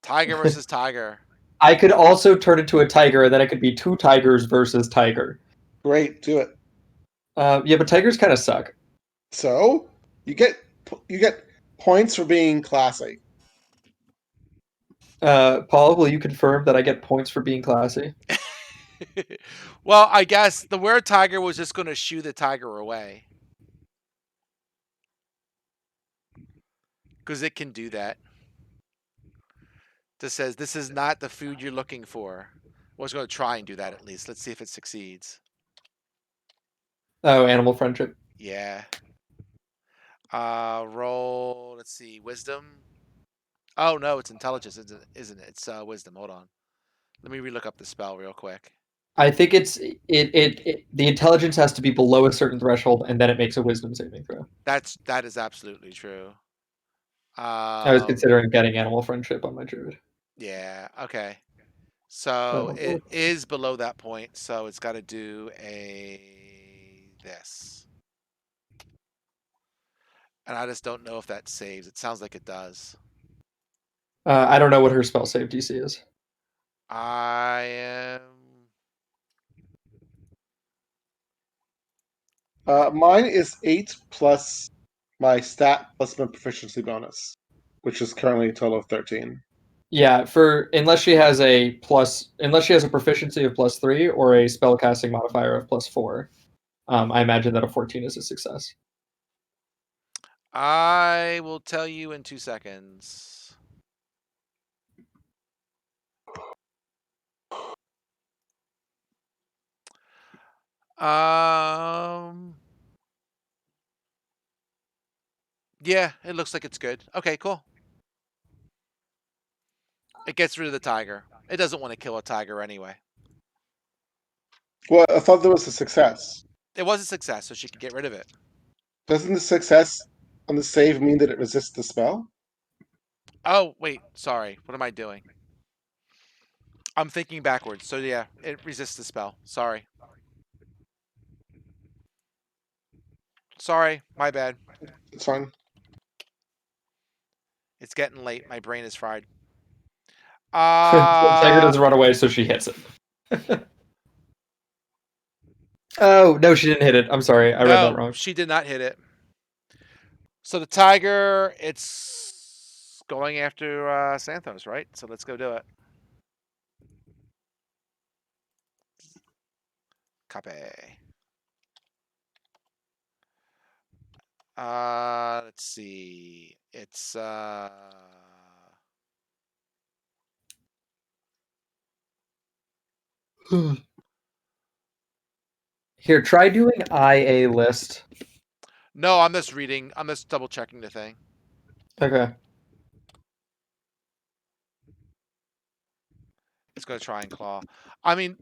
Tiger versus tiger. I could also turn into a tiger, and then it could be two tigers versus tiger. Great, do it. Yeah, but tigers kind of suck. So you get points for being classy. Paul, will you confirm that I get points for being classy? Well, I guess the where tiger was just going to shoo the tiger away. Because it can do that. Just says, this is not the food you're looking for. Well, it's going to try and do that at least. Let's see if it succeeds. Oh, animal friendship. Yeah. Roll, let's see, wisdom. Oh, no, it's intelligence, isn't it? It's wisdom. Hold on. Let me relook up the spell real quick. I think the intelligence has to be below a certain threshold, and then it makes a wisdom saving throw. That is absolutely true. I was considering getting animal friendship on my druid. Yeah, okay. So it is below that point, so it's got to do this. And I just don't know if that saves. It sounds like it does. I don't know what her spell save DC is. I am. Mine is 8 plus my stat plus my proficiency bonus, which is currently a total of 13. Yeah, unless she has a proficiency of +3 or a spellcasting modifier of +4, I imagine that a 14 is a success. I will tell you in 2 seconds. Yeah, it looks like it's good. Okay, cool. It gets rid of the tiger. It doesn't want to kill a tiger anyway. Well, I thought there was a success. It was a success, so she could get rid of it. Doesn't the success on the save mean that it resists the spell? Oh, wait, sorry. What am I doing? I'm thinking backwards. So yeah, it resists the spell. Sorry. Sorry, my bad. It's fine. It's getting late. My brain is fried. Tiger doesn't run away, so she hits it. Oh, no, she didn't hit it. I'm sorry. I read that wrong. She did not hit it. So the tiger, it's going after Santhos, right? So let's go do it. Copy. Let's see. It's Here, try doing IA list. no, I'm just reading. I'm just double checking the thing. Okay. It's gonna try and claw. I mean,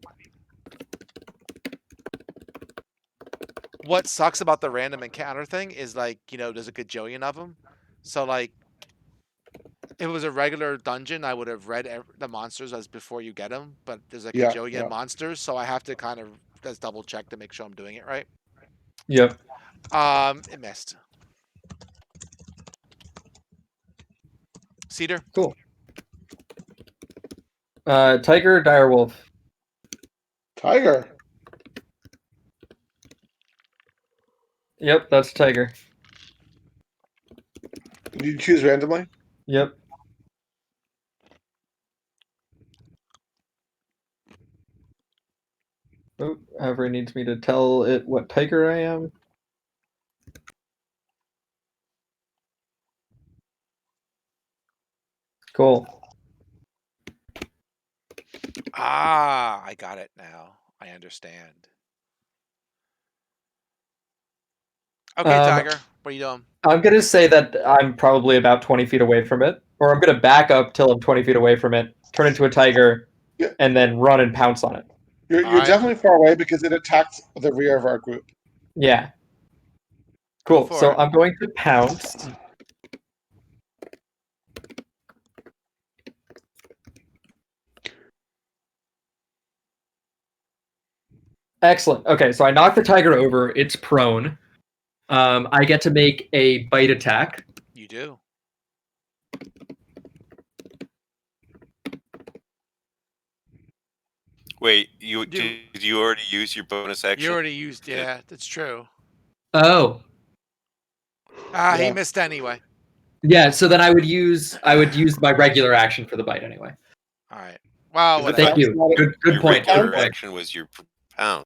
what sucks about the random encounter thing is like, there's a gajillion of them. So like, if it was a regular dungeon, I would have read the monsters as before you get them. But there's a Yeah, gajillion yeah. monsters, so I have to kind of just double check to make sure I'm doing it right. Yep. It missed. Cedar. Cool. Tiger, direwolf. Tiger. Yep, that's tiger. Did you choose randomly? Yep. however it needs me to tell it what tiger I am. Cool. Ah, I got it now. I understand. Okay, Tiger, what are you doing? I'm gonna say that I'm probably about 20 feet away from it, or I'm gonna back up till I'm 20 feet away from it, turn into a tiger, Yeah. and then run and pounce on it. You're All right. definitely far away because it attacked the rear of our group. Yeah. Go Cool. for So it. I'm going to pounce. Excellent. Okay, so I knock the tiger over. It's prone. I get to make a bite attack. You do. Wait, Do. did you already use your bonus action? You already used. Yeah, that's true. Oh, Ah, he Yeah. missed anyway. yeah. So then I would use my regular action for the bite anyway. All right. Well, Is it whatever. Thank you. not a- Good Your point. regular Good point. action was your pound.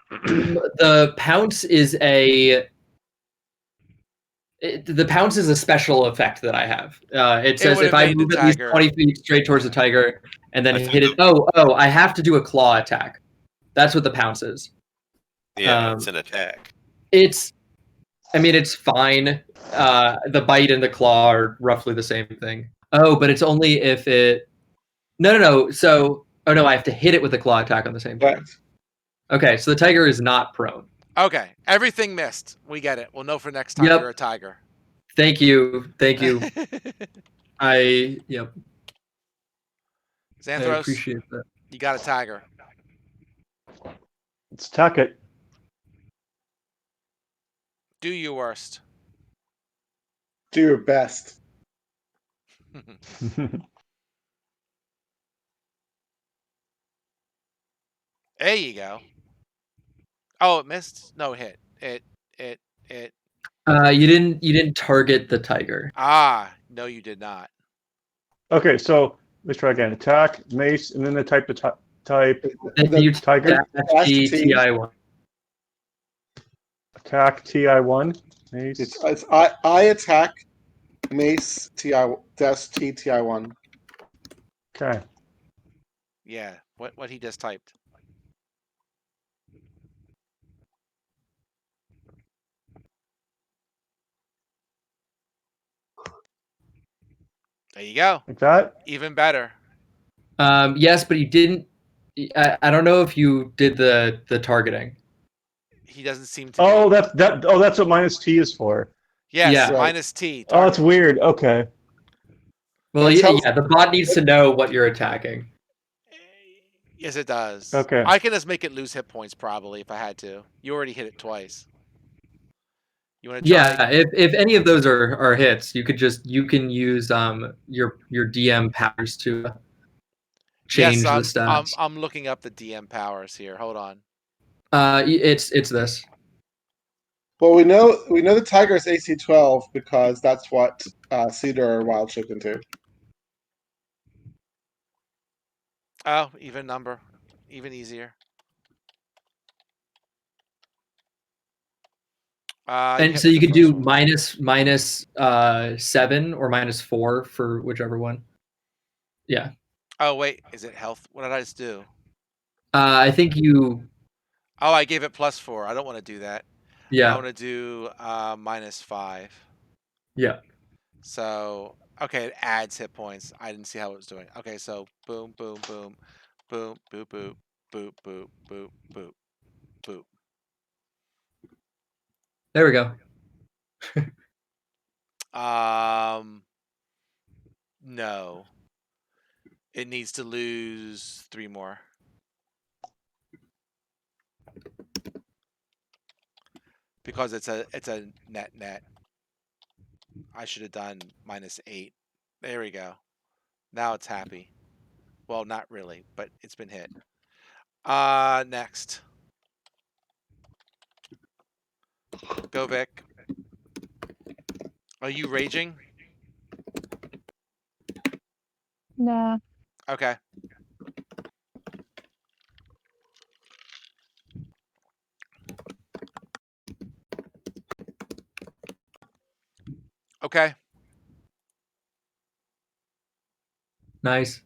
The pounce is the pounce is a special effect that I have. It says would've if I made the move at least tiger- 20 feet straight towards the tiger and then I hit it. thought Oh, I have to do a claw attack. That's what the pounce is. Yeah, it's an attack. It's fine. The bite and the claw are roughly the same thing. Oh, but it's only if it. No. So, no, I have to hit it with a claw attack on the same turn. Correct. Okay, so the tiger is not prone. Okay, everything missed. We get it. We'll know for next time Yep. you're a tiger. Thank you. Yep. I Xanthros, appreciate that. you got a tiger. Let's attack it. Do your worst. Do your best. There you go. Oh, it missed. No, it hit. It. You didn't target the tiger. Ah, no, you did not. Okay, so let's try again. Attack, mace, and then the type of type. Then The you tiger? dash the T. TI1. Attack TI1. Mace. It's I attack mace TI dash T TI1. Okay. Yeah, what he just typed. There you go. Like that? Even better. Yes, but you didn't. I don't know if you did the targeting. He doesn't seem to. Oh, be. that's what minus T is for. Yes, Yeah. Right. minus T. Oh, that's target. weird. Okay. Well, That tells- yeah, the bot needs to know what you're attacking. Yes, it does. Okay. I can just make it lose hit points probably if I had to. You already hit it twice. You want to try? Yeah, if any of those are hits, you can use your DM powers to change the Yes, stats. I'm looking up the DM powers here. Hold on. It's this. Well, we know the tiger is AC 12 because that's what Cedar wild shaped into. Oh, even number, even easier. And so you could do minus 7 or -4 for whichever one. Yeah. Oh wait, is it health? What did I just do? I think you. Oh, I gave it +4. I don't want to do that. I Yeah. want to do -5. Yeah. So okay, it adds hit points. I didn't see how it was doing. Okay, so boom, boom, boom, boom, boop, boop, boop, boop, boop, boop, boop. There we go. No. It needs to lose 3 more. Because it's a net. I should have done -8. There we go. Now it's happy. Well, not really, but it's been hit. Next. Go, Vic. Are you raging? Nah. Okay. Okay. Nice.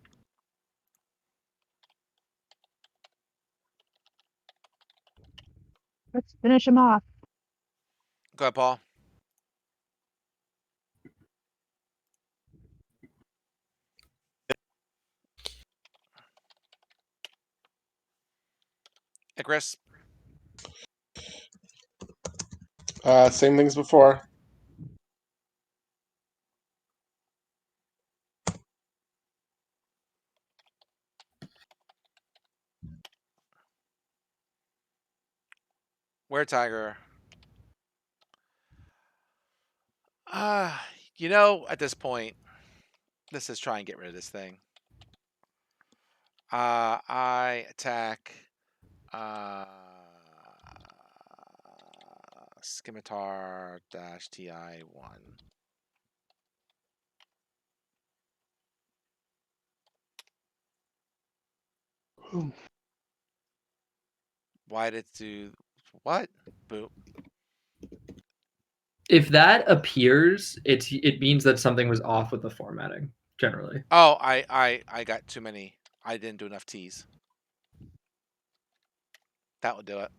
Let's finish him off. Go ahead, Paul. Icarus. Same things before. Where Tiger? You know, at this point, let's just try and get rid of this thing. I attack Scimitar dash TI1. Why did it do what? Boom. If that appears, it means that something was off with the formatting. Generally, Oh, I got too many. I didn't do enough T's. That would do it.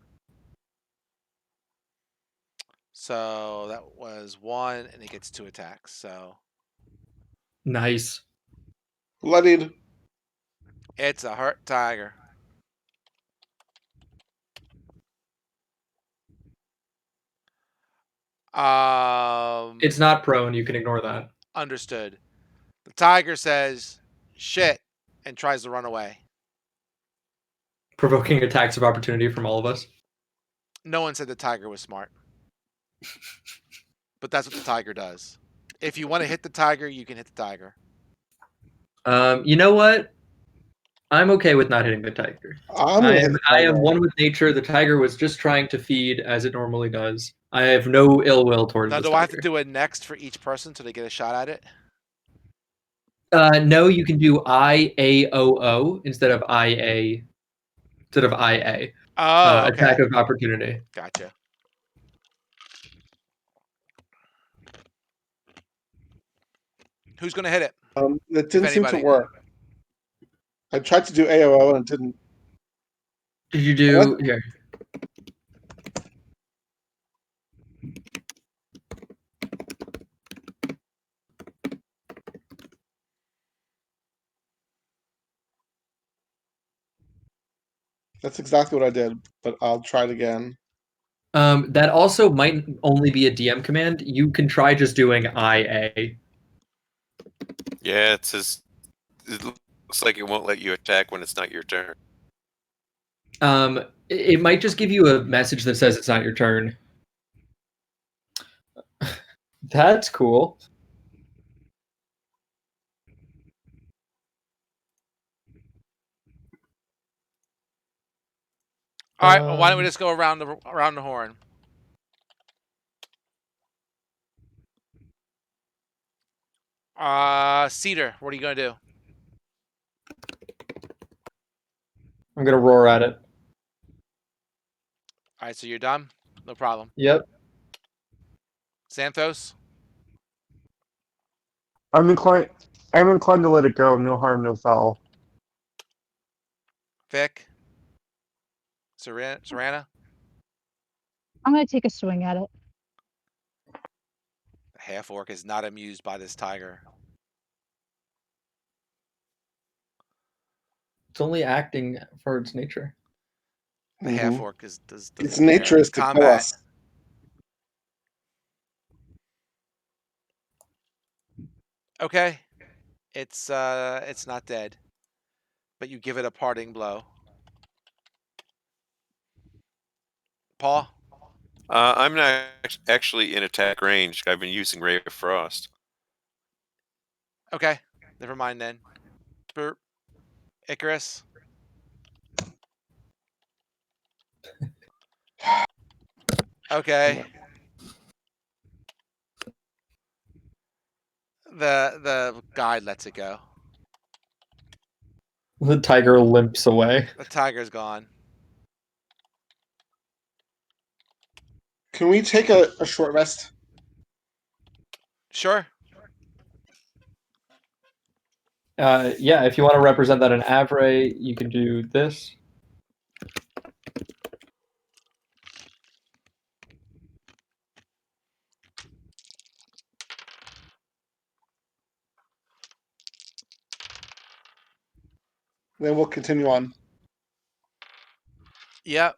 So that was 1, and it gets 2 attacks. So nice. Bloodied. it's a hurt tiger. It's not prone. You can ignore that. Understood. The tiger says, "Shit," and tries to run away. Provoking attacks of opportunity from all of us. No one said the tiger was smart, but that's what the tiger does. If you want to hit the tiger, you can hit the tiger. You know what? I'm okay with not hitting the tiger. I'm gonna hit the I tiger. am one with nature. The tiger was just trying to feed as it normally does. I have no ill will towards Now, this do I have to tiger. do it next for each person so they get a shot at it? No, you can do IAOO instead of IA. Instead of IA. Oh, Attack okay. of opportunity. Gotcha. Who's going to hit it, That if didn't seem to anybody? work. I tried to do AOO and it didn't. Did you I went, do here? that's exactly what I did, but I'll try it again. That also might only be a DM command. You can try just doing IA. Yeah, it says it looks like it won't let you attack when it's not your turn. It might just give you a message that says it's not your turn. That's cool. All right. Well, why don't we just go around the horn? Cedar, what are you going to do? I'm gonna roar at it. All right. So you're done. No problem. Yep. Xanthos. I'm inclined. I'm inclined to let it go. No harm, no foul. Vic. Serana. I'm gonna take a swing at it. The half orc is not amused by this tiger. It's only acting for its nature. The half Mm-hmm. orc doesn't Its care. nature is It's to kill combat. us. Okay. It's not dead, but you give it a parting blow. Paul. I'm not actually in attack range. I've been using Ray of Frost. Okay. Never mind then. Burp. Icarus. Okay. The guide lets it go. The tiger limps away. The tiger's gone. Can we take a short rest? Sure. Yeah, if you want to represent that in Avray, you can do this. Then we'll continue on. Yep.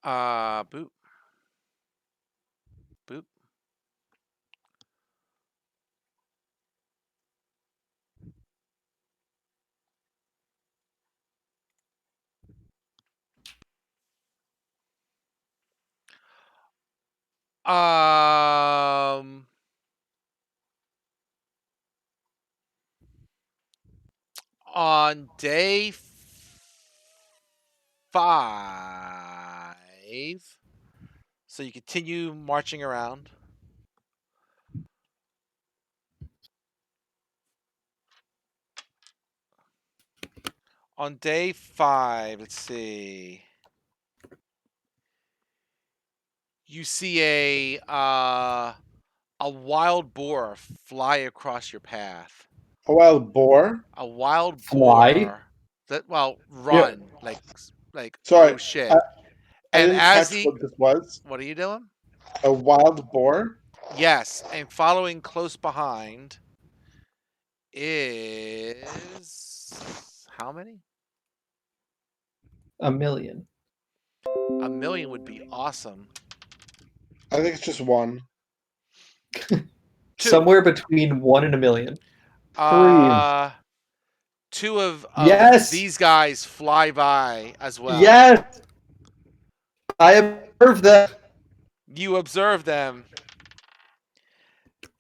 Boop. Boop. Um. On day 5, so you continue marching around. On day 5, let's see. You see a wild boar fly across your path. A wild boar. A wild Fly. boar that Yeah. run like Sorry, oh shit. I, I And didn't as catch he what this was. what are you doing? A wild boar. Yes, and following close behind is how many? 1,000,000. 1,000,000 would be awesome. I think it's just one. 2. Somewhere between 1 and 1,000,000. 3. 2 of Yes. these guys fly by as well. Yes. I observed that. You observe them,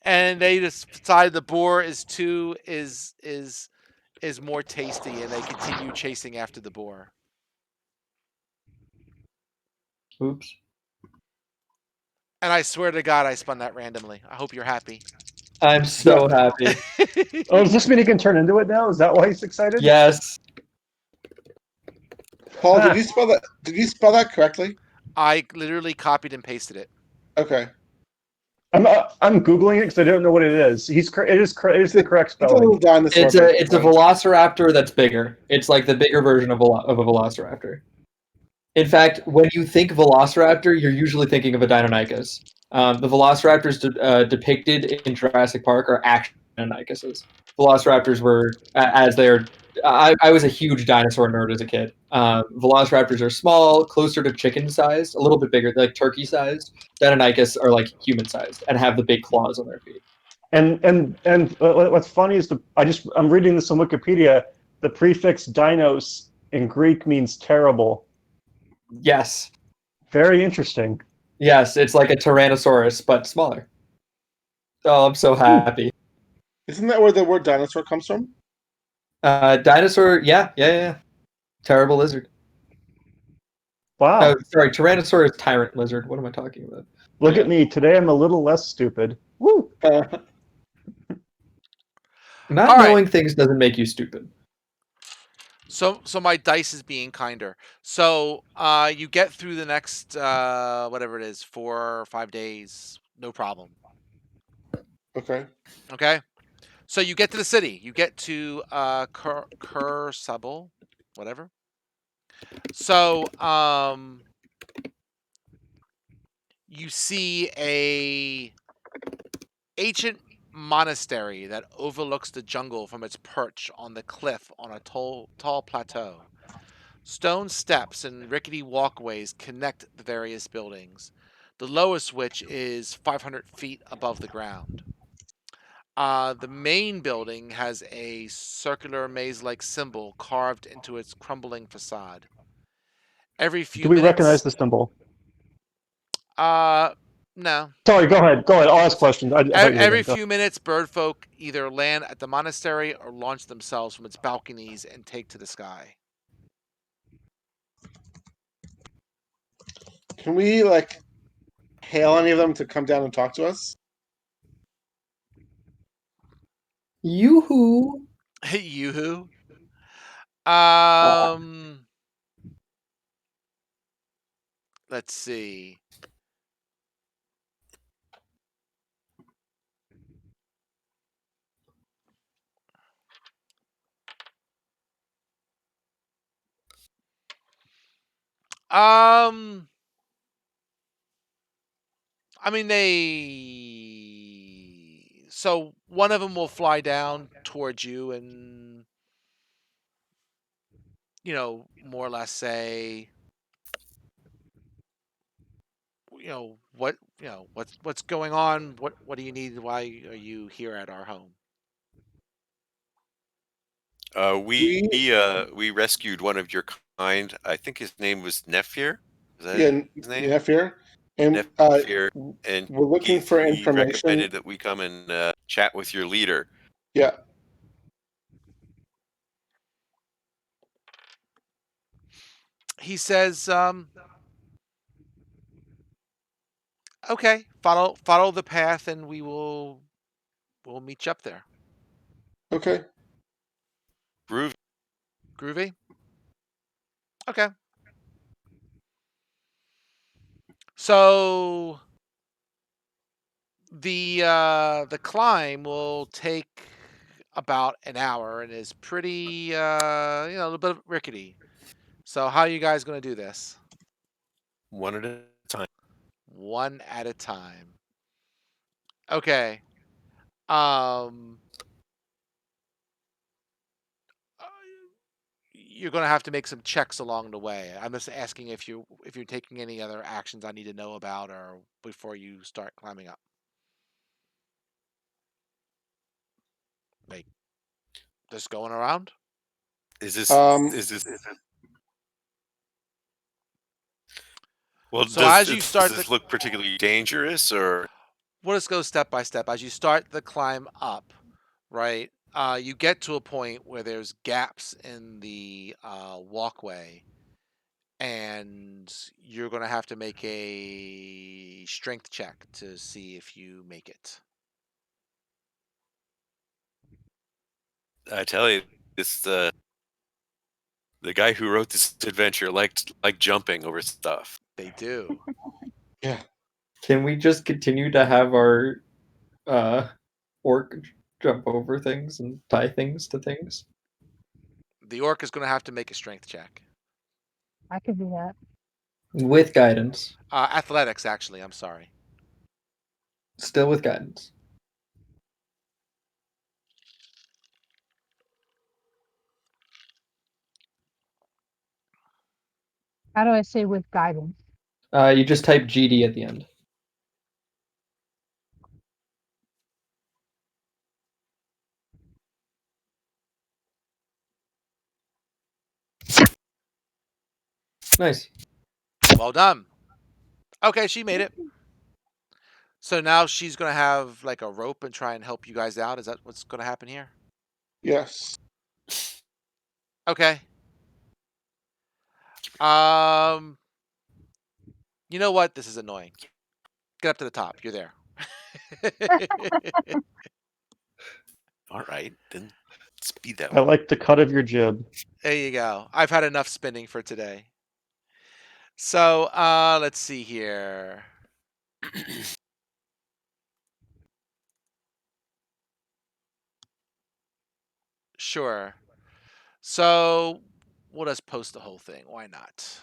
and they decide the boar is more tasty, and they continue chasing after the boar. Oops. And I swear to God, I spun that randomly. I hope you're happy. I'm so happy. Oh, does this mean he can turn into it now? Is that why he's excited? Yes. Paul, Ah. did you spell that? Did you spell that correctly? I literally copied and pasted it. Okay. I'm googling it because I don't know what it is. It is the correct It's a little spelling. dinosaur. It's a basically. velociraptor that's bigger. It's like the bigger version of a velociraptor. In fact, when you think velociraptor, you're usually thinking of a Deinonychus. The velociraptors depicted in Jurassic Park are actually Deinonychuses. Velociraptors were, as they're. I was a huge dinosaur nerd as a kid. Velociraptors are small, closer to chicken sized, a little bit bigger, like turkey sized. Deinonychus are like human sized and have the big claws on their feet. And what's funny is I'm reading this on Wikipedia. The prefix dinos in Greek means terrible. Yes. Very interesting. Yes, it's like a Tyrannosaurus, but smaller. Oh, I'm so happy. Isn't that where the word dinosaur comes from? Dinosaur, yeah. Terrible lizard. Wow. Oh, sorry, Tyrannosaurus tyrant lizard. What am I talking about? Look at me. Today I'm a little less stupid. Woo! Not All right. knowing things doesn't make you stupid. So my dice is being kinder. So you get through the next whatever it is, 4 or 5 days, no problem. Okay. Okay. So you get to the city. You get to Kursable, whatever. So you see a ancient monastery that overlooks the jungle from its perch on the cliff on a tall plateau. Stone steps and rickety walkways connect the various buildings, the lowest which is 500 feet above the ground. The main building has a circular maze-like symbol carved into its crumbling facade. Every Do few we recognize minutes, the symbol? no. Sorry, go ahead. Go ahead. I'll ask questions. I thought you were Every going to go. few minutes, birdfolk either land at the monastery or launch themselves from its balconies and take to the sky. Can we hail any of them to come down and talk to us? Yoo-hoo. Yoo-hoo. Um, let's see. Um, I mean, so one of them will fly down towards you and, more or less say, what's going on? What do you need? Why are you here at our home? We We we rescued one of your kind. I think his name was Nephir. Is that yeah, his name? Nephir, and Nephir, and we're looking for he information. recommended that we come and chat with your leader. Yeah. He says, "Okay, follow the path, and we'll meet you up there." Okay. Groove. Groovy. Okay. So the climb will take about an hour and is pretty a little bit rickety. So how are you guys going to do this? One at a time. One at a time. Okay. Um uh, you're going to have to make some checks along the way. I'm just asking if you're taking any other actions I need to know about or before you start climbing up. Like just going around? Is this Um. is this well? So Does as you does start the this look particularly dangerous or? we'll just go step by step. As you start the climb up, right? You get to a point where there's gaps in the walkway, and you're going to have to make a strength check to see if you make it. I tell you, this the guy who wrote this adventure liked jumping over stuff. They do. Yeah. Can we just continue to have our uh, orc jump over things and tie things to things? The orc is going to have to make a strength check. I could do that. With guidance. Athletics, actually. I'm sorry. Still with guidance. How do I say with guidance? You just type GD at the end. Nice. Well done. Okay, she made it. So now she's going to have like a rope and try and help you guys out. Is that what's going to happen here? Yes. Okay. Um, you know what? This is annoying. Get up to the top. You're there. All right, then speed that I way. like the cut of your jib. There you go. I've had enough spinning for today. So, let's see here. Sure. So, we'll just post the whole thing. Why not?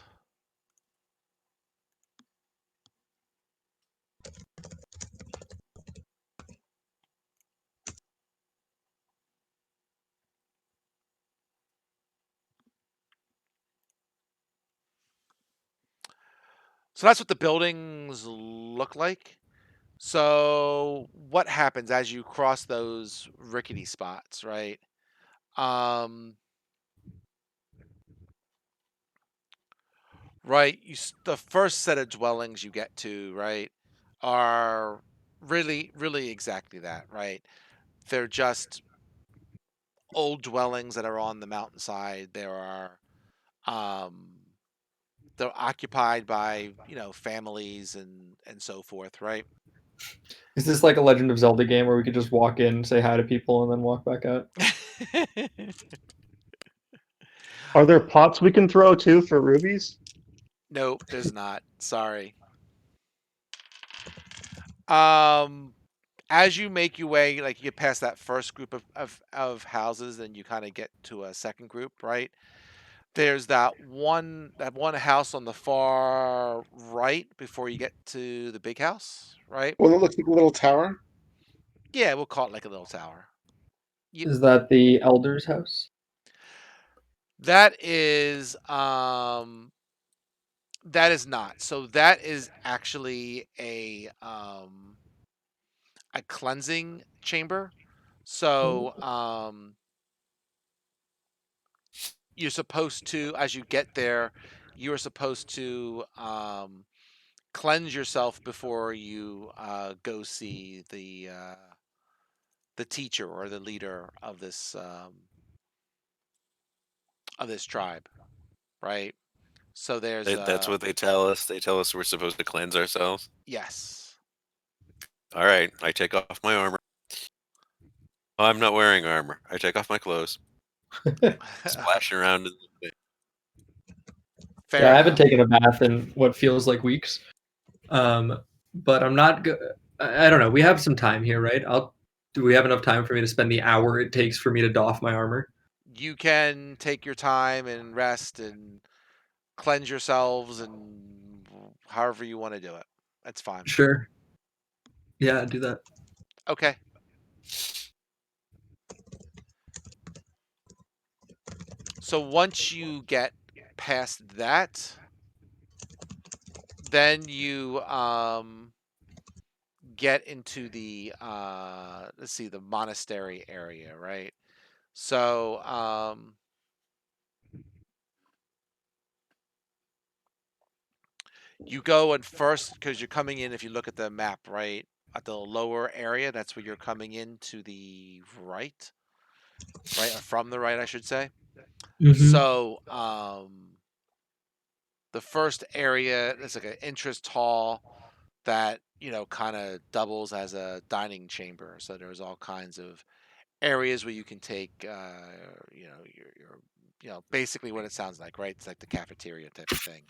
So that's what the buildings look like. So, what happens as you cross those rickety spots, right? Um, right, the first set of dwellings you get to, right, are really exactly that, right? They're just old dwellings that are on the mountainside. Um, they're occupied by, families and so forth, right? Is this like a Legend of Zelda game where we could just walk in, say hi to people, and then walk back out? Are there pots we can throw too for rubies? Nope, there's not. Sorry. Um, as you make your way, like you get past that first group of houses, then you kind of get to a second group, right? There's that one house on the far right before you get to the big house, right? Well, it looks like a little tower. Yeah, we'll call it like a little tower. Is that the elder's house? That is that is not. So that is actually a cleansing chamber. So you're supposed to, as you get there, you are supposed to cleanse yourself before you go see the teacher or the leader of this tribe, right? So there's That's what they tell us. They tell us we're supposed to cleanse ourselves. yes. All right, I take off my armor. Oh, I'm not wearing armor. I take off my clothes, splashing around in the thing. Fair Yeah, I haven't enough. taken a bath in what feels like weeks. But I'm not. I don't know. We have some time here, right? Do we have enough time for me to spend the hour it takes for me to doff my armor? You can take your time and rest and cleanse yourselves and however you want to do it. That's fine. Sure. Yeah, do that. Okay. So once you get past that, then you get into the let's see, the monastery area, right? So you go and first, because you're coming in, if you look at the map, right, at the lower area, that's where you're coming in to the right, or from the right, I should say. Mm-hmm. So the first area, it's like an interest hall that kind of doubles as a dining chamber. So there's all kinds of areas where you can take basically what it sounds like, right? It's like the cafeteria type of thing.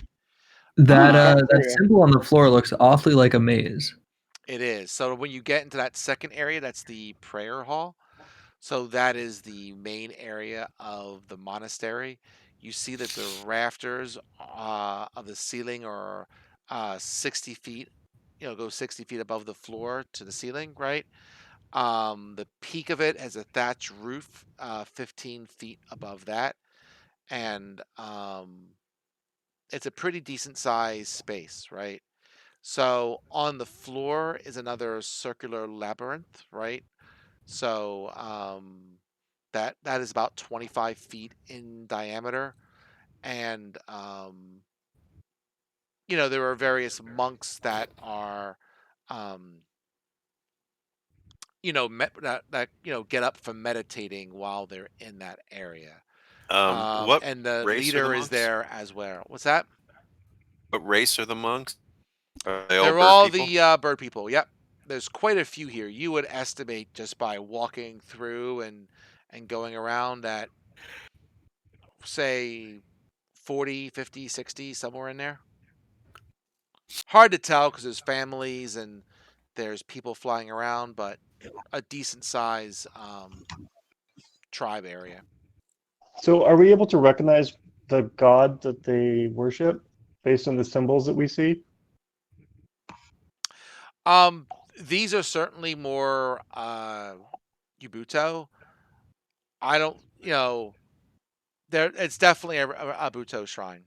That Ooh, that cafeteria. symbol on the floor looks awfully like a maze. It is. So when you get into that second area, that's the prayer hall. So that is the main area of the monastery. You see that the rafters of the ceiling are 60 feet, go 60 feet above the floor to the ceiling, right? The peak of it has a thatch roof 15 feet above that. And it's a pretty decent sized space, right? So on the floor is another circular labyrinth, right? So that is about 25 feet in diameter, and there are various monks that are um, get up from meditating while they're in that area. What And the race are the leader is monks? there as well. What's that? What race are the monks? Are they all They're bird all people? the bird people. Yep. There's quite a few here. You would estimate just by walking through and going around that, say, 40, 50, 60, somewhere in there. Hard to tell because there's families and there's people flying around, but a decent size tribe area. So, are we able to recognize the god that they worship based on the symbols that we see? Um, these are certainly more Ubuto. I don't, there. It's definitely a Buto shrine.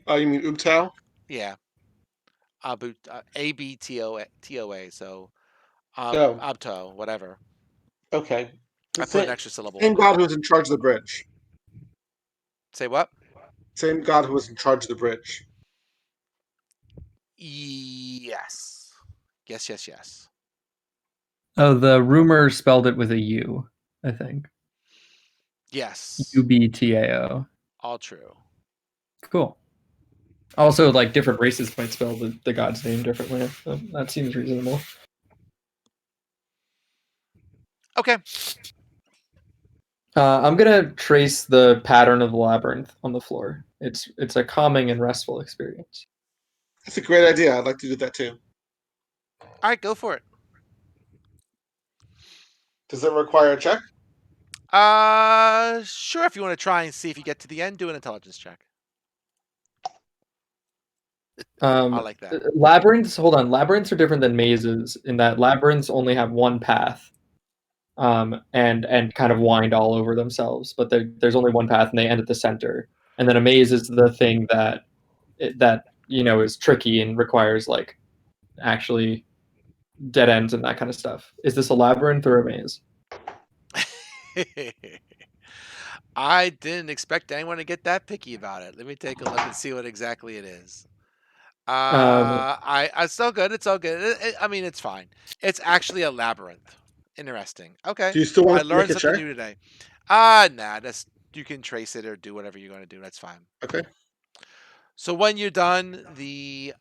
Oh, you mean Ubtao? Yeah, Abtoa. So Oh, Abto, whatever. okay. The I put an extra syllable same in there. god who was in charge of the bridge. Say what? Same god who was in charge of the bridge. Yes. Yes, yes, yes. Oh, the rumor spelled it with a U, I think. Yes. Ubtao. All true. Cool. Also, like different races might spell the god's name differently. So that seems reasonable. Okay. I'm gonna trace the pattern of the labyrinth on the floor. It's a calming and restful experience. That's a great idea. I'd like to do that too. All right, go for it. Does it require a check? Sure. If you want to try and see if you get to the end, do an intelligence check. I like that. Labyrinths. Hold on. Labyrinths are different than mazes in that labyrinths only have one path, and kind of wind all over themselves. But there's only one path, and they end at the center. And then a maze is the thing that is tricky and requires like actually dead ends and that kind of stuff. Is this a labyrinth or a maze? I didn't expect anyone to get that picky about it. Let me take a look and see what exactly it is. Um, It's so good. It's so good. I mean, it's fine. It's actually a labyrinth. Interesting. Okay, Do you still want I us to make learned a something check? new today. Nah. That's you can trace it or do whatever you're going to do. That's fine. Okay. So when you're done, the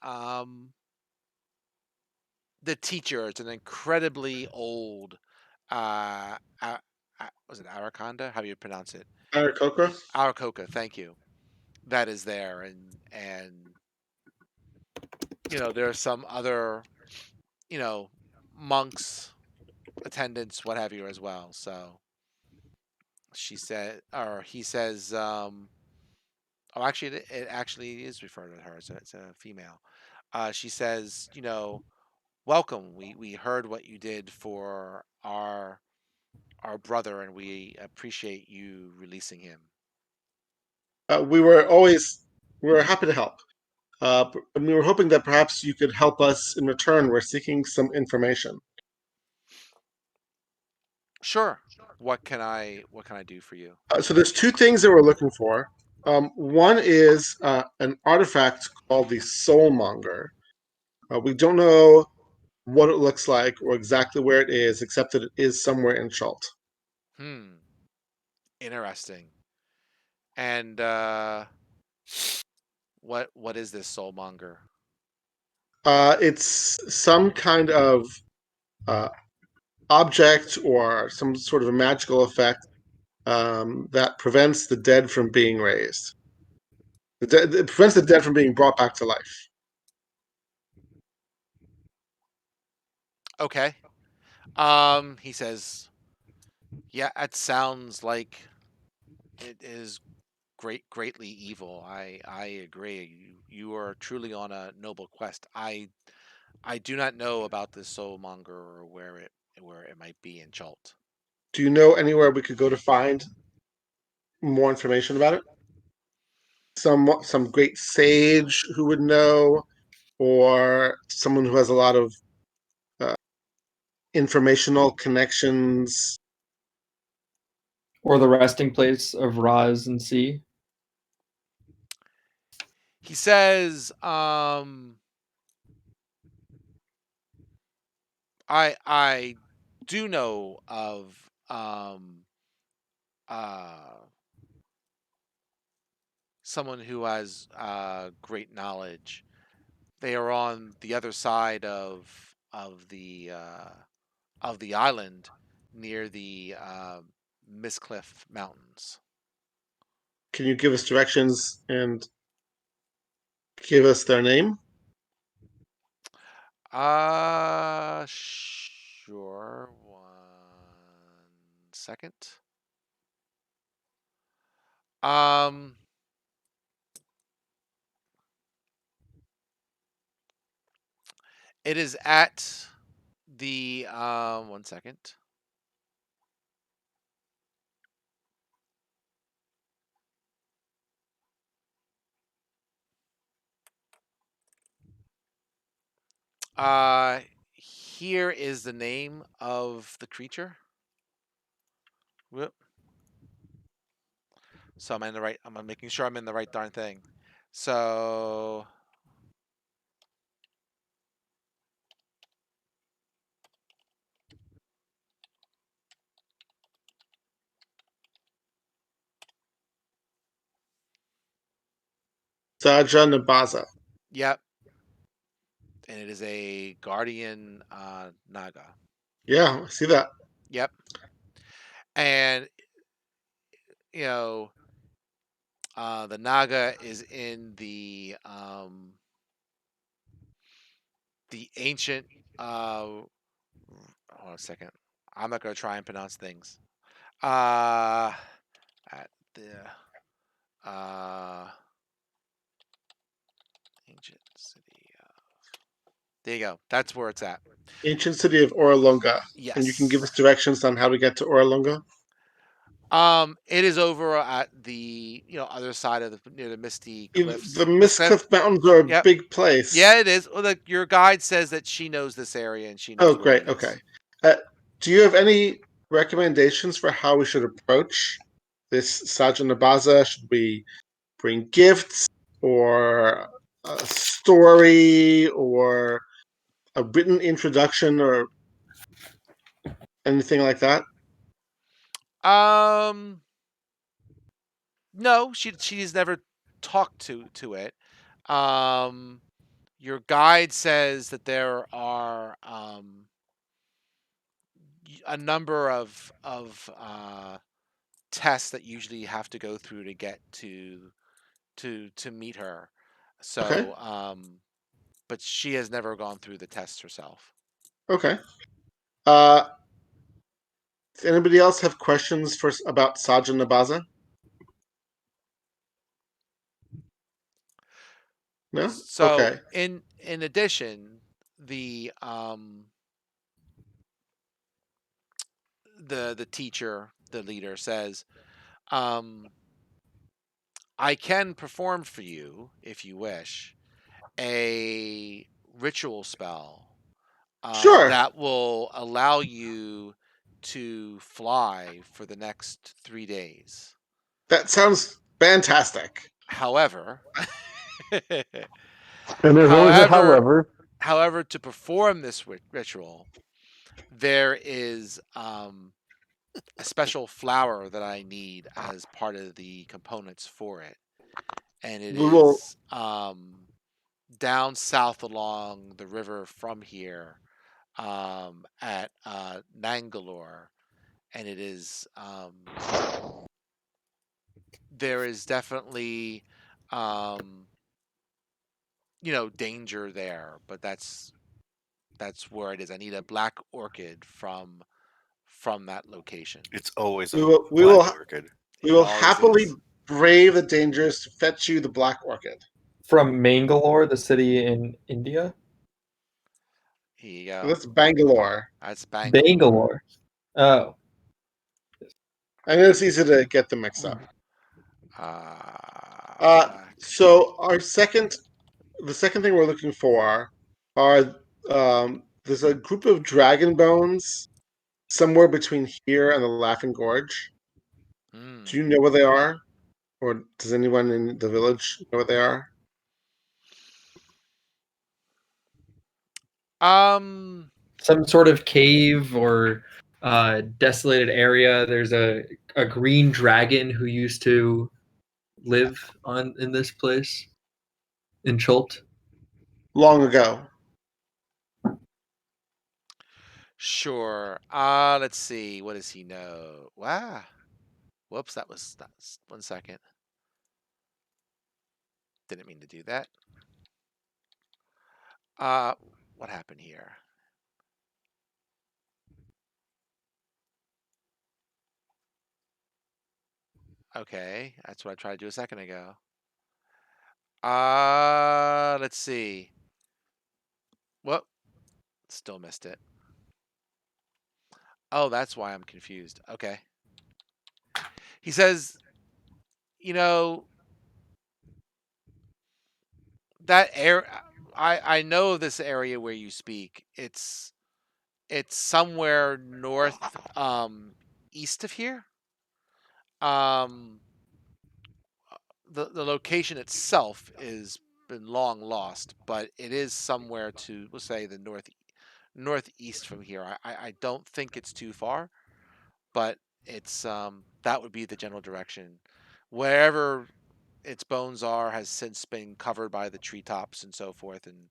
teacher, it's an incredibly old, was it Araconda? How do you pronounce it? Aarakocra? Aracoca. Thank you. That is there, and there are some other monks, attendants, what have you, as well. So she said, or he says, oh, actually, it actually is referred to her. So it's a female. She says, welcome. We heard what you did for our brother, and we appreciate you releasing him. We were happy to help. And we were hoping that perhaps you could help us in return. We're seeking some information. Sure. What can I do for you? So there's two things that we're looking for. One is an artifact called the Soulmonger. We don't know what it looks like or exactly where it is, except that it is somewhere in Chult. Hmm. Interesting. And what is this soulmonger? It's some kind of uh, object or some sort of a magical effect that prevents the dead from being raised. It prevents the dead from being brought back to life. Okay. He says, "Yeah, it sounds like it is greatly evil. I agree. You are truly on a noble quest. I do not know about this soulmonger or where it might be in Chult." Do you know anywhere we could go to find more information about it? Some great sage who would know, or someone who has a lot of uh, informational connections. or the resting place of Raz and C. He says, I do know of uh someone who has great knowledge. They are on the other side of the island near the Mistcliff Mountains. Can you give us directions and give us their name? Sure. 1 second. Um, it is at the 1 second. Uh, Here is the name of the creature. Whoop. So I'm in the right. I'm making sure I'm in the right darn thing. So Saja Nabaza. yep, and it is a guardian naga. Yeah, I see that. Yep, and you know, the Naga is in the ancient. Hold on a second. I'm not gonna try and pronounce things. At the uh, ancient city. There you go. That's where it's at. Ancient city of Oralunga. And you can give us Yes. directions on how to get to Oralunga? It is over at the other side of near the Misty The Cliffs. Mist Cliff. Mistcliff Mountains are a Yep. big place. Yeah, it is. Well, your guide says that she knows this area and she Oh, knows where great. it Okay. is. Do you have any recommendations for how we should approach this Sajanabaza? Should we bring gifts or a story or a written introduction or anything like that? Um, no, she's never talked to it. Um, your guide says that there are a number of tests that usually have to go through to get to meet her. Okay. So, but she has never gone through the tests herself. Okay. Uh, does anybody else have questions about Sajanabaza? No? So, Okay. in addition, the the teacher, the leader says, um, I can perform for you if you wish a ritual spell Sure. that will allow you to fly for the next 3 days. That sounds fantastic. However, And there's always a however, however. however, to perform this ritual, there is a special flower that I need as part of the components for it, and it We will. is down south along the river from here at Nangalore, and it is there is definitely um, danger there, but that's where it is. I need a black orchid from that location. It's always We a will. We black will. orchid. We It will always happily is. brave the dangers to fetch you the black orchid. From Mangalore, the city in India. Here you go. That's Bangalore. That's Bangalore. Bangalore. Oh, I know it's easy to get them mixed up. Black. So the second thing we're looking for are there's a group of dragon bones somewhere between here and the Laughing Gorge. Do Mm. you know where they are, or does anyone in the village know where they are? Um. some sort of cave or desolated area. There's a green dragon who used to live on in this place in Chult. Long ago. Sure. Let's see. What does he know? Wow. Whoops. That's 1 second. Didn't mean to do that. Uh, what happened here? Okay, that's what I tried to do a second ago. Let's see. Well, still missed it. Oh, that's why I'm confused. Okay. He says, you know, that air I know this area where you speak. It's somewhere north east of here. Um the location itself is been long lost, but it is somewhere to we'll say the northeast from here. I don't think it's too far, but it's that would be the general direction. Wherever its bones are has since been covered by the treetops and so forth, and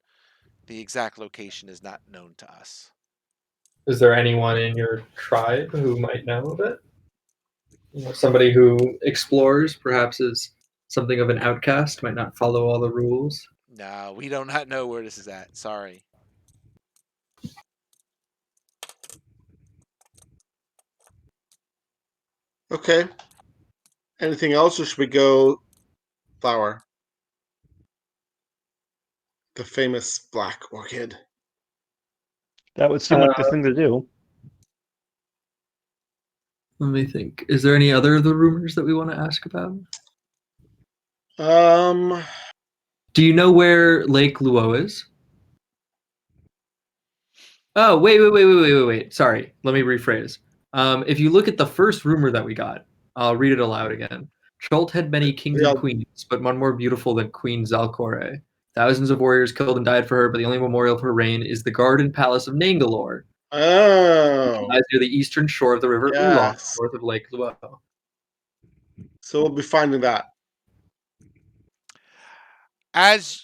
the exact location is not known to us. Is there anyone in your tribe who might know of it? somebody who explores, perhaps is something of an outcast, might not follow all the rules. No, we do not know where this is at. Sorry. Okay. Anything else, or should we go flower? The famous black orchid. That would seem Uh, like the thing to do. Let me think. Is there any other of the rumors that we want to ask about? Um, Do you know where Lake Luo is? Oh, wait. Sorry, let me rephrase. If you look at the first rumor that we got, I'll read it aloud again. Cholt had many kings and yeah. queens, but none more beautiful than Queen Zalcore. Thousands of warriors killed and died for her, but the only memorial of her reign is the Garden Palace of Nangalore, which Oh, lies near the eastern shore of the river Oolong, yes. north of Lake Luo. So we'll be finding that. As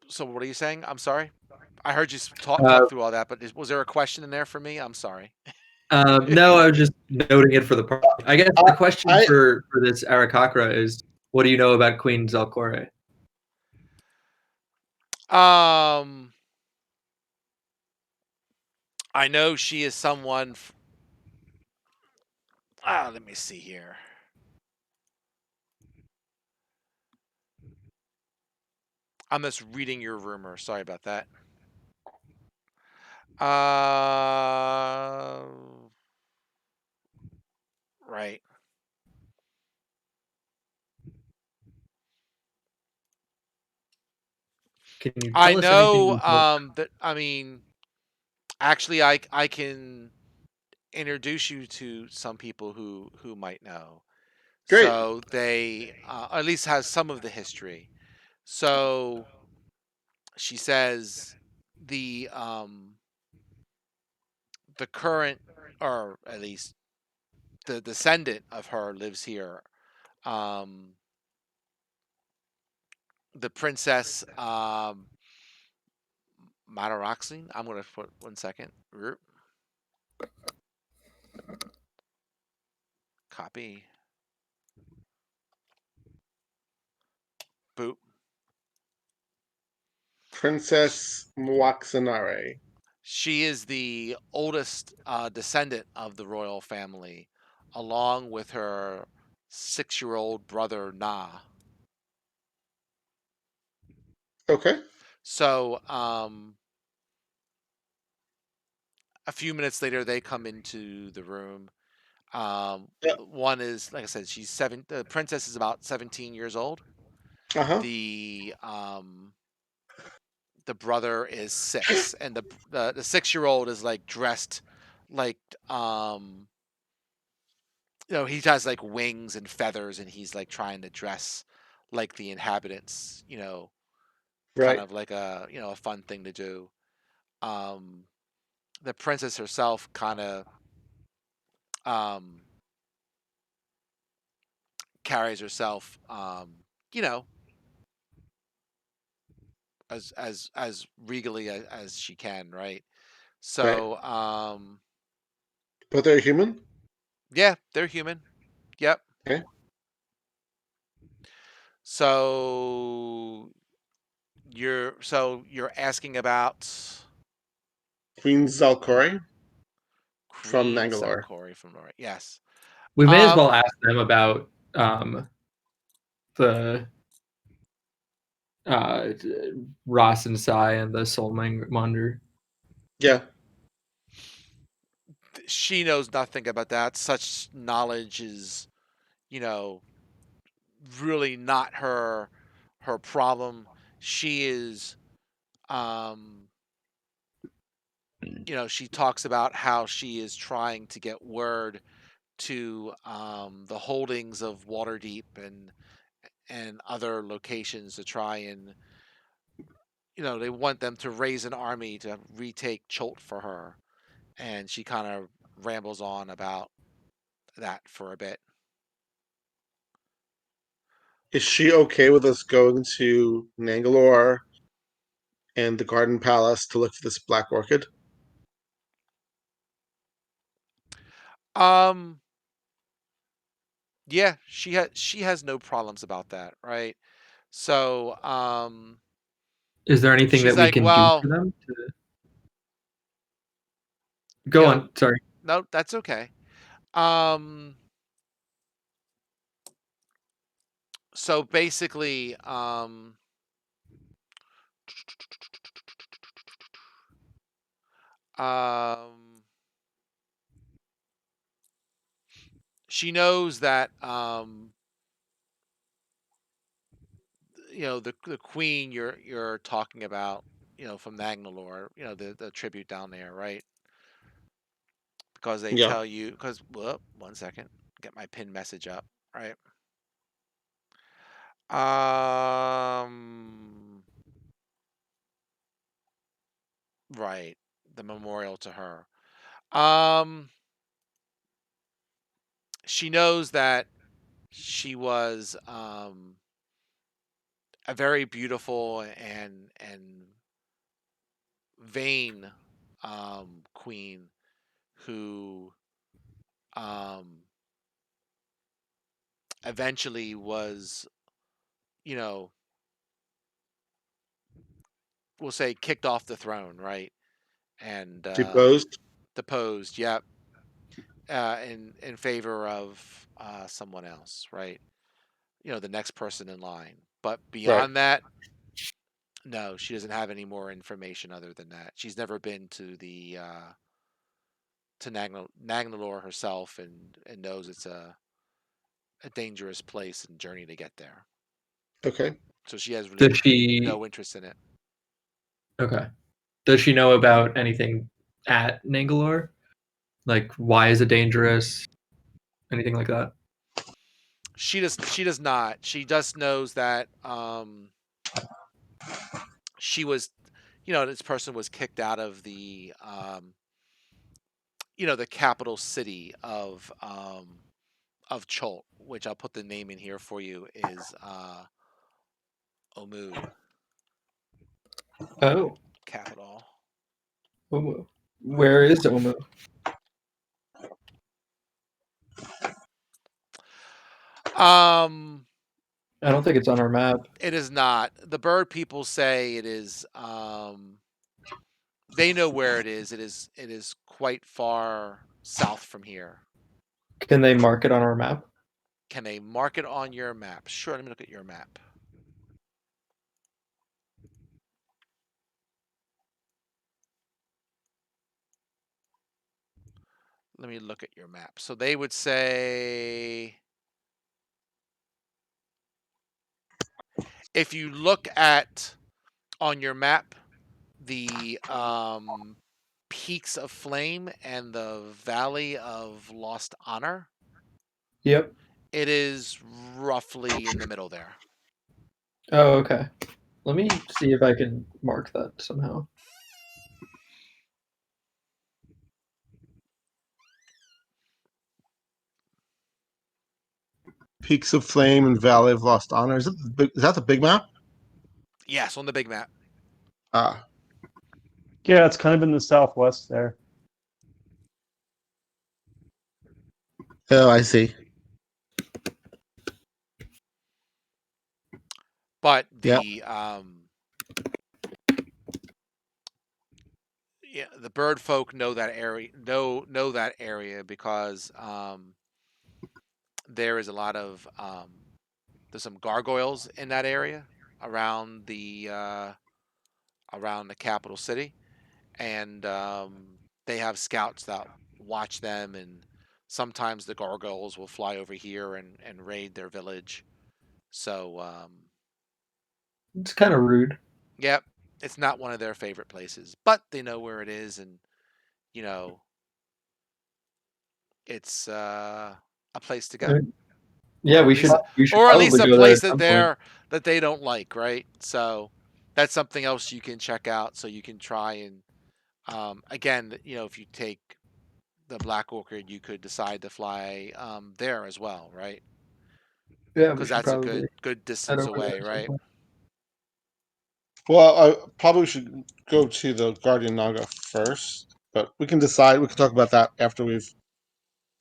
so, what are you saying? I'm sorry. I heard you Uh, talk through all that, but was there a question in there for me? I'm sorry. no, I was just noting it for the part. I guess I, the question I for this Arakakra is, what do you know about Queen Zalcore? um, I know she is someone. Let me see here. I'm just reading your rumor. Sorry about that. Uh, right. Can you I tell us anything know more? that actually I can introduce you to some people who might know. great. So they at least has some of the history. So she says the current, or at least the descendant of her, lives here. Um, the princess Madaroxine. I'm gonna put 1 second. Copy. Boop. Princess Mwaxanare. She is the oldest descendant of the royal family, along with her 6-year-old brother Na. Okay. So a few minutes later, they come into the room. Yeah. One is, like I said, she's seven. The princess is about 17 years old. Uh-huh. The brother is 6, and the 6-year-old is like dressed like he has like wings and feathers, and he's like trying to dress like the inhabitants, kind Right. of like a fun thing to do. Um, the princess herself kind of um, carries herself, you know, as regally as she can, right? Right. So, But they're human? yeah, they're human. Yep. Okay. So you're asking about Queen Zalkori from Queen Nangalore. Selkori from Norway. Yes. We may as Um, well ask them about the uh, Ross and Sai and the Soulmonger. Yeah. she knows nothing about that. Such knowledge is, you know, really not her problem. She is, um, she talks about how she is trying to get word to the holdings of Waterdeep and other locations to try and, they want them to raise an army to retake Cholt for her. And she kind of rambles on about that for a bit. Is she okay with us going to Nangalore and the Garden Palace to look for this black orchid? Um, Yeah, she has no problems about that, right? So, Is there anything she's that we like, can do well, for them? you Go know, on. Sorry. no, that's okay. Um, so basically, um, she knows that, the queen you're talking about, from Nagnalore, the tribute down there, right? Because they Yeah. tell you, because, well, one second, get my pin message up, right? Um, right, the memorial to her. Um, she knows that she was a very beautiful and vain queen who um eventually was, you know, we'll say kicked off the throne, right? And Deposed. deposed, yep, in favor of someone else, right? The next person in line. But Right. beyond that, no, she doesn't have any more information other than that. She's never been to the to Nagnalore herself, and knows it's a dangerous place and journey to get there. Okay. So she has really Does she? no interest in it. Okay. Does she know about anything at Nangalore? Like, why is it dangerous? Anything like that? She does not. She just knows that she was, this person was kicked out of the capital city of Chult, which I'll put the name in here for you, is Omu Oh, capital. Omu. Where is Omu? Um, I don't think it's on our map. it is not. The bird people say it is. They know where it is. It is quite far south from here. Can they mark it on our map? Can they mark it on your map? Sure. Let me look at your map. Let me look at your map. So they would say, if you look at on your map the peaks of flame and the valley of lost honor, Yep. it is roughly in the middle there. Oh, okay. Let me see if I can mark that somehow. Peaks of Flame and Valley of Lost Honor. Is that the big map? Yes, on the big map. Ah. Yeah, it's kind of in the southwest there. Oh, I see. But Yeah. the bird folk know that area, know that area, because there is a lot of there's some gargoyles in that area around the capital city, and they have scouts that watch them, and sometimes the gargoyles will fly over here and raid their village. So It's kind of rude. yep, it's not one of their favorite places, but they know where it is, and you know it's a place to go, Uh, Yeah, or at least we should or at least probably a go there place at some point. that they don't like, right? So that's something else you can check out, so you can try and again, if you take the Black Orchid, you could decide to fly there as well, right? Yeah, we Because should that's a probably good head distance over there away, at some right? point. Well, I probably should go to the Guardian Naga first, but we can decide. We can talk about that after we've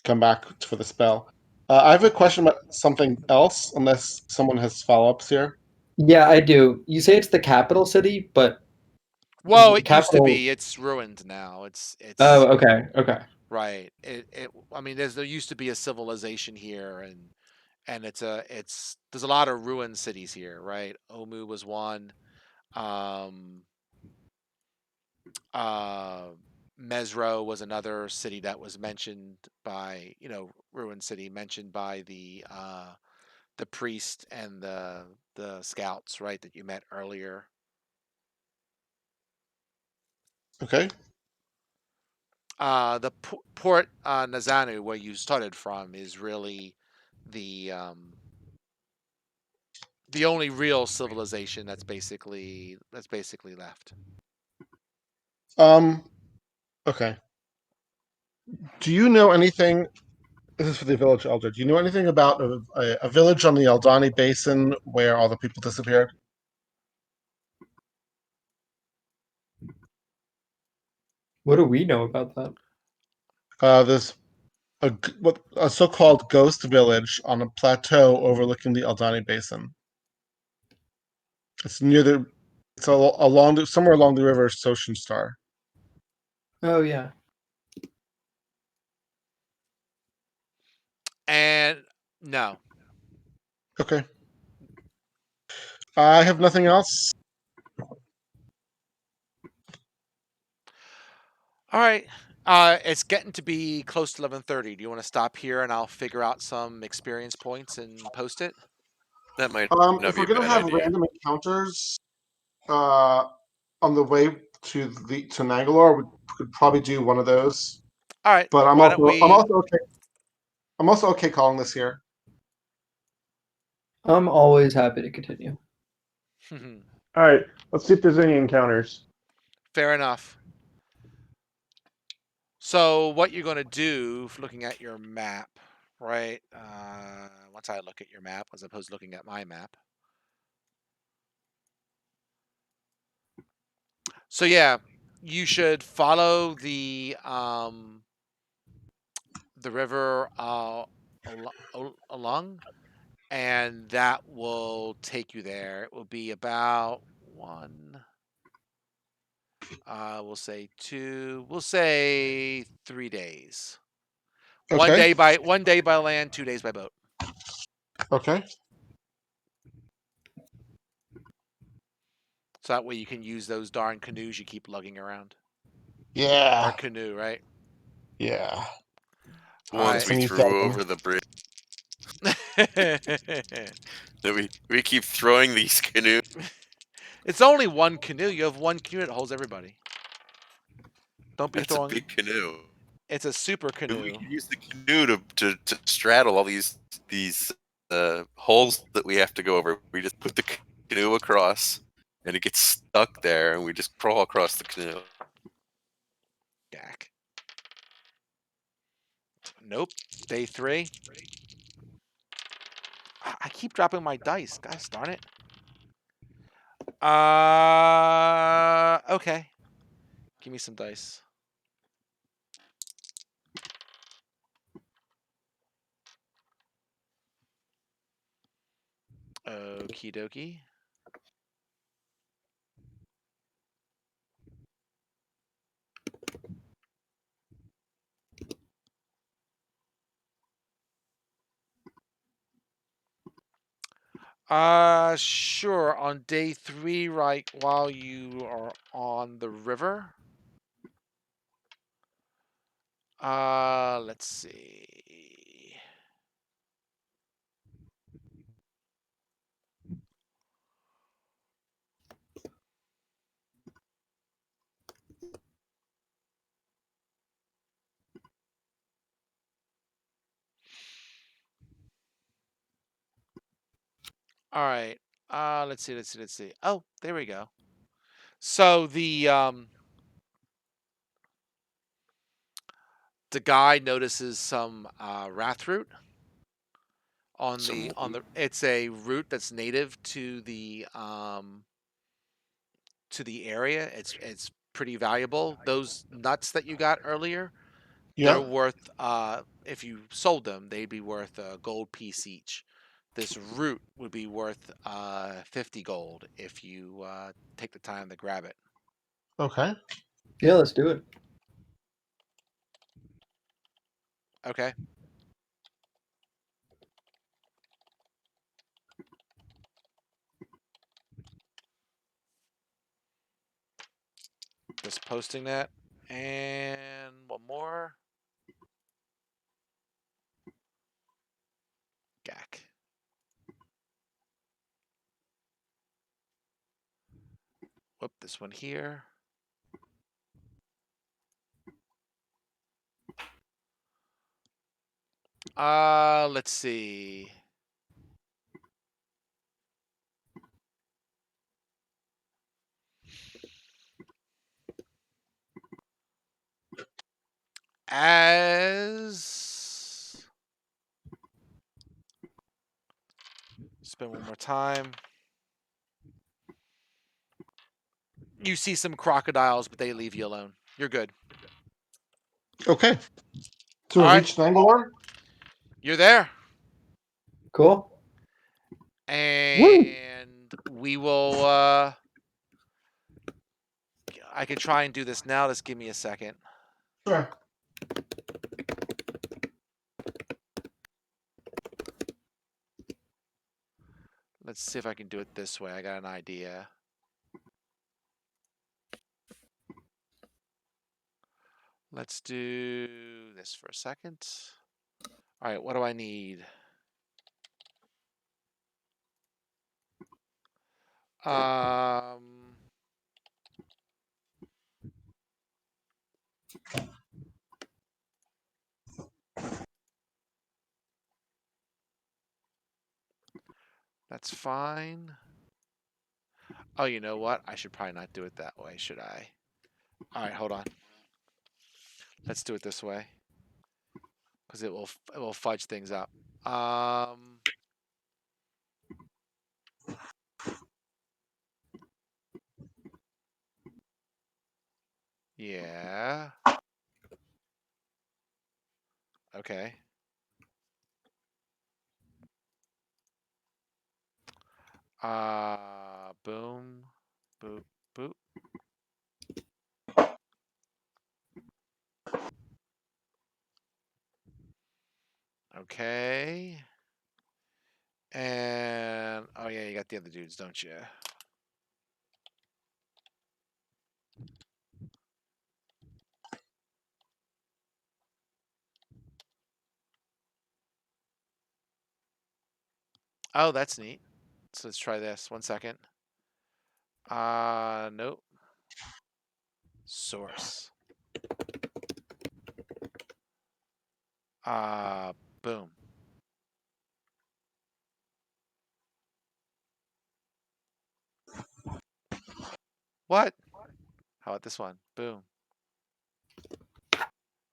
come back for the spell. I have a question about something else, unless someone has follow-ups here. Yeah, I do. You say it's the capital city, but Well, it used to capital. be. It's ruined now. It's Oh, okay, okay. right. I mean, there used to be a civilization here, and there's a lot of ruined cities here, right? Omu was one. Um, uh, Mesro was another city that was mentioned by, ruined city mentioned by the priest and the scouts, right, that you met earlier. Okay. The port Nazanu, where you started from, is really the um, the only real civilization that's basically left. Um. Okay. Do you know anything? This is for the village elder. Do you know anything about a village on the Aldani Basin where all the people disappeared? What do we know about that? There's a so-called ghost village on a plateau overlooking the Aldani Basin. It's near the. It's along somewhere along the river Soshin Star. Oh yeah. And no. Okay. I have nothing else. All right. It's getting to be close to 11:30. Do you want to stop here and I'll figure out some experience points and post it? That might not If be we're a gonna bad have idea. random encounters, uh, on the way to Nangalore, we could probably do one of those. All right. But Why don't I'm we? also okay. I'm also okay calling this here. I'm always happy to continue. All right, let's see if there's any encounters. Fair enough. So what you're going to do, looking at your map, right? Once I look at your map, as opposed to looking at my map. So yeah, you should follow the river along, and that will take you there. It will be about we'll say 2, we'll say 3 days. Okay. 1 day by land, 2 days by boat. Okay. So that way you can use those darn canoes you keep lugging around. Or Yeah. canoe, right? Yeah. The All ones Get right. we some use threw out of over the bridge. That we keep throwing these canoes. It's only one canoe. You have one canoe that holds everybody. Don't be That's a throwing. big canoe. It's a super If we canoe. could use the canoe to straddle all these holes that we have to go over. We just put the canoe across, and it gets stuck there, and we just crawl across the canoe. Dak. Nope. Day 3. I keep dropping my dice. Gosh darn it. Okay. Give me some dice. Okie dokie. Sure. On day 3, right while you are on the river. Let's see. All right. Let's see. Oh, there we go. So the guy notices some wrath root on Some the. It's a root that's native to the area. It's pretty valuable. Those nuts that you got earlier, They're Yeah. worth if you sold them, they'd be worth a gold piece each. This root would be worth 50 gold if you take the time to grab it. Okay. Yeah, let's do it. Okay. Just posting that. And one more. Gack. Whoop, this one here. Let's see. As spend one more time. You see some crocodiles, but they leave you alone. You're good. Okay. So All we've right, reached Bangalore. you're there. Cool. Woo! And we will I could try and do this now. Just give me a second. Sure. Let's see if I can do it this way. I got an idea. Let's do this for a second. All right, what do I need? Um, that's fine. Oh, you know what? I should probably not do it that way, should I? All right, hold on. Let's do it this way because it will fudge things up. Um, yeah. Okay. Boom, boop, boop. Okay. And oh yeah, you got the other dudes, don't you? Oh, that's neat. So let's try this. 1 second. Nope. Source. Uh, Boom. What? How about this one? Boom.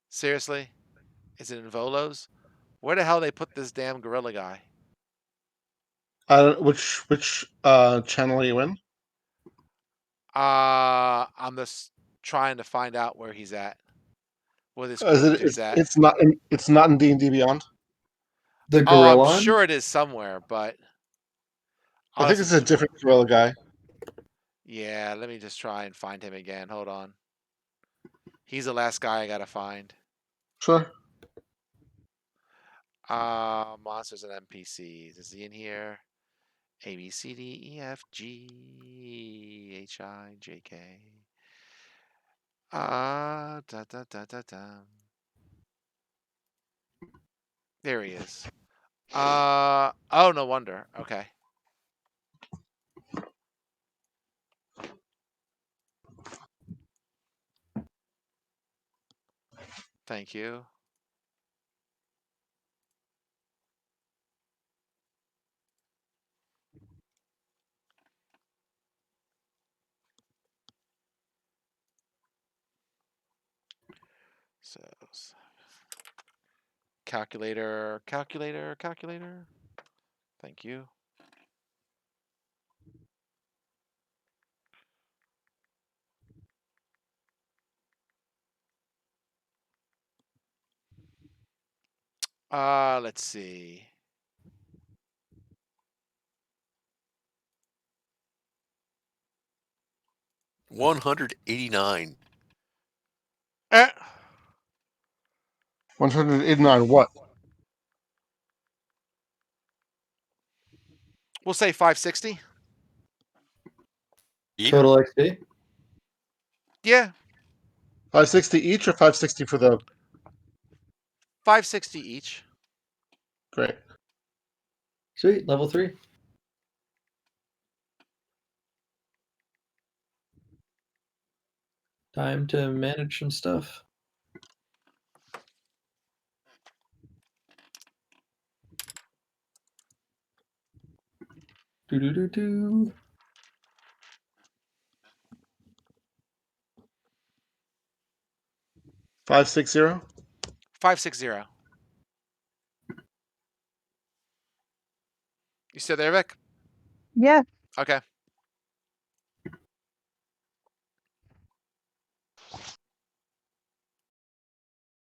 Seriously? Is it in Volos? Where the hell they put this damn gorilla guy? Which channel are you in? I'm just trying to find out where he's at. Where this Is cool it? dude's at. It's not in D&D Beyond. The Oh, I'm Gorillon? sure it is somewhere, but I I'll think just it's a different gorilla guy. yeah, let me just try and find him again. Hold on. He's the last guy I gotta find. Sure. Monsters and NPCs. Is he in here? A B C D E F G H I J K. Da da da da da. There he is. Oh, no wonder. Okay. Thank you. So, calculator, calculator, calculator. Thank you. Let's see. $189. Eh, 189 what? we'll say 560. Total XP. Yeah, 560 each or 560 for the. 560 each. Great. Sweet. Level 3. Time to manage some stuff. Do do do do. 560. 560. You still there, Vic? Yeah. Okay.